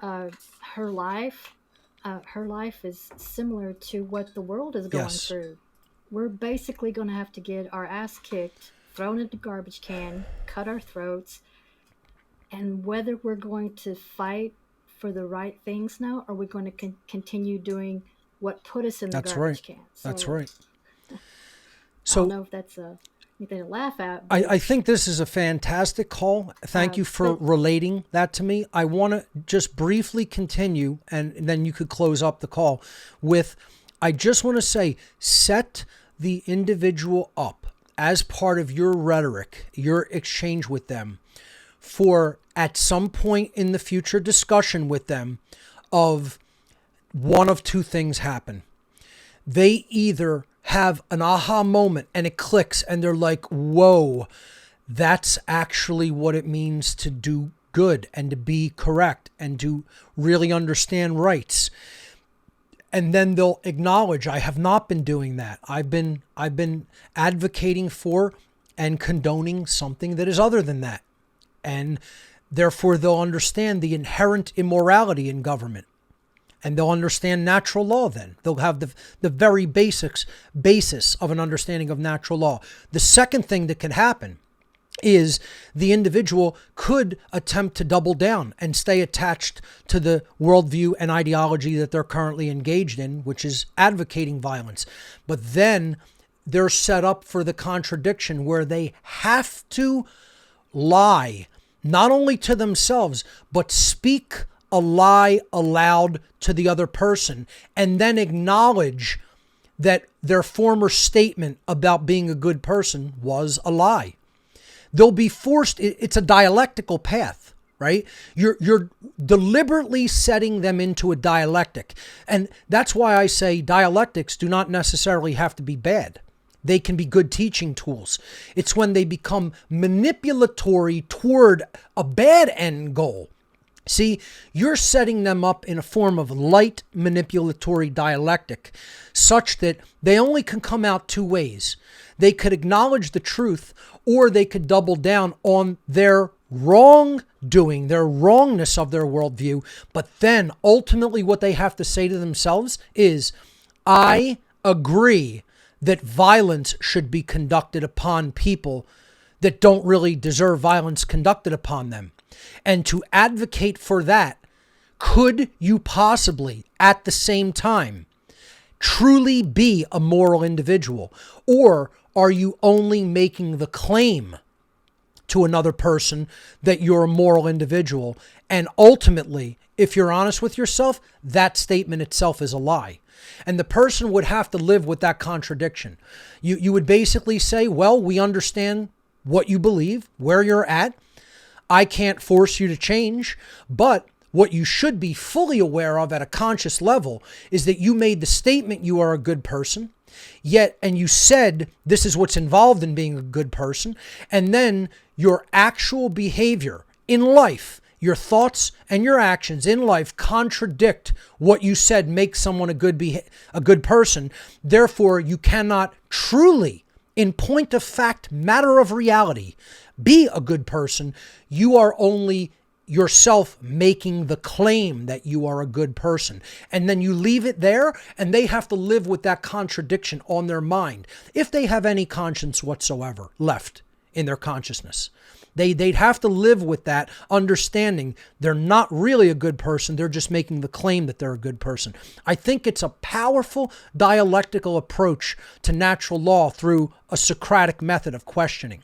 her life is similar to what the world is going through. We're basically going to have to get our ass kicked, thrown in the garbage can, cut our throats, and whether we're going to fight for the right things now, or we're going to continue doing what put us in the garbage can. So, that's right. So I don't know if that's anything to laugh at. I think this is a fantastic call. Thank you for relating that to me. I want to just briefly continue, and then you could close up the call with, I just want to say, set the individual up as part of your rhetoric, your exchange with them, for at some point in the future discussion with them of one of two things happen. They either have an aha moment and it clicks and they're like, whoa, that's actually what it means to do good and to be correct and to really understand rights. And then they'll acknowledge, I have not been doing that. I've been advocating for and condoning something that is other than that. And therefore, they'll understand the inherent immorality in government. And they'll understand natural law then. They'll have the very basis of an understanding of natural law. The second thing that can happen is the individual could attempt to double down and stay attached to the worldview and ideology that they're currently engaged in, which is advocating violence. But then they're set up for the contradiction where they have to lie, not only to themselves, but speak a lie aloud to the other person and then acknowledge that their former statement about being a good person was a lie. They'll be forced, it's a dialectical path, right? You're deliberately setting them into a dialectic. And that's why I say dialectics do not necessarily have to be bad. They can be good teaching tools. It's when they become manipulatory toward a bad end goal. See, you're setting them up in a form of light manipulatory dialectic such that they only can come out two ways. They could acknowledge the truth, or they could double down on their wrongdoing, their wrongness of their worldview. But then ultimately what they have to say to themselves is, I agree that violence should be conducted upon people that don't really deserve violence conducted upon them. And to advocate for that, could you possibly, at the same time, truly be a moral individual? Or are you only making the claim to another person that you're a moral individual? And ultimately, if you're honest with yourself, that statement itself is a lie. And the person would have to live with that contradiction. You would basically say, well, we understand what you believe, where you're at. I can't force you to change, but what you should be fully aware of at a conscious level is that you made the statement you are a good person, and you said this is what's involved in being a good person, and then your actual behavior in life, your thoughts and your actions in life contradict what you said makes someone a good person. Therefore, you cannot truly, in point of fact, matter of reality, be a good person. You are only yourself making the claim that you are a good person. And then you leave it there, and they have to live with that contradiction on their mind, if they have any conscience whatsoever left in their consciousness. They'd have to live with that understanding they're not really a good person. They're just making the claim that they're a good person. I think it's a powerful dialectical approach to natural law through a Socratic method of questioning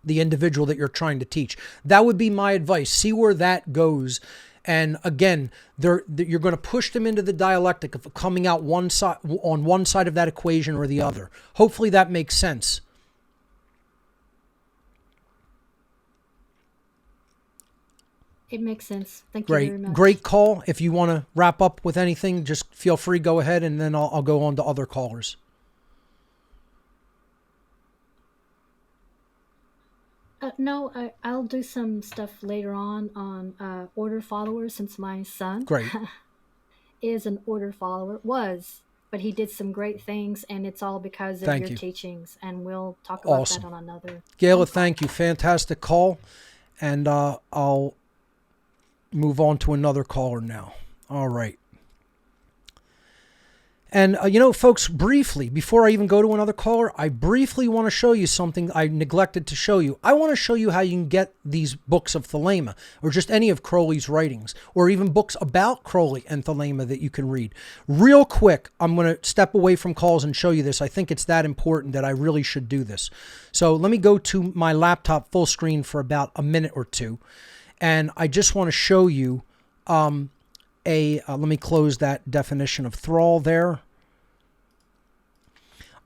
the individual that you're trying to teach. That would be my advice. See where that goes. And again, you're going to push them into the dialectic of coming out on one side of that equation or the other. Hopefully that makes sense. It makes sense. Thank you very much. Great call. If you want to wrap up with anything, just feel free, go ahead, and then I'll go on to other callers. No, I'll do some stuff later on order followers, since my son is an order follower, but he did some great things, and it's all because of your teachings, and we'll talk about that on another. Gayla, thank you. Fantastic call, and I'll move on to another caller now. All right. And, folks, briefly, before I even go to another caller, I briefly want to show you something I neglected to show you. I want to show you how you can get these books of Thelema, or just any of Crowley's writings, or even books about Crowley and Thelema that you can read. Real quick, I'm going to step away from calls and show you this. I think it's that important that I really should do this. So let me go to my laptop full screen for about a minute or two. And I just want to show you let me close that definition of thrall there.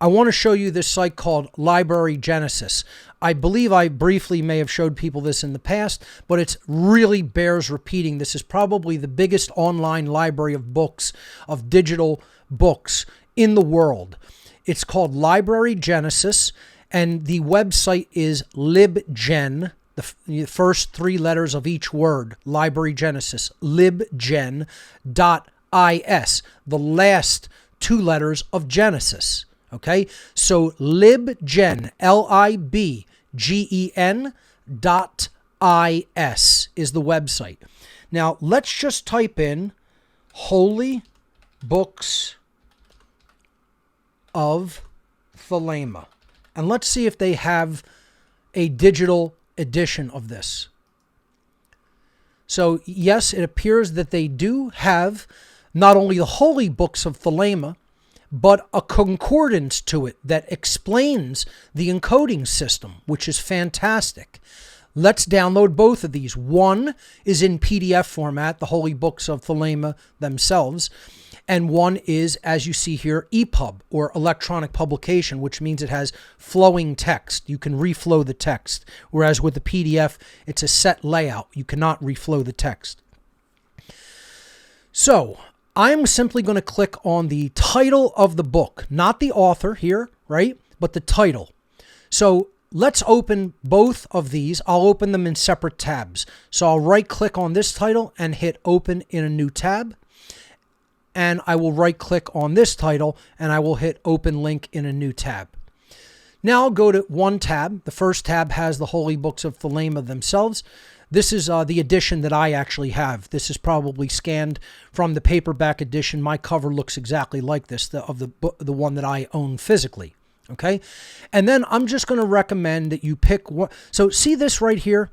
I want to show you this site called Library Genesis. I believe I briefly may have showed people this in the past, but it really bears repeating. This is probably the biggest online library of books, of digital books in the world. It's called Library Genesis, and the website is libgen, the first three letters of each word, Library Genesis, libgen.is, the last two letters of Genesis. Okay, so libgen, libgen.is is the website. Now, let's just type in Holy Books of Thelema, and let's see if they have a digital edition of this. So, yes, it appears that they do have not only the Holy Books of Thelema, but a concordance to it that explains the encoding system, which is fantastic. Let's download both of these. One is in PDF format, the Holy Books of Thelema themselves, and one is, as you see here, EPUB, or electronic publication, which means it has flowing text. You can reflow the text, whereas with the PDF, it's a set layout. You cannot reflow the text. So, I'm simply going to click on the title of the book, not the author here, right? But the title. So let's open both of these. I'll open them in separate tabs. So I'll right click on this title and hit open in a new tab. And I will right click on this title and I will hit open link in a new tab. Now I'll go to one tab. The first tab has the Holy Books of Thelema themselves. This is the edition that I actually have. This is probably scanned from the paperback edition. My cover looks exactly like this, the one that I own physically. Okay, and then I'm just going to recommend that you pick one. So see this right here,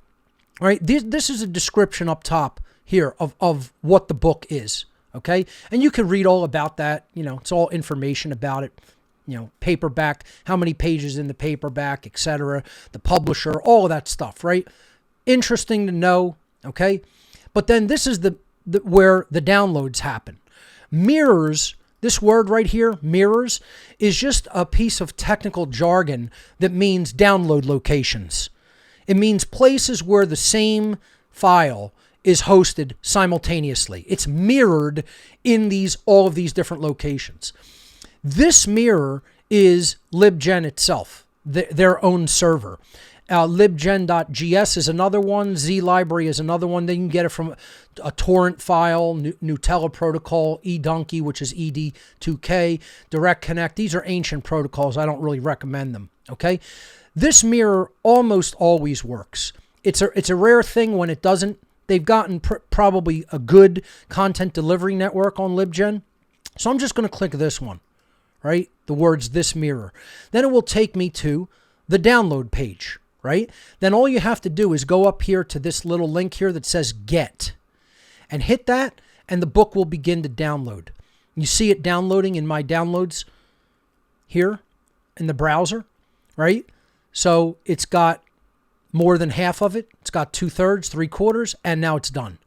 right? This is a description up top here of what the book is. Okay, and you can read all about that. It's all information about it. paperback, how many pages in the paperback, etc., the publisher, all of that stuff, right? Interesting to know, okay? But then this is the where the downloads happen. Mirrors, this word right here, mirrors, is just a piece of technical jargon that means download locations. It means places where the same file is hosted simultaneously. It's mirrored in all of these different locations. This mirror is LibGen itself, their own server. Libgen.gs is another one. ZLibrary is another one. Then you can get it from a torrent file, Gnutella protocol, eDonkey, which is ED2K, Direct Connect. These are ancient protocols. I don't really recommend them. Okay, this mirror almost always works. It's a rare thing when it doesn't. They've gotten probably a good content delivery network on LibGen. So I'm just going to click this one, right? The words this mirror. Then it will take me to the download page, right? Then all you have to do is go up here to this little link here that says get and hit that, and the book will begin to download. You see it downloading in my downloads here in the browser, right? So it's got more than half of it. It's got 2/3, 3/4, and now it's done.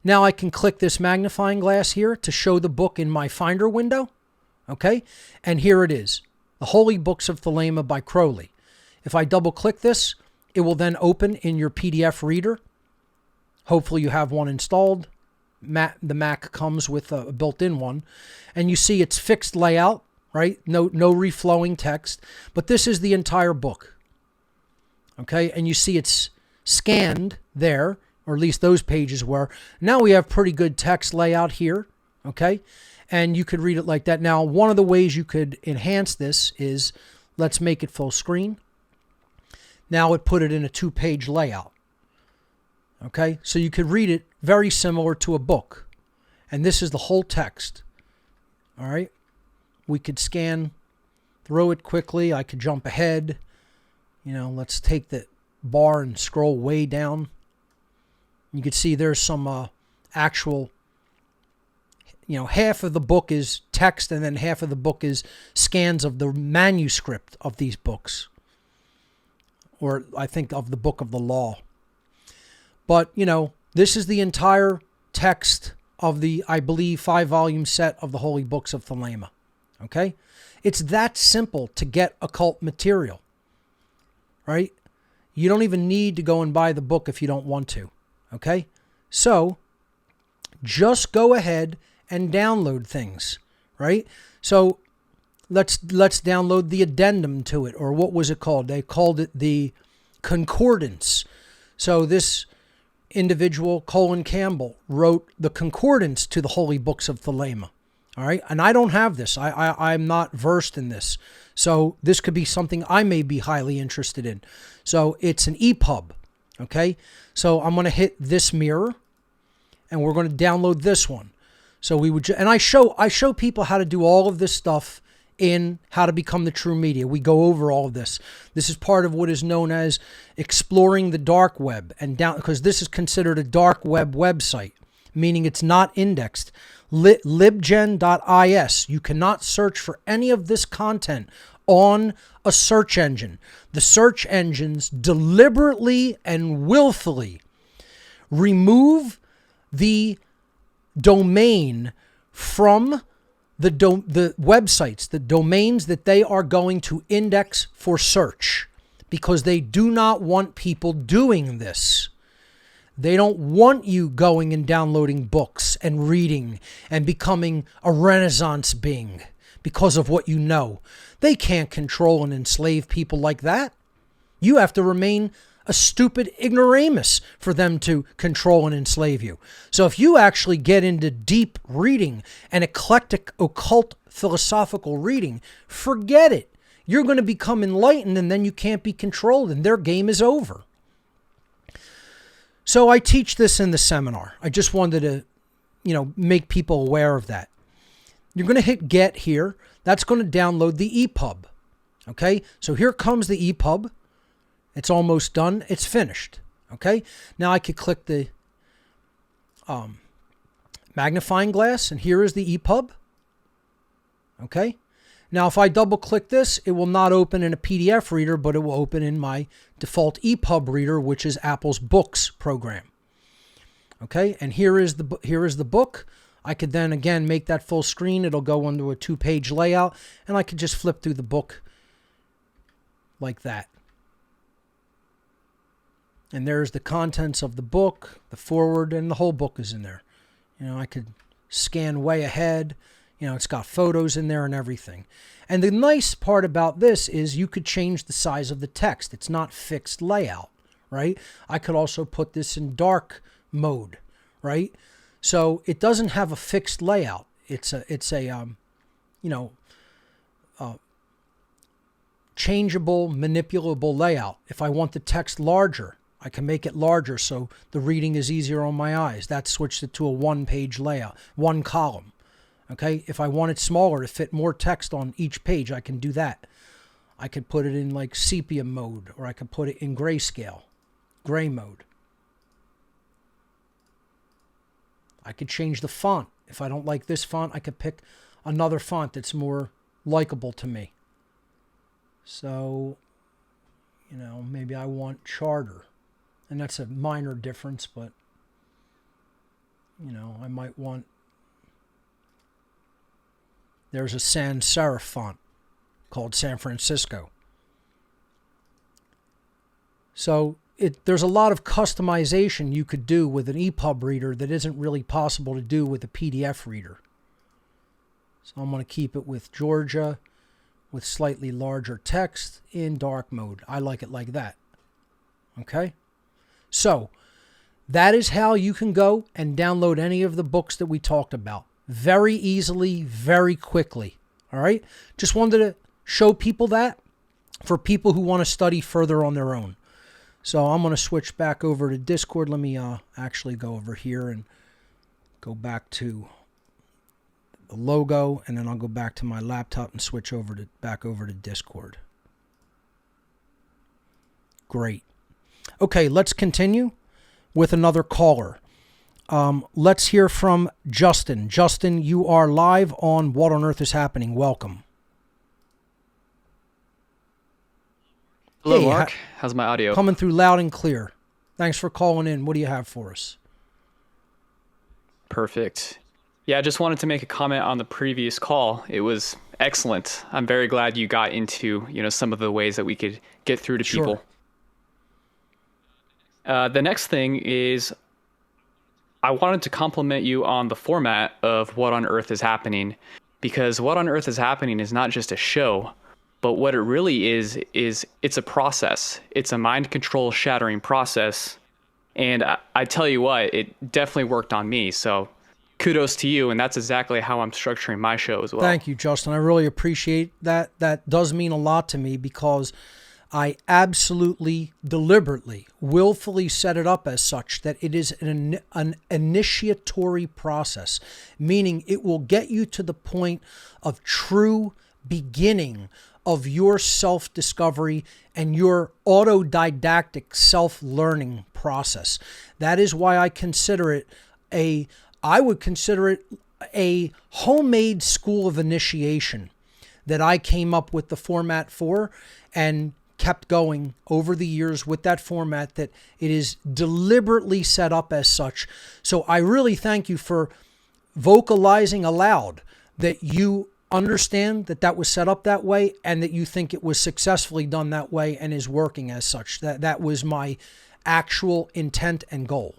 Now I can click this magnifying glass here to show the book in my Finder window. Okay, and here it is, The Holy Books of Thelema by Crowley. If I double click this, it will then open in your PDF reader. Hopefully you have one installed. The Mac comes with a built-in one, and you see it's fixed layout, right? No reflowing text, but this is the entire book. Okay, and you see it's scanned there, or at least those pages were. Now we have pretty good text layout here, okay? And you could read it like that. Now, one of the ways you could enhance this is, let's make it full screen. Now it put it in a 2-page layout, okay? So you could read it very similar to a book. And this is the whole text, all right? We could scan through it quickly. I could jump ahead. Let's take the bar and scroll way down. You can see there's some actual, half of the book is text and then half of the book is scans of the manuscript of these books. Or I think of the Book of the Law. But, this is the entire text of the, I believe, 5-volume set of the Holy Books of Thelema. Okay? It's that simple to get occult material. Right? You don't even need to go and buy the book if you don't want to. Okay? So, just go ahead and download things. Right? So, let's download the addendum to it, or what was it called? They called it the concordance. So this individual, Colin Campbell, wrote the concordance to the Holy Books of Thelema. All right, and I don't have this. I'm not versed in this, so this could be something I may be highly interested in. So it's an EPUB. Okay, so I'm going to hit this mirror, and we're going to download this one. So we would, and I show people how to do all of this stuff in How to Become the True Media. We go over all of this. This is part of what is known as exploring the dark web, and because this is considered a dark web website, meaning it's not indexed. Libgen.is. You cannot search for any of this content on a search engine. The search engines deliberately and willfully remove the domain from the websites, the domains that they are going to index for search, because they do not want people doing this. They don't want you going and downloading books and reading and becoming a Renaissance being because of what you know. They can't control and enslave people like that. You have to remain a stupid ignoramus for them to control and enslave you. So if you actually get into deep reading and eclectic occult philosophical reading, forget it. You're going to become enlightened, and then you can't be controlled, and their game is over. So I teach this in the seminar. I just wanted to, make people aware of that. You're going to hit get here. That's going to download the EPUB. Okay, so here comes the EPUB. It's almost done. It's finished. Okay, now I could click the magnifying glass, and here is the EPUB. Okay, Now, if I double click this, it will not open in a PDF reader, but it will open in my default EPUB reader, which is Apple's Books program. Okay, and here is the book. I could then again make that full screen. It'll go into a 2-page layout, and I could just flip through the book like that. And there's the contents of the book, the foreword, and the whole book is in there. I could scan way ahead. It's got photos in there and everything. And the nice part about this is you could change the size of the text. It's not fixed layout, right? I could also put this in dark mode, right? So it doesn't have a fixed layout. It's a changeable, manipulable layout. If I want the text larger, I can make it larger so the reading is easier on my eyes. That switched it to a 1-page layout, 1 column. Okay, if I want it smaller to fit more text on each page, I can do that. I could put it in like sepia mode, or I could put it in grayscale, gray mode. I could change the font. If I don't like this font, I could pick another font that's more likable to me. So, maybe I want Charter. And that's a minor difference, but, I might want... There's a sans serif font called San Francisco. So there's a lot of customization you could do with an EPUB reader that isn't really possible to do with a PDF reader. So I'm going to keep it with Georgia with slightly larger text in dark mode. I like it like that. Okay? So that is how you can go and download any of the books that we talked about. Very easily, very quickly. All right? Just wanted to show people that for people who want to study further on their own. So I'm going to switch back over to Discord. Let me actually go over here and go back to the logo, and then I'll go back to my laptop and switch back over to Discord. Great. Okay, let's continue with another caller. Let's hear from Justin. Justin, you are live on What on Earth is Happening. Welcome. Hello, Mark. How's my audio? Coming through loud and clear. Thanks for calling in. What do you have for us? Perfect. Yeah, I just wanted to make a comment on the previous call. It was excellent. I'm very glad you got into, some of the ways that we could get through to people. The next thing is I wanted to compliment you on the format of What on Earth is Happening, because What on Earth is Happening is not just a show, but what it really is it's a process. It's a mind control shattering process. And I tell you what, it definitely worked on me. So kudos to you. And that's exactly how I'm structuring my show as well. Thank you, Justin. I really appreciate that. That does mean a lot to me because I absolutely, deliberately, willfully set it up as such that it is an initiatory process, meaning it will get you to the point of true beginning of your self-discovery and your autodidactic self-learning process. That is why I consider it I would consider it a homemade school of initiation that I came up with the format for and kept going over the years with that format, that it is deliberately set up as such. So I really thank you for vocalizing aloud that you understand that that was set up that way and that you think it was successfully done that way and is working as such. That was my actual intent and goal.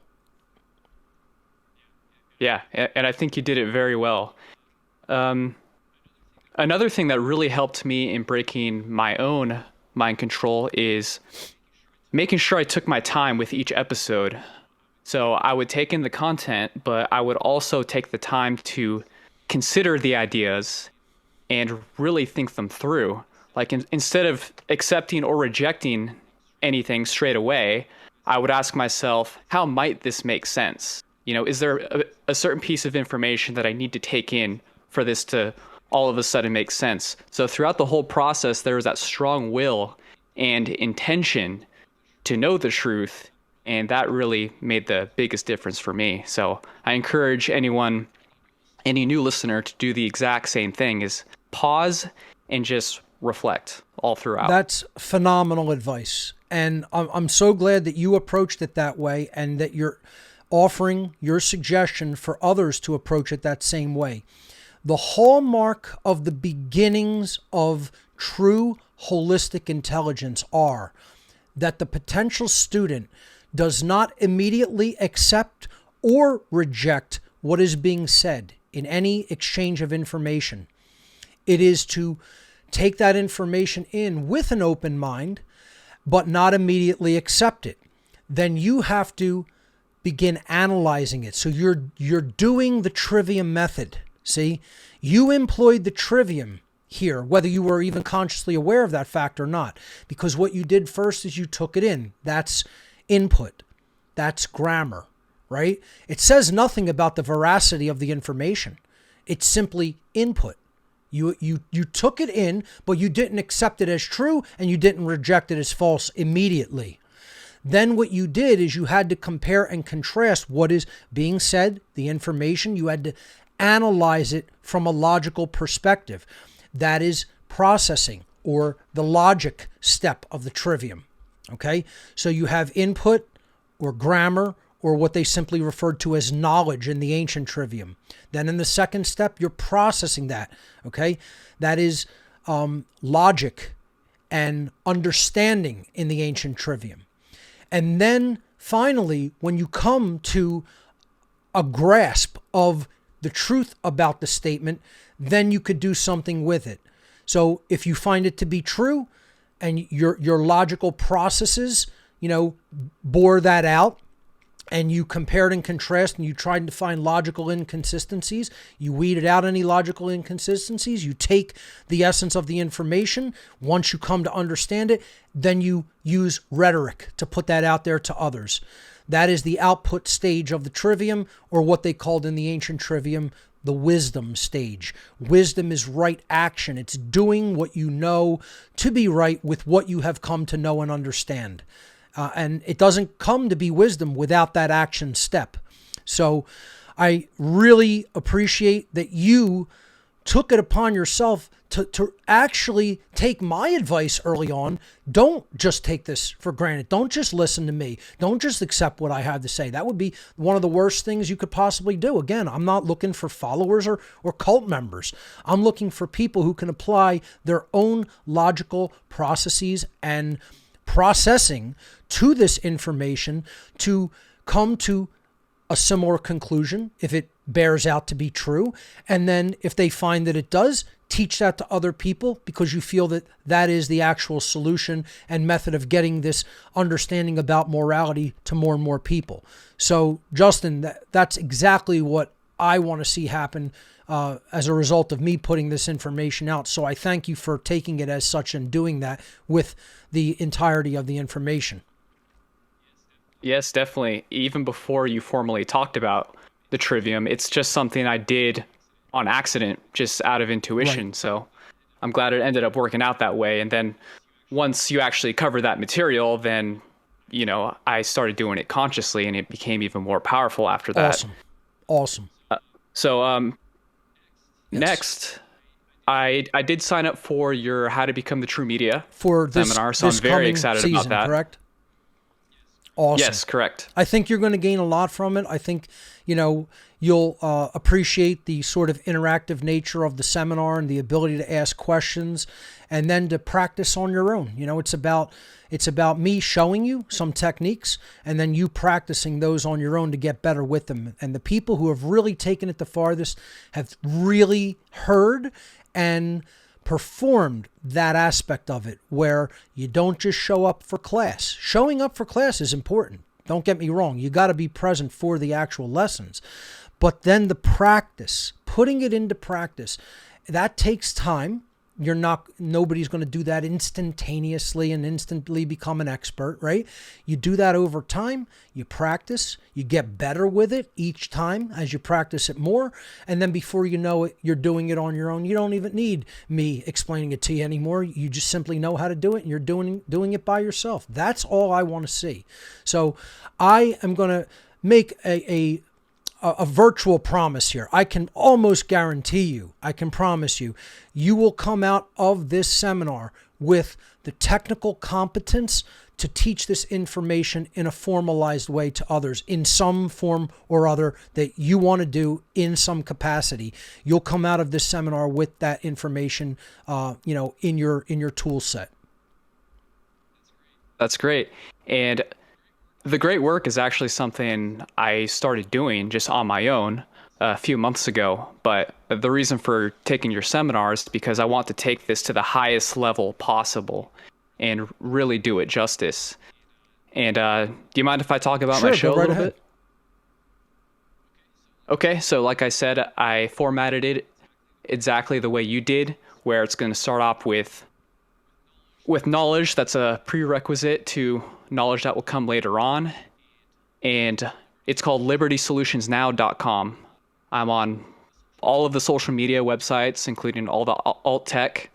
Yeah, and I think you did it very well. Another thing that really helped me in breaking my own mind control is making sure I took my time with each episode. So I would take in the content, but I would also take the time to consider the ideas and really think them through. Like instead of accepting or rejecting anything straight away, I would ask myself, how might this make sense? Is there a certain piece of information that I need to take in for this to all of a sudden make sense? So throughout the whole process, there was that strong will and intention to know the truth. And that really made the biggest difference for me. So I encourage any new listener to do the exact same thing, is pause and just reflect all throughout. That's phenomenal advice. And I'm so glad that you approached it that way and that you're offering your suggestion for others to approach it that same way. The hallmark of the beginnings of true holistic intelligence are that the potential student does not immediately accept or reject what is being said in any exchange of information. It is to take that information in with an open mind, but not immediately accept it. Then you have to begin analyzing it. So you're doing the trivium method. See, you employed the trivium here, whether you were even consciously aware of that fact or not, because what you did first is you took it in. That's input. That's grammar, right? It says nothing about the veracity of the information. It's simply input. You took it in, but you didn't accept it as true and you didn't reject it as false immediately. Then what you did is you had to compare and contrast what is being said, the information. You had to analyze it from a logical perspective. That is processing, or the logic step of the trivium. Okay? So you have input or grammar, or what they simply referred to as knowledge in the ancient trivium. Then in the second step, you're processing that. Okay? That is logic and understanding in the ancient trivium. And then finally, when you come to a grasp of the truth about the statement, then you could do something with it. So if you find it to be true and your logical processes, bore that out, and you compared and contrast and you tried to find logical inconsistencies, you weeded out any logical inconsistencies, you take the essence of the information. Once you come to understand it, then you use rhetoric to put that out there to others. That is the output stage of the trivium, or what they called in the ancient trivium, the wisdom stage. Wisdom is right action. It's doing what you know to be right with what you have come to know and understand. And it doesn't come to be wisdom without that action step. So I really appreciate that you took it upon yourself to actually take my advice early on. Don't just take this for granted. Don't just listen to me. Don't just accept what I have to say. That would be one of the worst things you could possibly do. Again, I'm not looking for followers or cult members. I'm looking for people who can apply their own logical processes and processing to this information to come to a similar conclusion if it bears out to be true. And then if they find that it does, teach that to other people, because you feel that that is the actual solution and method of getting this understanding about morality to more and more people. So Justin, that's exactly what I want to see happen as a result of me putting this information out. So I thank you for taking it as such and doing that with the entirety of the information. Yes, definitely. Even before you formally talked about the trivium, it's just something I did on accident, just out of intuition. Right. So I'm glad it ended up working out that way. And then once you actually cover that material, then, I started doing it consciously, and it became even more powerful after that. Awesome. So yes. Next, I did sign up for your How to Become the True Media for this seminar, so I'm very excited season, about that. Correct? Awesome. Yes, correct. I think you're going to gain a lot from it. I think, you'll appreciate the sort of interactive nature of the seminar and the ability to ask questions and then to practice on your own. It's about me showing you some techniques and then you practicing those on your own to get better with them. And the people who have really taken it the farthest have really heard and performed that aspect of it, where you don't just show up for class. Showing up for class is important. Don't get me wrong. You got to be present for the actual lessons. But then the practice, putting it into practice, that takes time. Nobody's going to do that instantaneously and instantly become an expert, right? You do that over time. You practice. You get better with it each time as you practice it more. And then before you know it, you're doing it on your own. You don't even need me explaining it to you anymore. You just simply know how to do it, and you're doing it by yourself. That's all I want to see. So I am going to make a virtual promise here. I can almost guarantee you, I can promise you, you will come out of this seminar with the technical competence to teach this information in a formalized way to others in some form or other that you want to do in some capacity. You'll come out of this seminar with that information, in your tool set. That's great. And the great work is actually something I started doing just on my own a few months ago. But the reason for taking your seminar is because I want to take this to the highest level possible and really do it justice. And do you mind if I talk about my show a little bit? Okay, so like I said, I formatted it exactly the way you did, where it's going to start off with knowledge that's a prerequisite to knowledge that will come later on. And it's called libertysolutionsnow.com. I'm on all of the social media websites, including all the alt tech.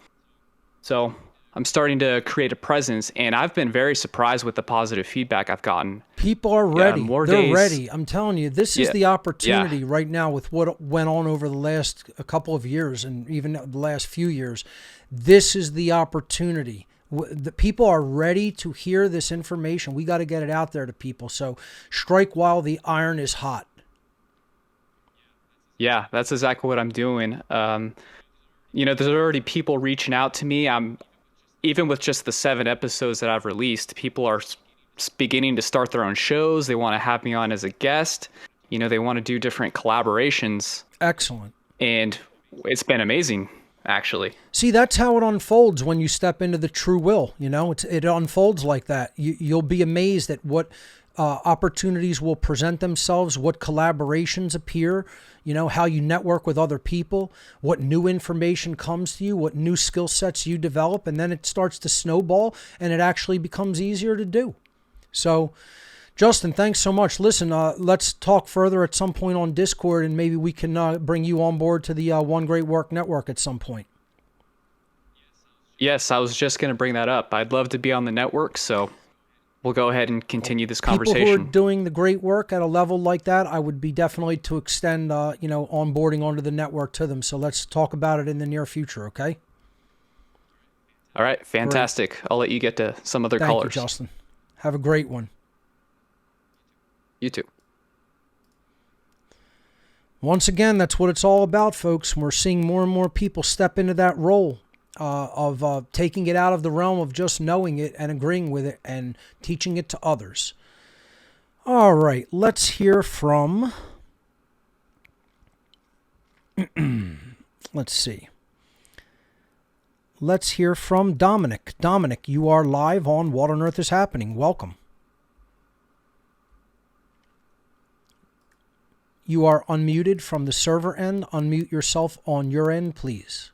So I'm starting to create a presence, and I've been very surprised with the positive feedback I've gotten. People are ready. They're ready. I'm telling you, this is the opportunity right now with what went on over the last a couple of years and even the last few years. This is the opportunity. The people are ready to hear this information. We got to get it out there to people. So strike while the iron is hot. Yeah, that's exactly what I'm doing. There's already people reaching out to me. Even with just the 7 episodes that I've released, people are beginning to start their own shows. They want to have me on as a guest. They want to do different collaborations. Excellent. And it's been amazing, actually. See, that's how it unfolds when you step into the true will. It unfolds like that. You'll be amazed at what opportunities will present themselves, what collaborations appear, how you network with other people, what new information comes to you, what new skill sets you develop, and then it starts to snowball and it actually becomes easier to do. So, Justin, thanks so much. Listen, let's talk further at some point on Discord, and maybe we can bring you on board to the One Great Work Network at some point. Yes, I was just going to bring that up. I'd love to be on the network, so we'll go ahead and continue this conversation. People who are doing the great work at a level like that, I would be definitely to extend, onboarding onto the network to them. So let's talk about it in the near future, okay? All right, fantastic. Great. I'll let you get to some other callers. Thank you, Justin. Have a great one. You too. Once again, that's what it's all about, folks. We're seeing more and more people step into that role of taking it out of the realm of just knowing it and agreeing with it and teaching it to others. All right, let's hear from... Let's see. Let's hear from Dominic. Dominic, you are live on What on Earth is Happening. Welcome. You are unmuted from the server end. Unmute yourself on your end, please.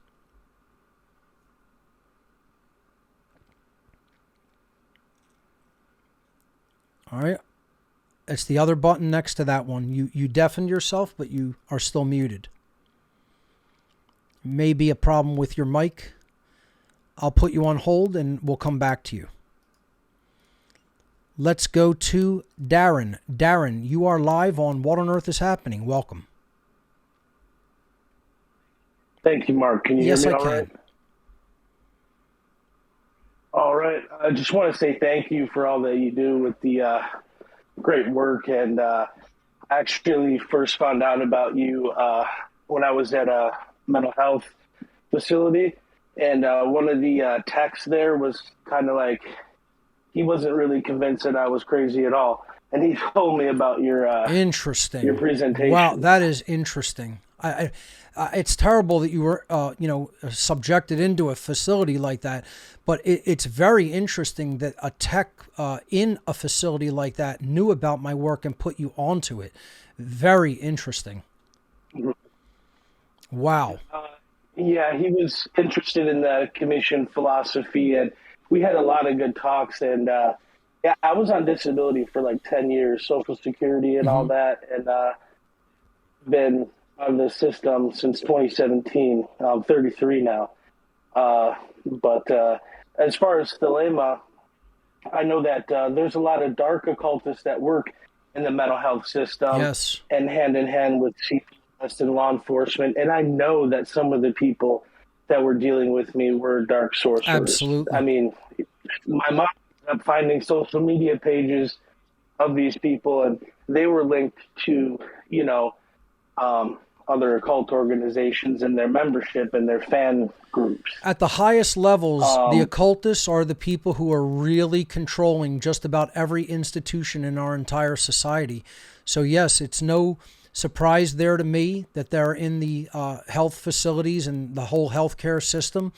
All right. It's the other button next to that one. You deafened yourself, but you are still muted. May be a problem with your mic. I'll put you on hold and we'll come back to you. Let's go to Darren. Darren, you are live on What on Earth is Happening. Welcome. Thank you, Mark. Can you hear me all right? All right. I just want to say thank you for all that you do with the great work. And I actually first found out about you when I was at a mental health facility. And one of the techs there was kind of like, he wasn't really convinced that I was crazy at all. And he told me about your interesting. Your presentation. Wow, that is interesting. It's terrible that you were, subjected into a facility like that. But it's very interesting that a tech in a facility like that knew about my work and put you onto it. Very interesting. Wow. Yeah, he was interested in the commission philosophy, and we had a lot of good talks. And yeah, I was on disability for like 10 years, Social Security and all that, and been on the system since 2017. I'm 33 now. But as far as Thelema, I know that there's a lot of dark occultists that work in the mental health system, Yes. and hand in hand with CPS and law enforcement. And I know that some of the people that were dealing with me were dark sorcerers. Absolutely. I mean, my mom ended up finding social media pages of these people, and they were linked to, other occult organizations and their membership and their fan groups. At the highest levels, the occultists are the people who are really controlling just about every institution in our entire society. So yes, it's no surprise there to me that they're in the health facilities and the whole healthcare system.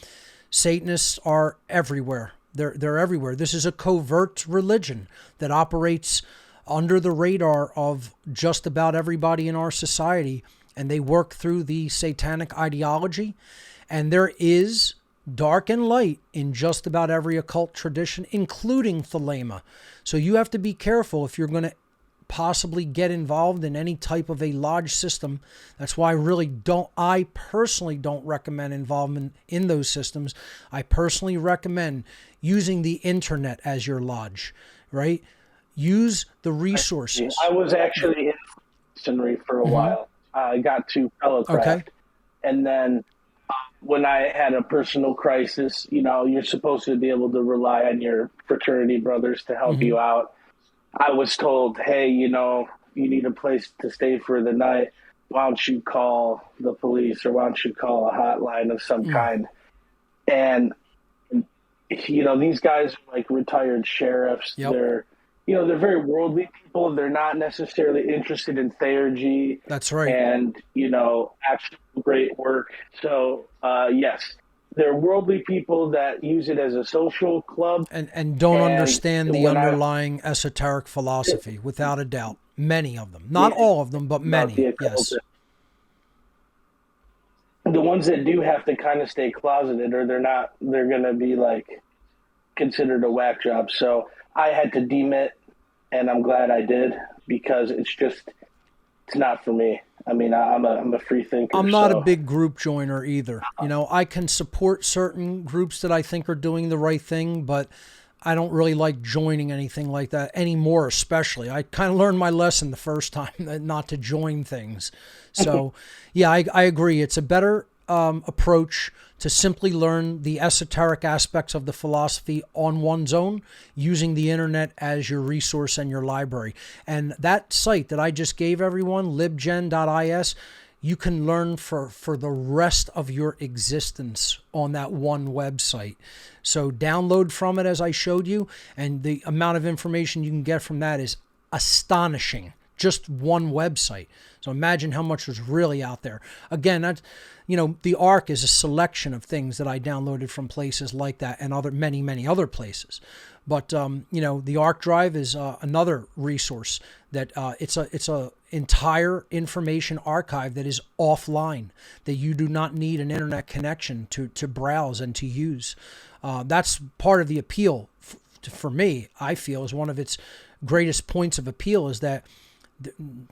Satanists are everywhere. They're everywhere. This is a covert religion that operates under the radar of just about everybody in our society, and they work through the satanic ideology. And there is dark and light in just about every occult tradition, including Thelema. So you have to be careful if you're going to possibly get involved in any type of a lodge system. That's why I personally don't recommend involvement in those systems. I personally recommend using the internet as your lodge, right? Use the resources. I was actually in Masonry for a while. I got to Fellowcraft. Okay. And then when I had a personal crisis, you're supposed to be able to rely on your fraternity brothers to help you out. I was told, hey, you need a place to stay for the night. Why don't you call the police, or why don't you call a hotline of some kind? And, these guys are like retired sheriffs. Yep. They're very worldly people. They're not necessarily interested in theurgy. That's right. And, actual great work. So, yes, they're worldly people that use it as a social club. And don't understand the underlying esoteric philosophy, without a doubt. Many of them. Not all of them, but many. Yes. The ones that do have to kind of stay closeted, or they're going to be like considered a whack job. So I had to demit, and I'm glad I did, because it's not for me. I mean, I'm a free thinker. I'm not a big group joiner either. I can support certain groups that I think are doing the right thing, but I don't really like joining anything like that anymore, especially. I kind of learned my lesson the first time not to join things. So, yeah, I agree. It's a better approach to simply learn the esoteric aspects of the philosophy on one's own, using the internet as your resource and your library. And that site that I just gave everyone, libgen.is, you can learn for the rest of your existence on that one website. So download from it as I showed you, and the amount of information you can get from that is astonishing. Just one website. So imagine how much is really out there. Again, that's, the Ark is a selection of things that I downloaded from places like that, and many other places. But the Ark Drive is another resource that it's a entire information archive that is offline, that you do not need an internet connection to browse and to use. That's part of the appeal for me. I feel is one of its greatest points of appeal is that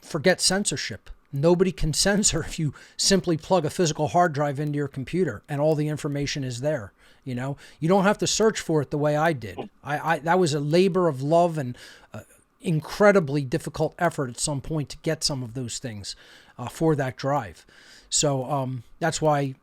forget censorship. Nobody can censor if you simply plug a physical hard drive into your computer and all the information is there. You don't have to search for it the way I did. That was a labor of love and incredibly difficult effort at some point to get some of those things for that drive. So that's why,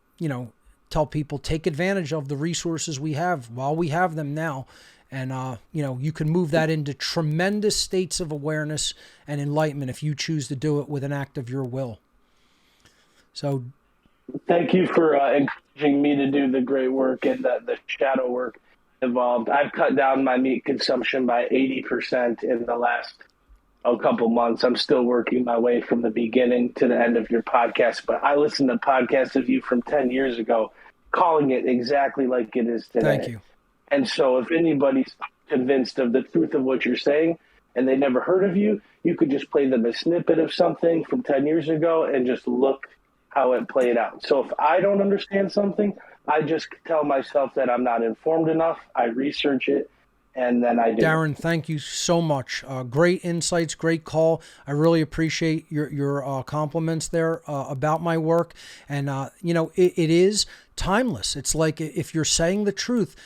tell people, take advantage of the resources we have while we have them now. And, you can move that into tremendous states of awareness and enlightenment if you choose to do it with an act of your will. So thank you for encouraging me to do the great work and the shadow work involved. I've cut down my meat consumption by 80% in the last couple months. I'm still working my way from the beginning to the end of your podcast, but I listened to podcasts of you from 10 years ago, calling it exactly like it is today. Thank you. And so if anybody's convinced of the truth of what you're saying and they never heard of you, you could just play them a snippet of something from 10 years ago and just look how it played out. So if I don't understand something, I just tell myself that I'm not informed enough. I research it, and then I do. Darren, thank you so much. Great insights, great call. I really appreciate your compliments there about my work. And, it is timeless. It's like if you're saying the truth,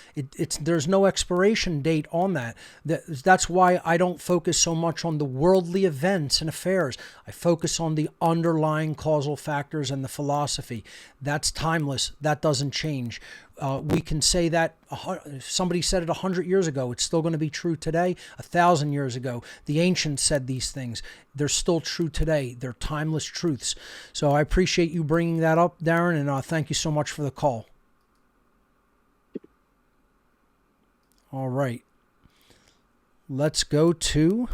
there's no expiration date on that. That's why I don't focus so much on the worldly events and affairs. I focus on the underlying causal factors and the philosophy. That's timeless. That doesn't change. We can say that somebody said it 100 years ago. It's still going to be true today. 1,000 years ago, the ancients said these things. They're still true today. They're timeless truths. So I appreciate you bringing that up, Darren, and thank you so much for the call. All right. Let's go to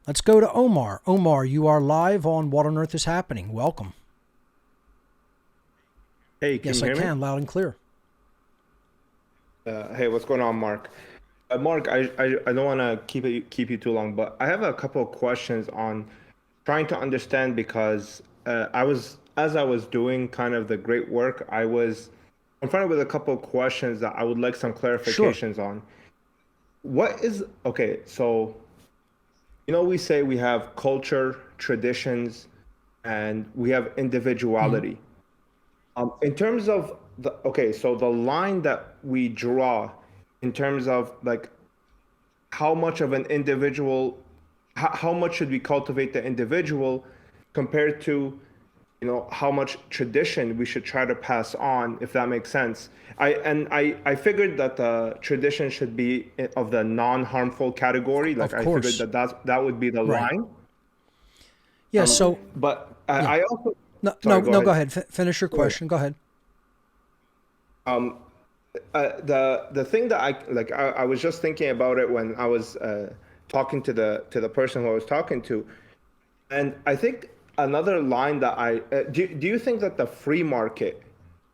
Omar. Omar, you are live on What on Earth is Happening. Welcome. Hey, can yes, you hear I can, loud and clear. Hey, what's going on, Mark? Mark, I don't want to keep you too long, but I have a couple of questions on trying to understand, because as I was doing kind of the great work, I was confronted with a couple of questions that I would like some clarifications on. Okay, so we say we have culture, traditions, and we have individuality. Mm-hmm. In terms of so the line that we draw in terms of like how much of an individual, how much should we cultivate the individual compared to, how much tradition we should try to pass on, if that makes sense. I figured that the tradition should be of the non-harmful category. Like I figured that would be the line. Yeah. But yeah. I also. Go ahead. Finish your question. Go ahead. The thing that I was just thinking about it when I was talking to the person who I was talking to, and I think another line that do you think that the free market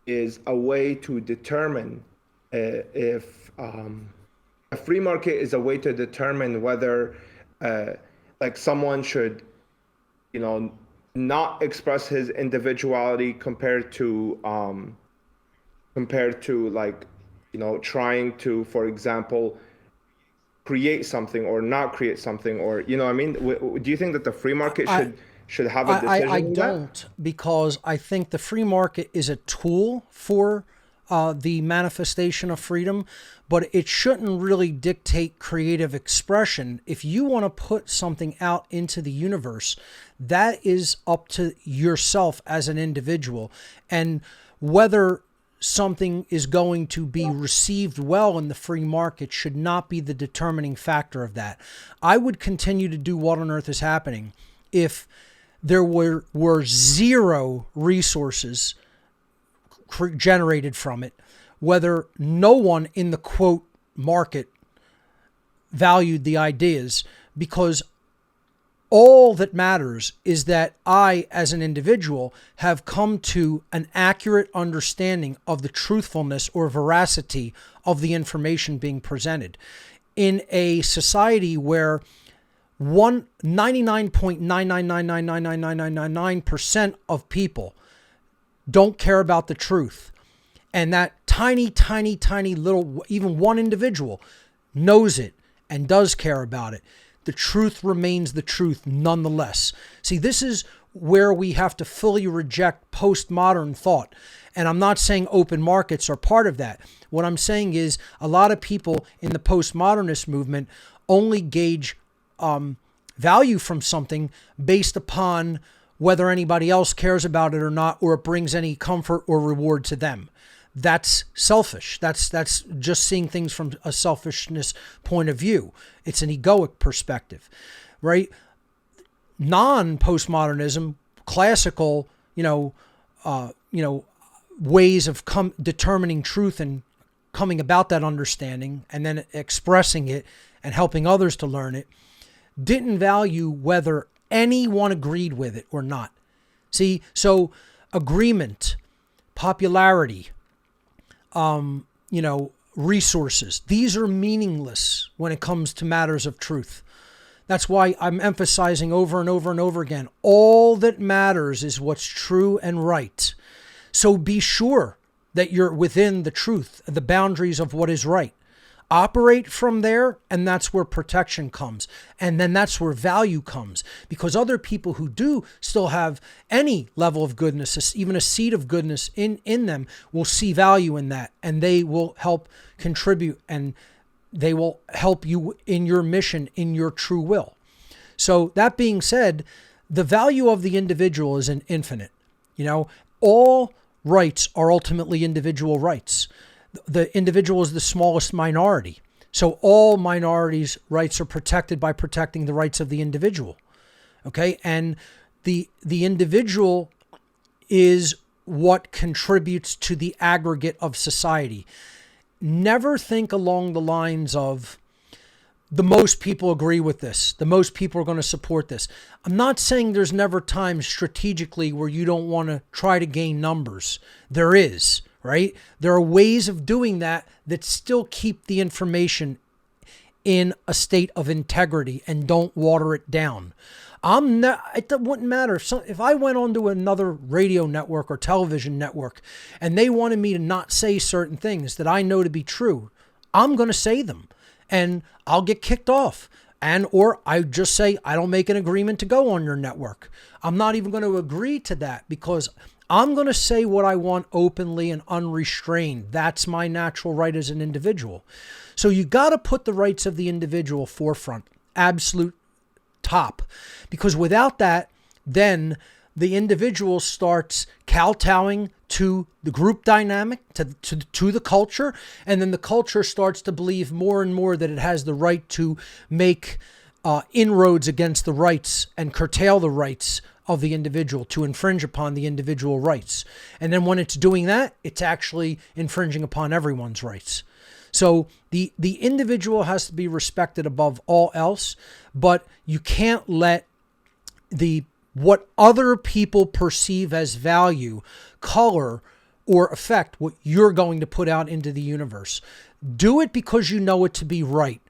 is a way to determine if a free market is a way to determine whether like someone should not express his individuality compared to like trying to, for example, create something or not create something, or what I mean? Do you think that the free market should have a decision? I don't, because I think the free market is a tool for the manifestation of freedom, but it shouldn't really dictate creative expression. If you want to put something out into the universe, that is up to yourself as an individual. And whether something is going to be received well in the free market should not be the determining factor of that. I would continue to do What on Earth is Happening if there were zero resources generated from it, whether no one in the quote market valued the ideas, because all that matters is that I, as an individual, have come to an accurate understanding of the truthfulness or veracity of the information being presented. In a society where 99.999999999% of people don't care about the truth, and that tiny little, even one individual knows it and does care about it, the truth remains the truth nonetheless. See, this is where we have to fully reject postmodern thought. And I'm not saying open markets are part of that. What I'm saying is a lot of people in the postmodernist movement only gauge value from something based upon whether anybody else cares about it or not, or it brings any comfort or reward to them. That's selfish. That's just seeing things from a selfishness point of view. It's an egoic perspective, right? Non-postmodernism, classical, ways of determining truth and coming about that understanding and then expressing it and helping others to learn it, didn't value whether anyone agreed with it or not. See, so agreement, popularity, resources, these are meaningless when it comes to matters of truth. That's why I'm emphasizing over and over and over again, all that matters is what's true and right. So be sure that you're within the truth, the boundaries of what is right. operate from there, and that's where protection comes. And then that's where value comes, because other people who do still have any level of goodness, even a seed of goodness in them, will see value in that, and they will help contribute, and they will help you in your mission, in your true will. So that being said, the value of the individual is an infinite. All rights are ultimately individual rights. The individual is the smallest minority. So all minorities' rights are protected by protecting the rights of the individual. Okay? And the individual is what contributes to the aggregate of society. Never think along the lines of, the most people agree with this, the most people are going to support this. I'm not saying there's never times strategically where you don't want to try to gain numbers. There is, right? There are ways of doing that still keep the information in a state of integrity and don't water it down. It wouldn't matter if I went onto another radio network or television network and they wanted me to not say certain things that I know to be true. I'm going to say them, and I'll get kicked off. Or I just say, I don't make an agreement to go on your network. I'm not even going to agree to that, because I'm going to say what I want openly and unrestrained. That's my natural right as an individual. So you got to put the rights of the individual forefront, absolute top, because without that, then the individual starts kowtowing to the group dynamic, to the culture, and then the culture starts to believe more and more that it has the right to make inroads against the rights and curtail the rights of the individual, to infringe upon the individual rights. And then when it's doing that, it's actually infringing upon everyone's rights. So the individual has to be respected above all else, but you can't let what other people perceive as value color or affect what you're going to put out into the universe. Do it because you know it to be right.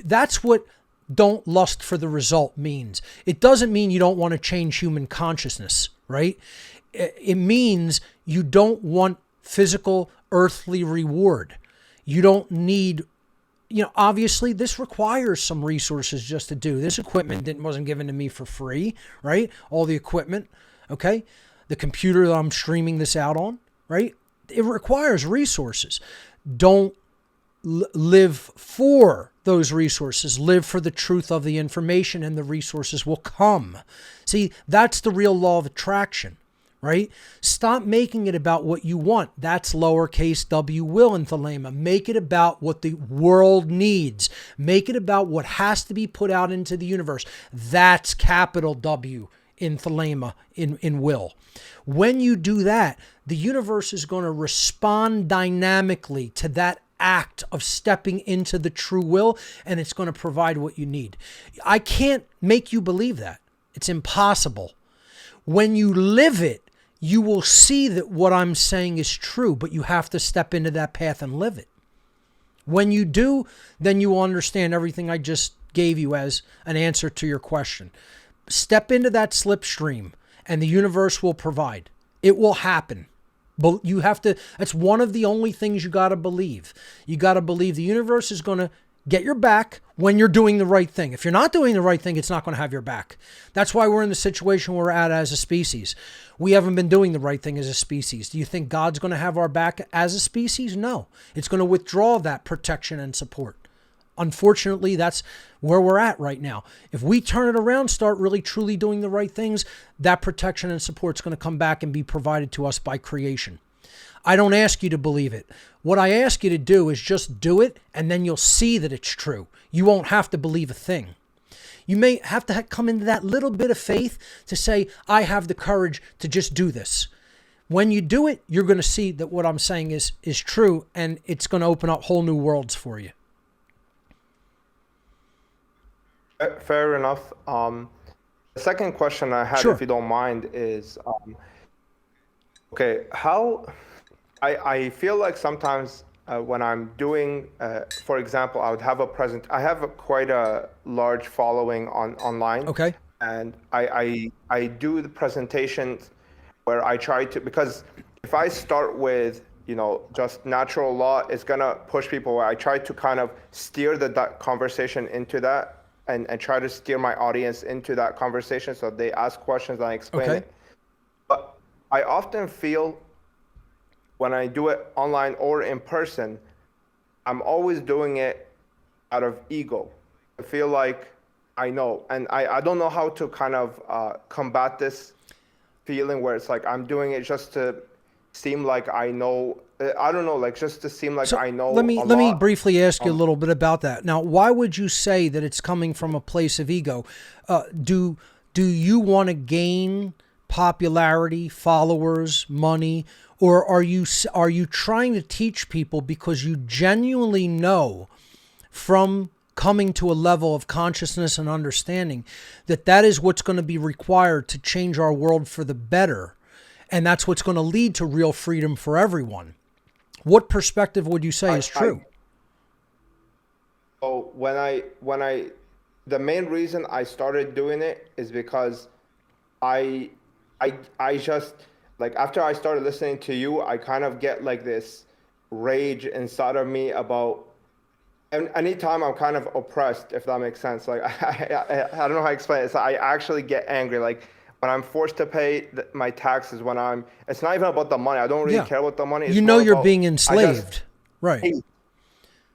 That's what don't lust for the result means. It doesn't mean you don't want to change human consciousness, right? It means you don't want physical earthly reward. You don't need, obviously this requires some resources just to do. This equipment wasn't given to me for free, right? All the equipment, okay? The computer that I'm streaming this out on, right? It requires resources. Don't live for those resources. Live for the truth of the information, and the resources will come. See, that's the real law of attraction, right? Stop making it about what you want. That's lowercase w will in Thelema. Make it about what the world needs. Make it about what has to be put out into the universe. That's capital W in Thelema, in will. When you do that, the universe is going to respond dynamically to that act of stepping into the true will, and it's going to provide what you need. I can't make you believe that. It's impossible. When you live it, you will see that what I'm saying is true, but you have to step into that path and live it. When you do, then you will understand everything I just gave you as an answer to your question. Step into that slipstream, and the universe will provide. It will happen. But you have to, that's one of the only things you got to believe. You got to believe the universe is going to get your back when you're doing the right thing. If you're not doing the right thing, it's not going to have your back. That's why we're in the situation we're at as a species. We haven't been doing the right thing as a species. Do you think God's going to have our back as a species? No. It's going to withdraw that protection and support. Unfortunately, that's where we're at right now. If we turn it around, start really truly doing the right things, that protection and support is going to come back and be provided to us by creation. I don't ask you to believe it. What I ask you to do is just do it, and then you'll see that it's true. You won't have to believe a thing. You may have to come into that little bit of faith to say, I have the courage to just do this. When you do it, you're going to see that what I'm saying is true, and it's going to open up whole new worlds for you. Fair enough. The second question I had, Sure. if you don't mind, is okay. How I feel like sometimes when I'm doing, for example, I would have I have quite a large following online. Okay. And I do the presentations where I try to, because if I start with, just natural law is going to push people away. I try to kind of steer that conversation into that and try to steer my audience into that conversation so they ask questions and I explain it. But I often feel when I do it online or in person, I'm always doing it out of ego. I feel like I know, and I don't know how to kind of combat this feeling where it's like I'm doing it just to seem like I know. I don't know, like just to seem like I know. Let me briefly ask you a little bit about that. Now, why would you say that it's coming from a place of ego? Do you want to gain popularity, followers, money, or are you trying to teach people because you genuinely know from coming to a level of consciousness and understanding that is what's going to be required to change our world for the better, and that's what's going to lead to real freedom for everyone? What perspective would you say is true? So the main reason I started doing it is because I just, like, after I started listening to you, I kind of get like this rage inside of me about, and anytime I'm kind of oppressed, if that makes sense. Like, I don't know how to explain it. So I actually get angry. Like, when I'm forced to pay my taxes, it's not even about the money. I don't really care about the money. It's you're being enslaved. Right.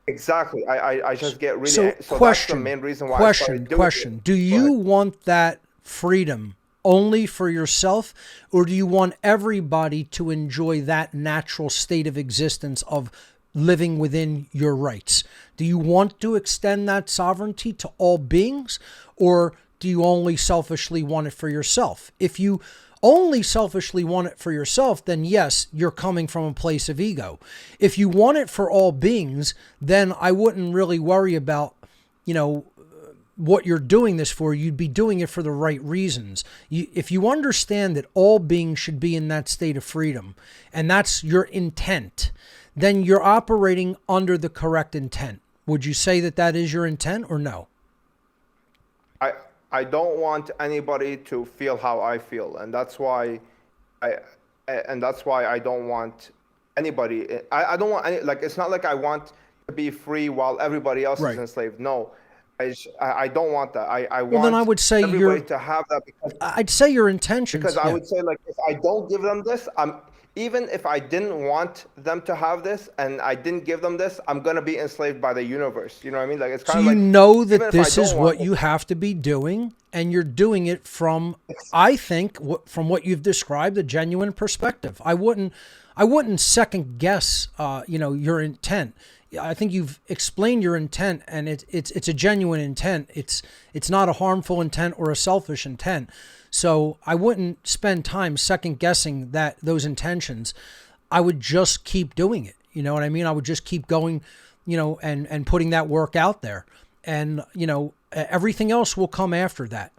Exactly. I just get really, so that's the main reason why I started doing it. Do you want that freedom only for yourself, or do you want everybody to enjoy that natural state of existence of living within your rights? Do you want to extend that sovereignty to all beings, or do you only selfishly want it for yourself? If you only selfishly want it for yourself, then yes, you're coming from a place of ego. If you want it for all beings, then I wouldn't really worry about, what you're doing this for. You'd be doing it for the right reasons. If you understand that all beings should be in that state of freedom, and that's your intent, then you're operating under the correct intent. Would you say that is your intent, or no? I don't want anybody to feel how I feel, and that's why I don't want anybody. I don't want any, like, it's not like I want to be free while everybody else is enslaved. No. I don't want that. I want then I would say everybody to have that, because I'd say your intentions. Because I would say, like, if I don't give them this, even if I didn't want them to have this and I didn't give them this, I'm gonna be enslaved by the universe. You know what I mean? Like, it's kind of like, you know that this is what you have to be doing, and you're doing it from, I think, from what you've described, a genuine perspective. I wouldn't second guess, your intent. I think you've explained your intent, and it's a genuine intent. It's not a harmful intent or a selfish intent. So I wouldn't spend time second guessing those intentions. I would just keep doing it. You know what I mean? I would just keep going, and putting that work out there, and everything else will come after that.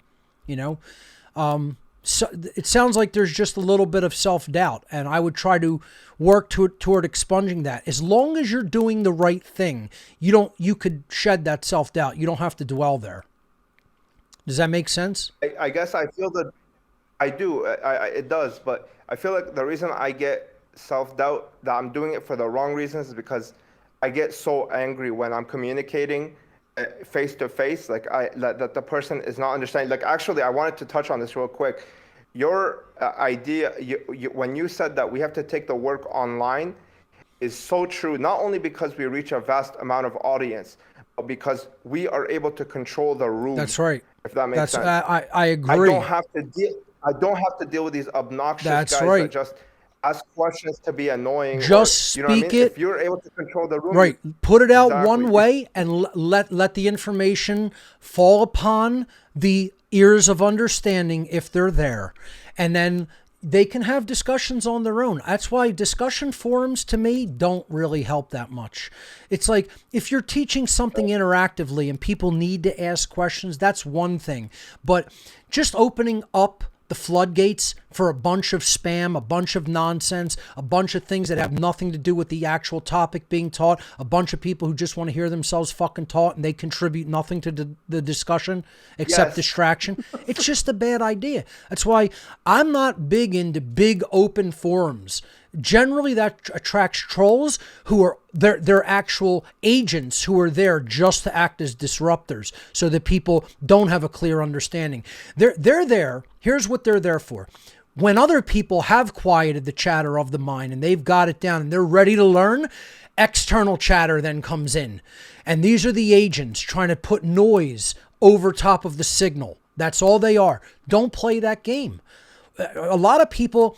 So it sounds like there's just a little bit of self-doubt, and I would try to work toward expunging that. As long as you're doing the right thing, you could shed that self-doubt. You don't have to dwell there. Does that make sense? I guess I feel that I do. It does, but I feel like the reason I get self-doubt that I'm doing it for the wrong reasons is because I get so angry when I'm communicating face to face, like that the person is not understanding. Like, actually, I wanted to touch on this real quick. Your idea, when you said that we have to take the work online, is so true. Not only because we reach a vast amount of audience, but because we are able to control the room. That's right. If that makes sense. I agree. I don't have to deal with these obnoxious guys that just ask questions to be annoying. Just speak it. If you're able to control the room, right? Put it out one way and let the information fall upon the ears of understanding if they're there, and then they can have discussions on their own. That's why discussion forums, to me, don't really help that much. It's like, if you're teaching something interactively and people need to ask questions, that's one thing. But just opening up the floodgates for a bunch of spam, a bunch of nonsense, a bunch of things that have nothing to do with the actual topic being taught, a bunch of people who just want to hear themselves fucking taught and they contribute nothing to the discussion except distraction. It's just a bad idea. That's why I'm not big into big open forums. generally that attracts trolls who are they're actual agents who are there just to act as disruptors so that people don't have a clear understanding. They're there. Here's what they're there for. When other people have quieted the chatter of the mind and they've got it down and they're ready to learn, external chatter then comes in. And these are the agents trying to put noise over top of the signal. That's all they are. Don't play that game. A lot of people,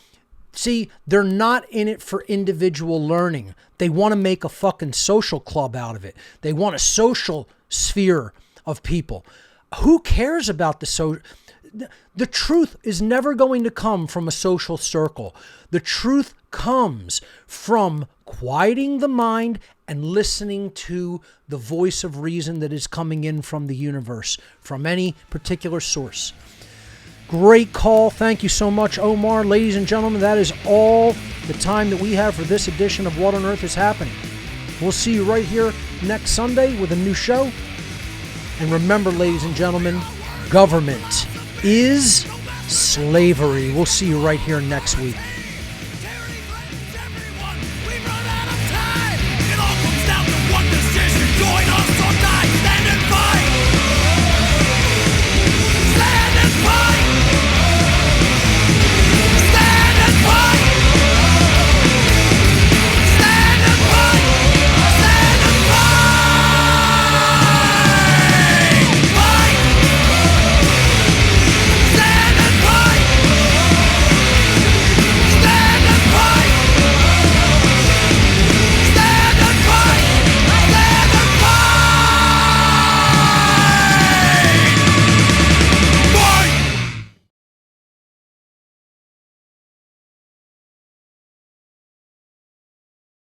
see, they're not in it for individual learning. They want to make a fucking social club out of it. They want a social sphere of people. Who cares about the social? The truth is never going to come from a social circle. The truth comes from quieting the mind and listening to the voice of reason that is coming in from the universe, from any particular source. Great call. Thank you so much, Omar. Ladies and gentlemen, that is all the time that we have for this edition of What on Earth is Happening. We'll see you right here next Sunday with a new show. And remember, ladies and gentlemen, government is slavery. We'll see you right here next week.